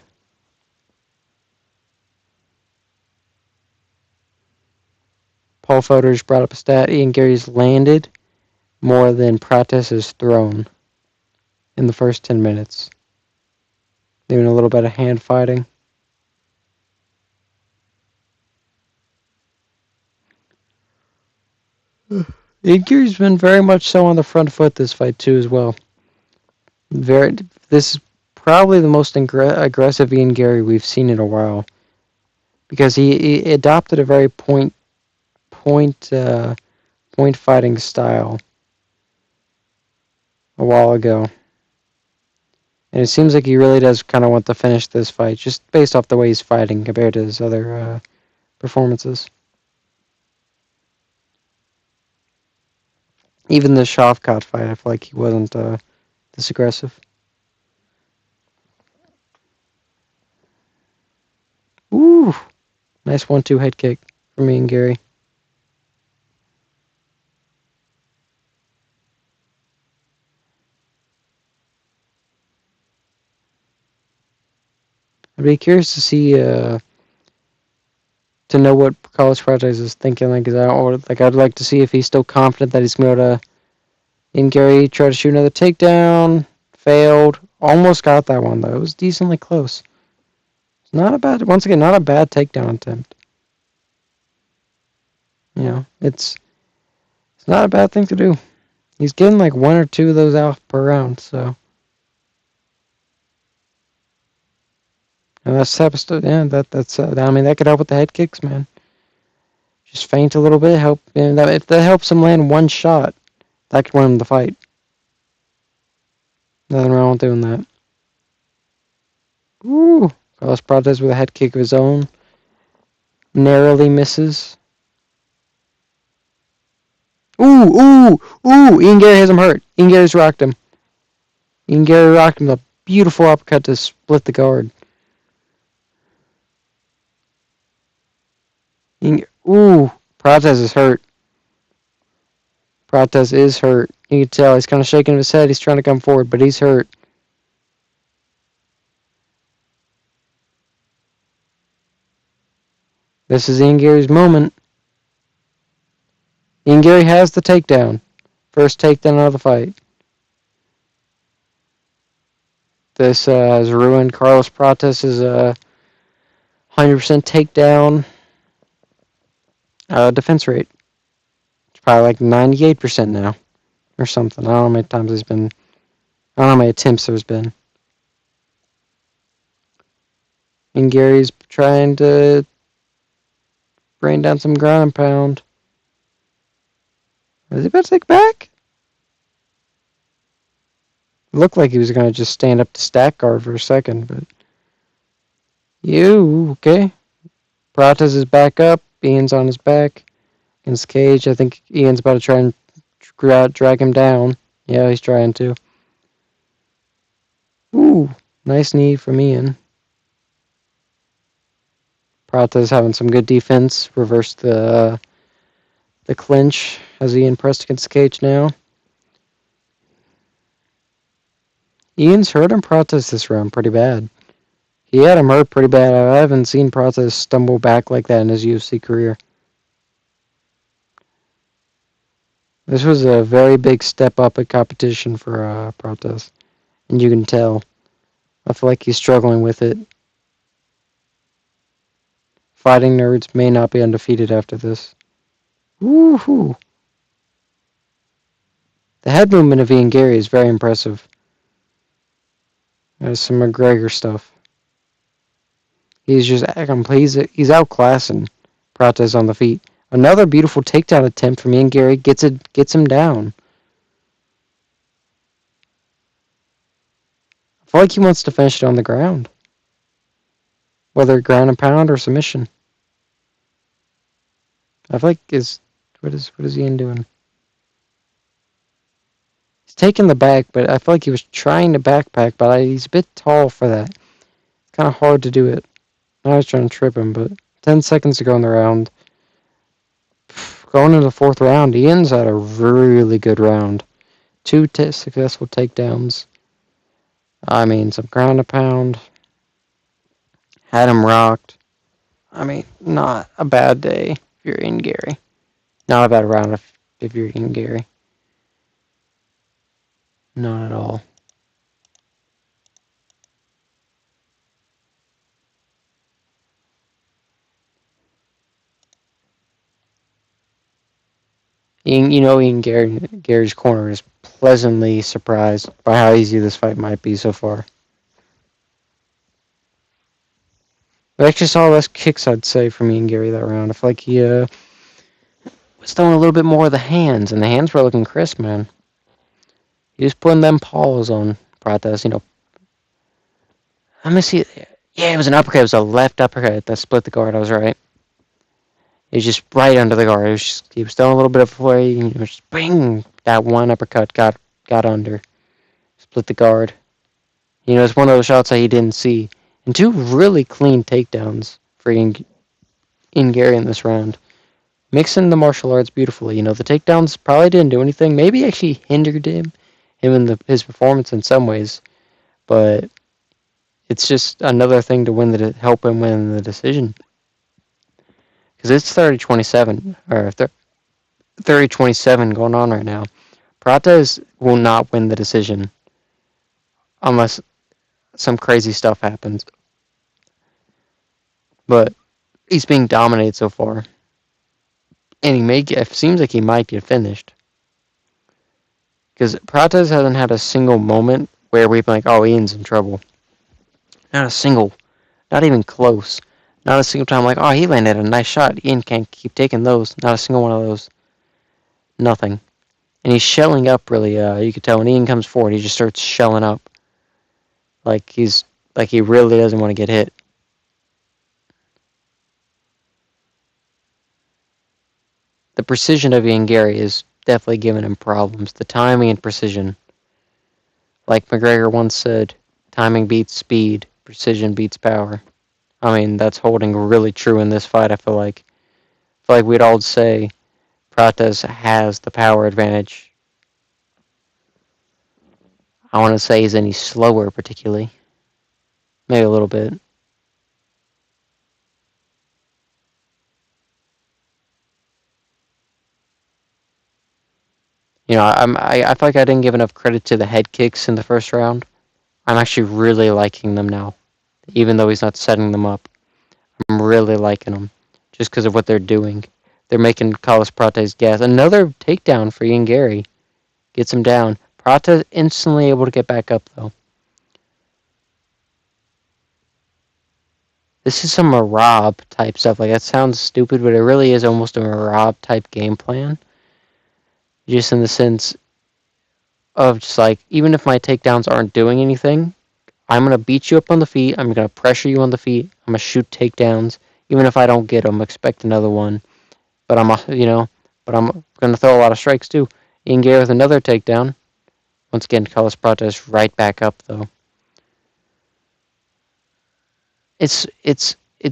Paul Fodor's brought up a stat. Ian Garry's landed more than Prates has thrown in the first 10 minutes. Doing a little bit of hand fighting. Ian Garry's been very much so on the front foot this fight too, as well. This is probably the most aggressive Ian Garry we've seen in a while, because he adopted a very point fighting style a while ago. And it seems like he really does kind of want to finish this fight, just based off the way he's fighting compared to his other performances. Even the Shavkat fight, I feel like he wasn't this aggressive. Ooh, nice 1-2 head kick for me and Garry. I'd be curious to see, to know what Carlos Prates is thinking. I'd like to see if he's still confident that he's going to be able to. And Garry tried to shoot another takedown, failed, almost got that one though. It was decently close. It's not a bad takedown attempt. It's not a bad thing to do. He's getting like 1 or 2 of those out per round, so. And that's type of stuff. Yeah, that's. I mean, that could help with the head kicks, man. Just feint a little bit, help. And if that helps him land one shot, that could win him the fight. Nothing wrong with doing that. Ooh, Carlos Prates with a head kick of his own. Narrowly misses. Ooh! Ian Garry has him hurt. Ian Garry's rocked him. Ian Garry rocked him. A beautiful uppercut to split the guard. Prates is hurt. Prates is hurt. You can tell he's kind of shaking his head. He's trying to come forward, but he's hurt. This is Ian Garry's moment. Ian Garry has the takedown. First takedown of the fight. This has ruined Carlos Prates' 100% takedown defense rate. It's probably like 98% now or something. I don't know how many times there's been. I don't know how many attempts there's been. And Gary's trying to bring down some ground and pound. Is he about to take back? It looked like he was going to just stand up to stack guard for a second, but. Okay? Prates is back up. Ian's on his back against the cage. I think Ian's about to try and drag him down. Yeah, he's trying to. Ooh, nice knee from Ian. Prates having some good defense. Reversed the clinch as Ian pressed against the cage now. Ian's hurting Prates this round pretty bad. He had him hurt pretty bad. I haven't seen Prates stumble back like that in his UFC career. This was a very big step up in competition for Prates, and you can tell. I feel like he's struggling with it. Fighting nerds may not be undefeated after this. Woohoo! The head movement of Ian Garry is very impressive. There's some McGregor stuff. He's just he's outclassing Prates on the feet. Another beautiful takedown attempt from Ian Garry gets him down. I feel like he wants to finish it on the ground, whether ground and pound or submission. I feel like what is Ian doing? He's taking the back, but I feel like he was trying to backpack, but he's a bit tall for that. It's kind of hard to do it. I was trying to trip him, but 10 seconds to go in the round. Going into the fourth round, Ian's had a really good round. 2 successful takedowns. I mean, some ground and pound. Had him rocked. I mean, not a bad day if you're Ian Garry. Not a bad round if you're Ian Garry. Not at all. Ian Gary's corner is pleasantly surprised by how easy this fight might be so far. We actually saw less kicks, I'd say, from Ian Garry that round. I feel like he was throwing a little bit more of the hands, and the hands were looking crisp, man. He was putting them paws on Prates, Let me see. Yeah, it was an uppercut. It was a left uppercut that split the guard. I was right. It was just right under the guard. He was throwing a little bit of way, and just bing! That one uppercut got under. Split the guard. It's one of those shots that he didn't see. And 2 really clean takedowns for Ian Garry in this round. Mixing the martial arts beautifully. The takedowns probably didn't do anything. Maybe actually hindered him in his performance in some ways. But it's just another thing to help him win the decision. Because it's 30-27, or 30-27 going on right now. Prates will not win the decision unless some crazy stuff happens. But he's being dominated so far. And it seems like he might get finished. Because Prates hasn't had a single moment where we've been like, oh, Ian's in trouble. Not a single. Not even close. Not a single time like, oh, he landed a nice shot. Ian can't keep taking those. Not a single one of those. Nothing. And he's shelling up really. You could tell when Ian comes forward, he just starts shelling up. Like he really doesn't want to get hit. The precision of Ian Garry is definitely giving him problems. The timing and precision. Like McGregor once said, timing beats speed, precision beats power. I mean, that's holding really true in this fight, I feel like. We'd all say Prates has the power advantage. I want to say he's any slower, particularly. Maybe a little bit. I feel like I didn't give enough credit to the head kicks in the first round. I'm actually really liking them now, even though he's not setting them up. I'm really liking them, just because of what they're doing. They're making Carlos Prates gas. Another takedown for Ian Garry. Gets him down. Prates instantly able to get back up, though. This is some Marab type stuff. Like, that sounds stupid, but it really is almost a Marab type game plan. Just in the sense of just like, even if my takedowns aren't doing anything, I'm going to beat you up on the feet. I'm going to pressure you on the feet. I'm going to shoot takedowns. Even if I don't get them, expect another one. But I'm going to throw a lot of strikes too. Ian Garry with another takedown. Once again, Carlos Prates right back up though. It's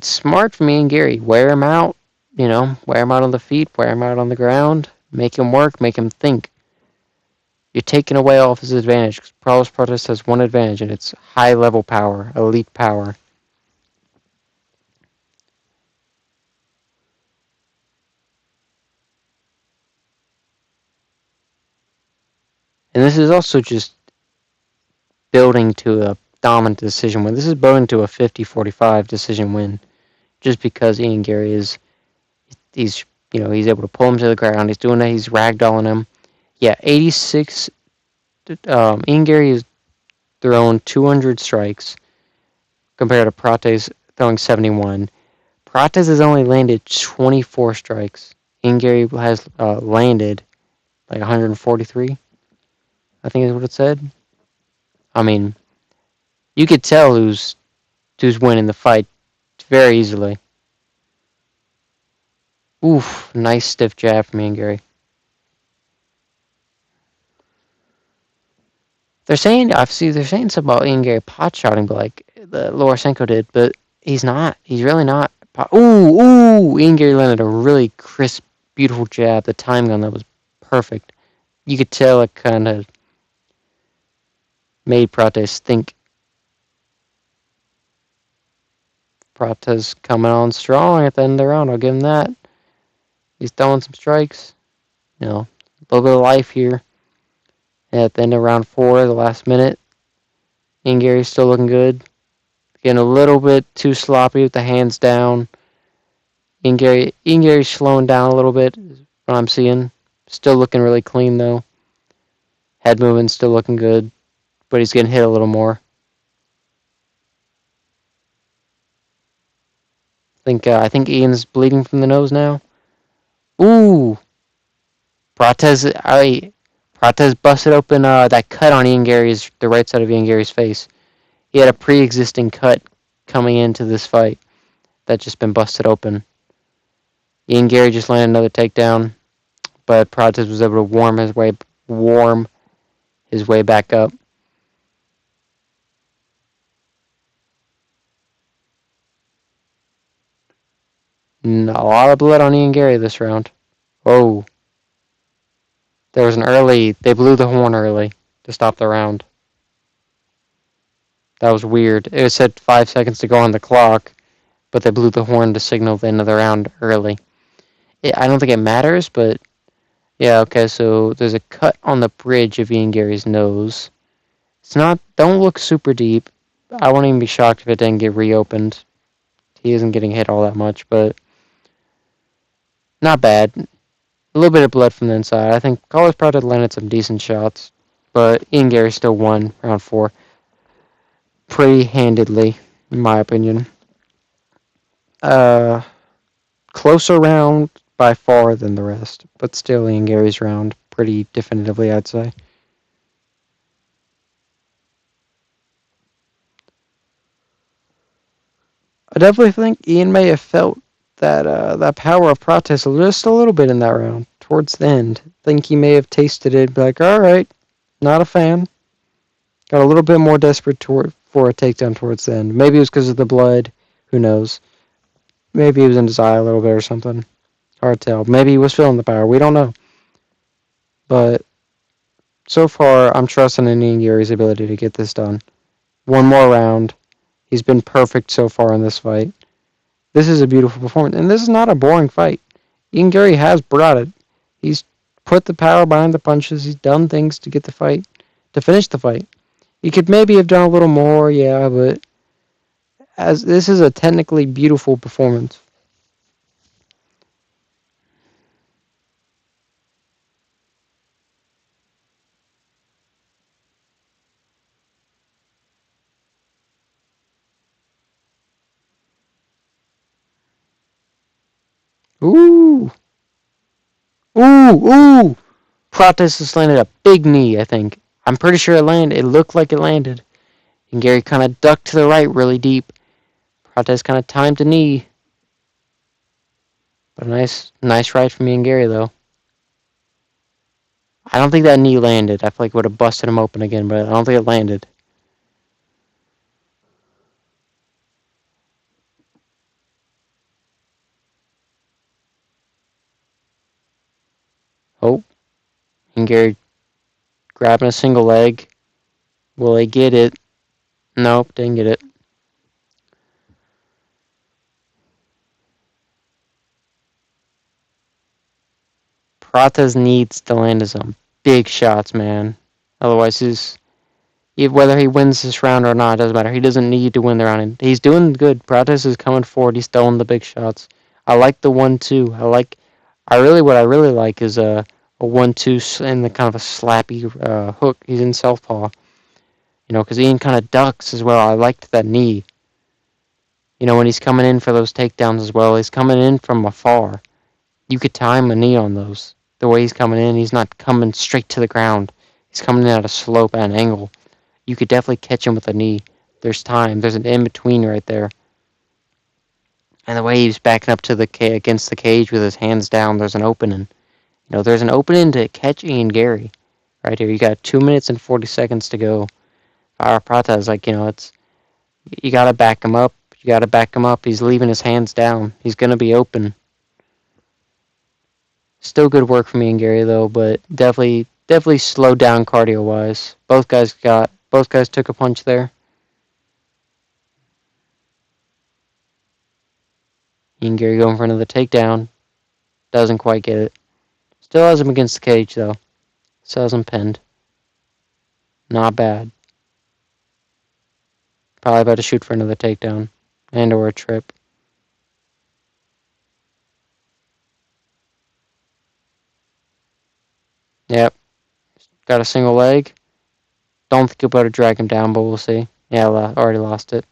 smart for me and Garry. Wear him out. Wear him out on the feet. Wear him out on the ground. Make him work. Make him think. You're taking away all of his advantage. Carlos Prates has one advantage, and it's high-level power, elite power. And this is also just building to a dominant decision win. This is building to a 50-45 decision win, just because Ian Garry he's he's able to pull him to the ground. He's doing that. He's ragdolling him. Yeah, 86. Ian Garry is throwing 200 strikes compared to Prates throwing 71. Prates has only landed 24 strikes. Ian Garry has landed like 143. I think is what it said. I mean, you could tell who's winning the fight very easily. Oof, nice stiff jab from Ian Garry. They're saying something about Ian Garry pot shotting, but like the Lorosenko did, but he's not. He's really not. Ooh, Ian Garry landed a really crisp, beautiful jab. The timing on that was perfect. You could tell it kind of made Prates think. Prates coming on strong at the end of the round. I'll give him that. He's throwing some strikes. A little bit of life here. And at the end of round 4, the last minute, Ian Garry's still looking good. Getting a little bit too sloppy with the hands down. Ian Garry's slowing down a little bit, is what I'm seeing. Still looking really clean, though. Head movement still looking good, but he's getting hit a little more. I think Ian's bleeding from the nose now. Ooh! Prates busted open that cut on the right side of Ian Garry's face. He had a pre-existing cut coming into this fight that just been busted open. Ian Garry just landed another takedown, but Prates was able to warm his way back up. A lot of blood on Ian Garry this round. Oh, they blew the horn early to stop the round. That was weird. It said 5 seconds to go on the clock, but they blew the horn to signal the end of the round early. I don't think it matters, but yeah, okay, so there's a cut on the bridge of Ian Garry's nose. Don't look super deep. I wouldn't even be shocked if it didn't get reopened. He isn't getting hit all that much, but not bad. A little bit of blood from the inside. I think Carlos Prado landed some decent shots, but Ian Garry still won round 4 pretty handedly, in my opinion. Uh, Closer round by far than the rest, but still Ian Garry's round pretty definitively, I'd say. I definitely think Ian may have felt that power of Prates just a little bit in that round towards the end. I think he may have tasted it, be like, all right, not a fan. Got a little bit more desperate for a takedown towards the end. Maybe it was because of the blood. Who knows? Maybe he was in his eye a little bit or something. Hard to tell. Maybe he was feeling the power. We don't know. But so far, I'm trusting in Ian Garry's ability to get this done. One more round. He's been perfect so far in this fight. This is a beautiful performance. And this is not a boring fight. Ian Garry has brought it. He's put the power behind the punches. He's done things to get the fight, to finish the fight. He could maybe have done a little more, yeah, but as this is a technically beautiful performance. Ooh. Ooh. Prates just landed a big knee, I think. I'm pretty sure it landed. It looked like it landed. And Garry kind of ducked to the right really deep. Prates kind of timed the knee. But a nice right from Ian Garry, though. I don't think that knee landed. I feel like it would have busted him open again, but I don't think it landed. Oh, and Garry grabbing a single leg. Will he get it? Nope, didn't get it. Prates needs to land some big shots, man. Otherwise, whether he wins this round or not, doesn't matter. He doesn't need to win the round. He's doing good. Prates is coming forward. He's throwing the big shots. I like the 1-2. What I really like is a 1-2 and the kind of a slappy hook. He's in southpaw. Because Ian kind of ducks as well. I liked that knee. When he's coming in for those takedowns as well, he's coming in from afar. You could time a knee on those. The way he's coming in, he's not coming straight to the ground. He's coming in at a slope at an angle. You could definitely catch him with a knee. There's time. There's an in-between right there. And the way he's backing up to against the cage with his hands down, there's an opening. There's an opening to catch Ian Garry. Right here, you got 2 minutes and 40 seconds to go. Prata is you gotta back him up. You gotta back him up. He's leaving his hands down. He's gonna be open. Still good work from Ian Garry though, but definitely slowed down cardio wise. Both guys took a punch there. Ian Garry going for another takedown. Doesn't quite get it. Still has him against the cage though. Still has him pinned. Not bad. Probably about to shoot for another takedown. And or a trip. Yep. Got a single leg. Don't think about to drag him down, but we'll see. Yeah, already lost it.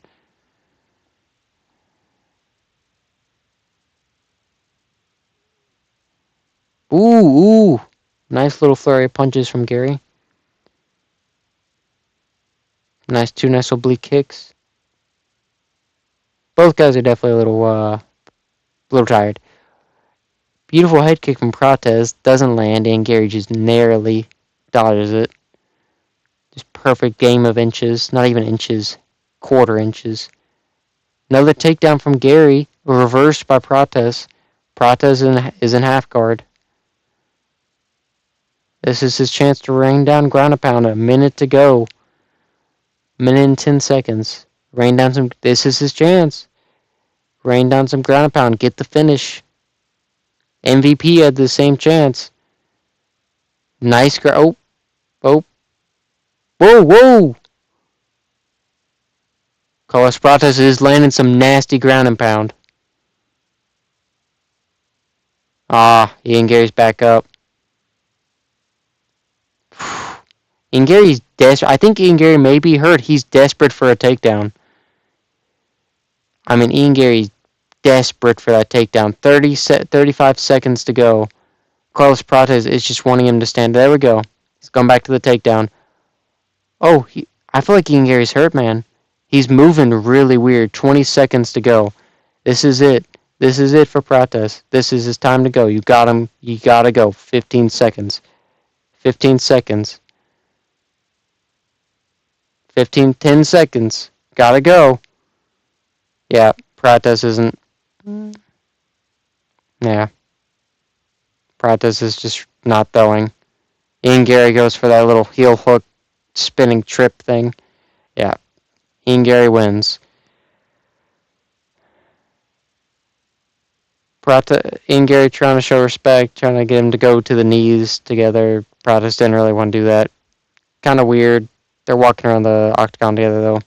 Ooh. Nice little flurry of punches from Garry. Two nice oblique kicks. Both guys are definitely a little tired. Beautiful head kick from Prates. Doesn't land, and Garry just narrowly dodges it. Just perfect game of inches. Not even inches. Quarter inches. Another takedown from Garry. Reversed by Prates. Prates is in half guard. This is his chance to rain down ground and pound. A minute to go. Minute and 10 seconds. Rain down some. This is his chance. Rain down some ground and pound. Get the finish. MVP had the same chance. Nice. Oh. Whoa. Carlos Prates is landing some nasty ground and pound. Ian Garry's back up. Ian Garry's desperate. I think Ian Garry may be hurt. He's desperate for a takedown. Ian Garry's desperate for that takedown. 35 seconds to go. Carlos Prates is just wanting him to stand. There we go. He's going back to the takedown. I feel like Ian Garry's hurt, man. He's moving really weird. 20 seconds to go. This is it. This is it for Prates. This is his time to go. You got him. You gotta go. 15 seconds. 15 seconds. 10 seconds. Gotta go. Yeah, Prates isn't. Yeah. Prates is just not throwing. Ian Garry goes for that little heel hook spinning trip thing. Yeah. Ian Garry wins. Ian Garry trying to show respect, trying to get him to go to the knees together. Prates didn't really want to do that. Kind of weird. They're walking around the octagon together, though.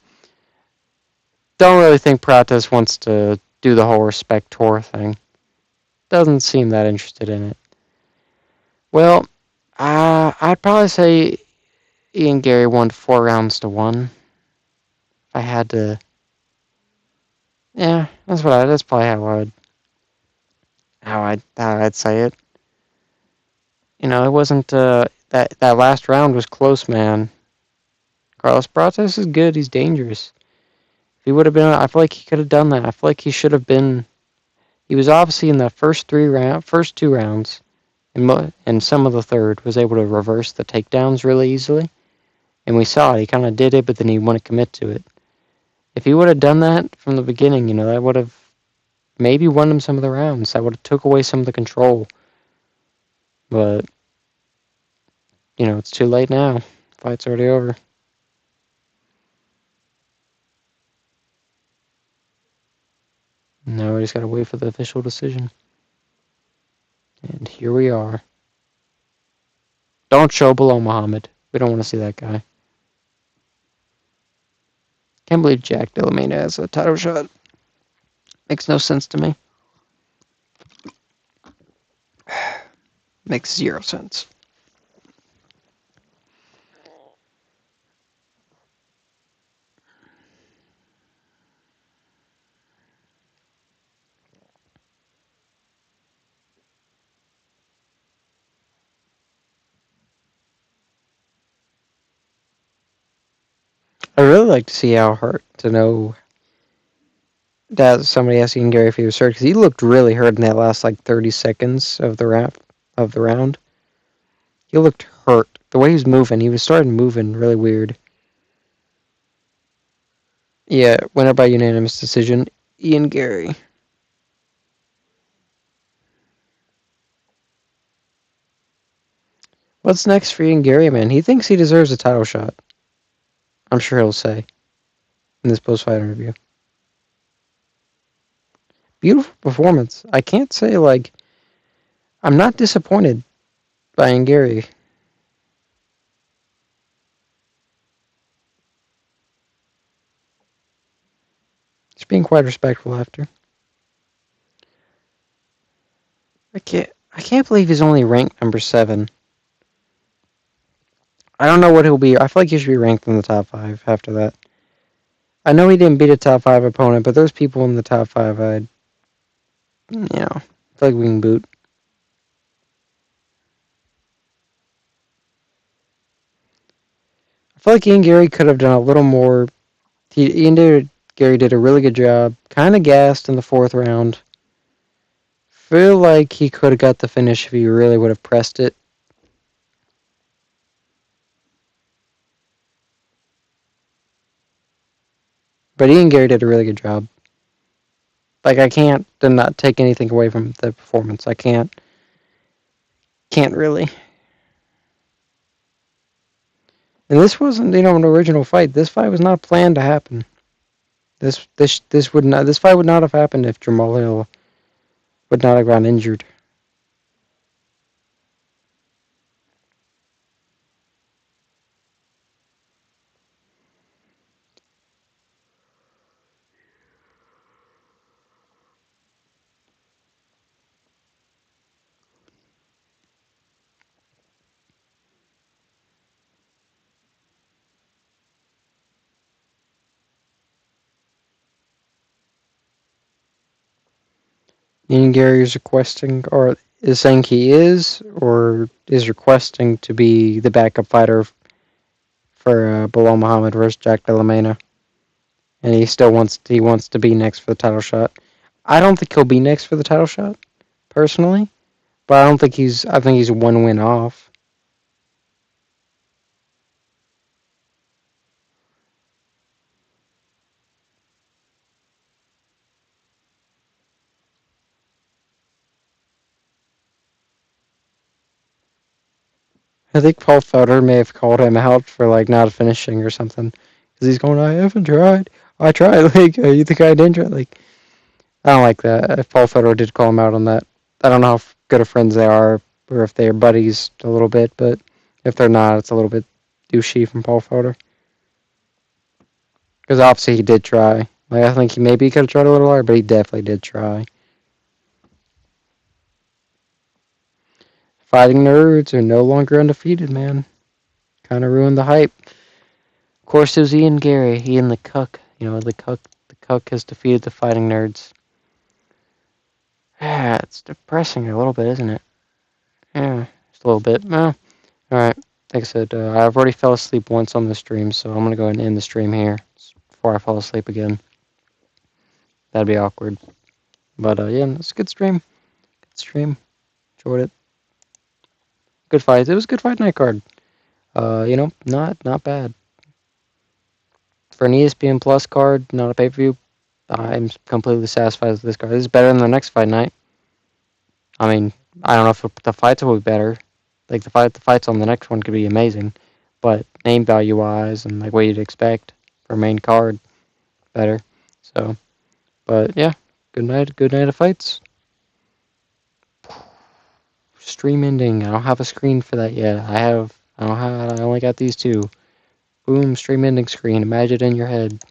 Don't really think Prates wants to do the whole respect tour thing. Doesn't seem that interested in it. Well, I'd probably say Ian Garry won 4 rounds to 1. If I had to... Yeah, that's probably how I'd say it. It wasn't... that last round was close, man. Carlos Prates is good. He's dangerous. If he would have been... I feel like he could have done that. I feel like he should have been... He was obviously in the first 2 rounds, and some of the third, was able to reverse the takedowns really easily. And we saw it. He kind of did it, but then he wouldn't commit to it. If he would have done that from the beginning, that would have maybe won him some of the rounds. That would have took away some of the control. But, it's too late now. Fight's already over. Now we just gotta wait for the official decision. And here we are. Don't show below, Muhammad. We don't want to see that guy. Can't believe Jack Delamain has a title shot. Makes no sense to me. Makes 0 sense. I really like to see how hurt to know that somebody asking Garry if he was hurt because he looked really hurt in that last like 30 seconds of the round. He looked hurt. The way he was moving, he was starting moving really weird. Yeah, winner by unanimous decision, Ian Garry. What's next for Ian Garry, man? He thinks he deserves a title shot. I'm sure he'll say in this post-fight interview. Beautiful performance. I can't say, like, I'm not disappointed by Ian Garry. He's being quite respectful after. I can't believe he's only ranked number 7. I don't know what he'll be. I feel like he should be ranked in the top 5 after that. I know he didn't beat a top 5 opponent, but there's people in the top 5 I'd, feel like we can boot. I feel like Ian Garry could have done a little more. Garry did a really good job. Kind of gassed in the 4th round. Feel like he could have got the finish if he really would have pressed it. But Ian Garry did a really good job. Like, I can't not take anything away from the performance. I can't really. And this wasn't, an original fight. This fight was not planned to happen. This fight would not have happened if Jamal Hill would not have gotten injured. Ian Garry is requesting, or is saying he is, or is requesting to be the backup fighter for Bilal Muhammad versus Jack Delamain. And he still wants to be next for the title shot. I don't think he'll be next for the title shot, personally, but I think he's 1 win off. I think Paul Felder may have called him out for like not finishing or something, because he's going, I haven't tried. I tried. Like, you think I didn't try? Like, I don't like that. If Paul Felder did call him out on that, I don't know how good of friends they are, or if they're buddies a little bit. But if they're not, it's a little bit douchey from Paul Felder. Because obviously he did try. Like, I think he could have tried a little harder, but he definitely did try. Fighting nerds are no longer undefeated, man. Kind of ruined the hype. Of course, it was Ian Garry. Ian the Cuck. The Cuck has defeated the Fighting Nerds. Yeah, it's depressing a little bit, isn't it? Yeah, just a little bit. Well, alright. Like I said, I've already fell asleep once on the stream, so I'm going to go ahead and end the stream here before I fall asleep again. That'd be awkward. But, yeah, it's a good stream. Good stream. Enjoyed it. Good fight. It was a good fight night card. Not bad. For an ESPN Plus card, not a pay-per-view, I'm completely satisfied with this card. This is better than the next fight night. I mean, I don't know if the fights will be better. Like, the fights on the next one could be amazing. But name value-wise and, like, what you'd expect for a main card, better. So, but, yeah. Good night of fights. Stream ending. I don't have a screen for that yet. I I don't have. I only got these two. Boom, stream ending screen. Imagine it in your head.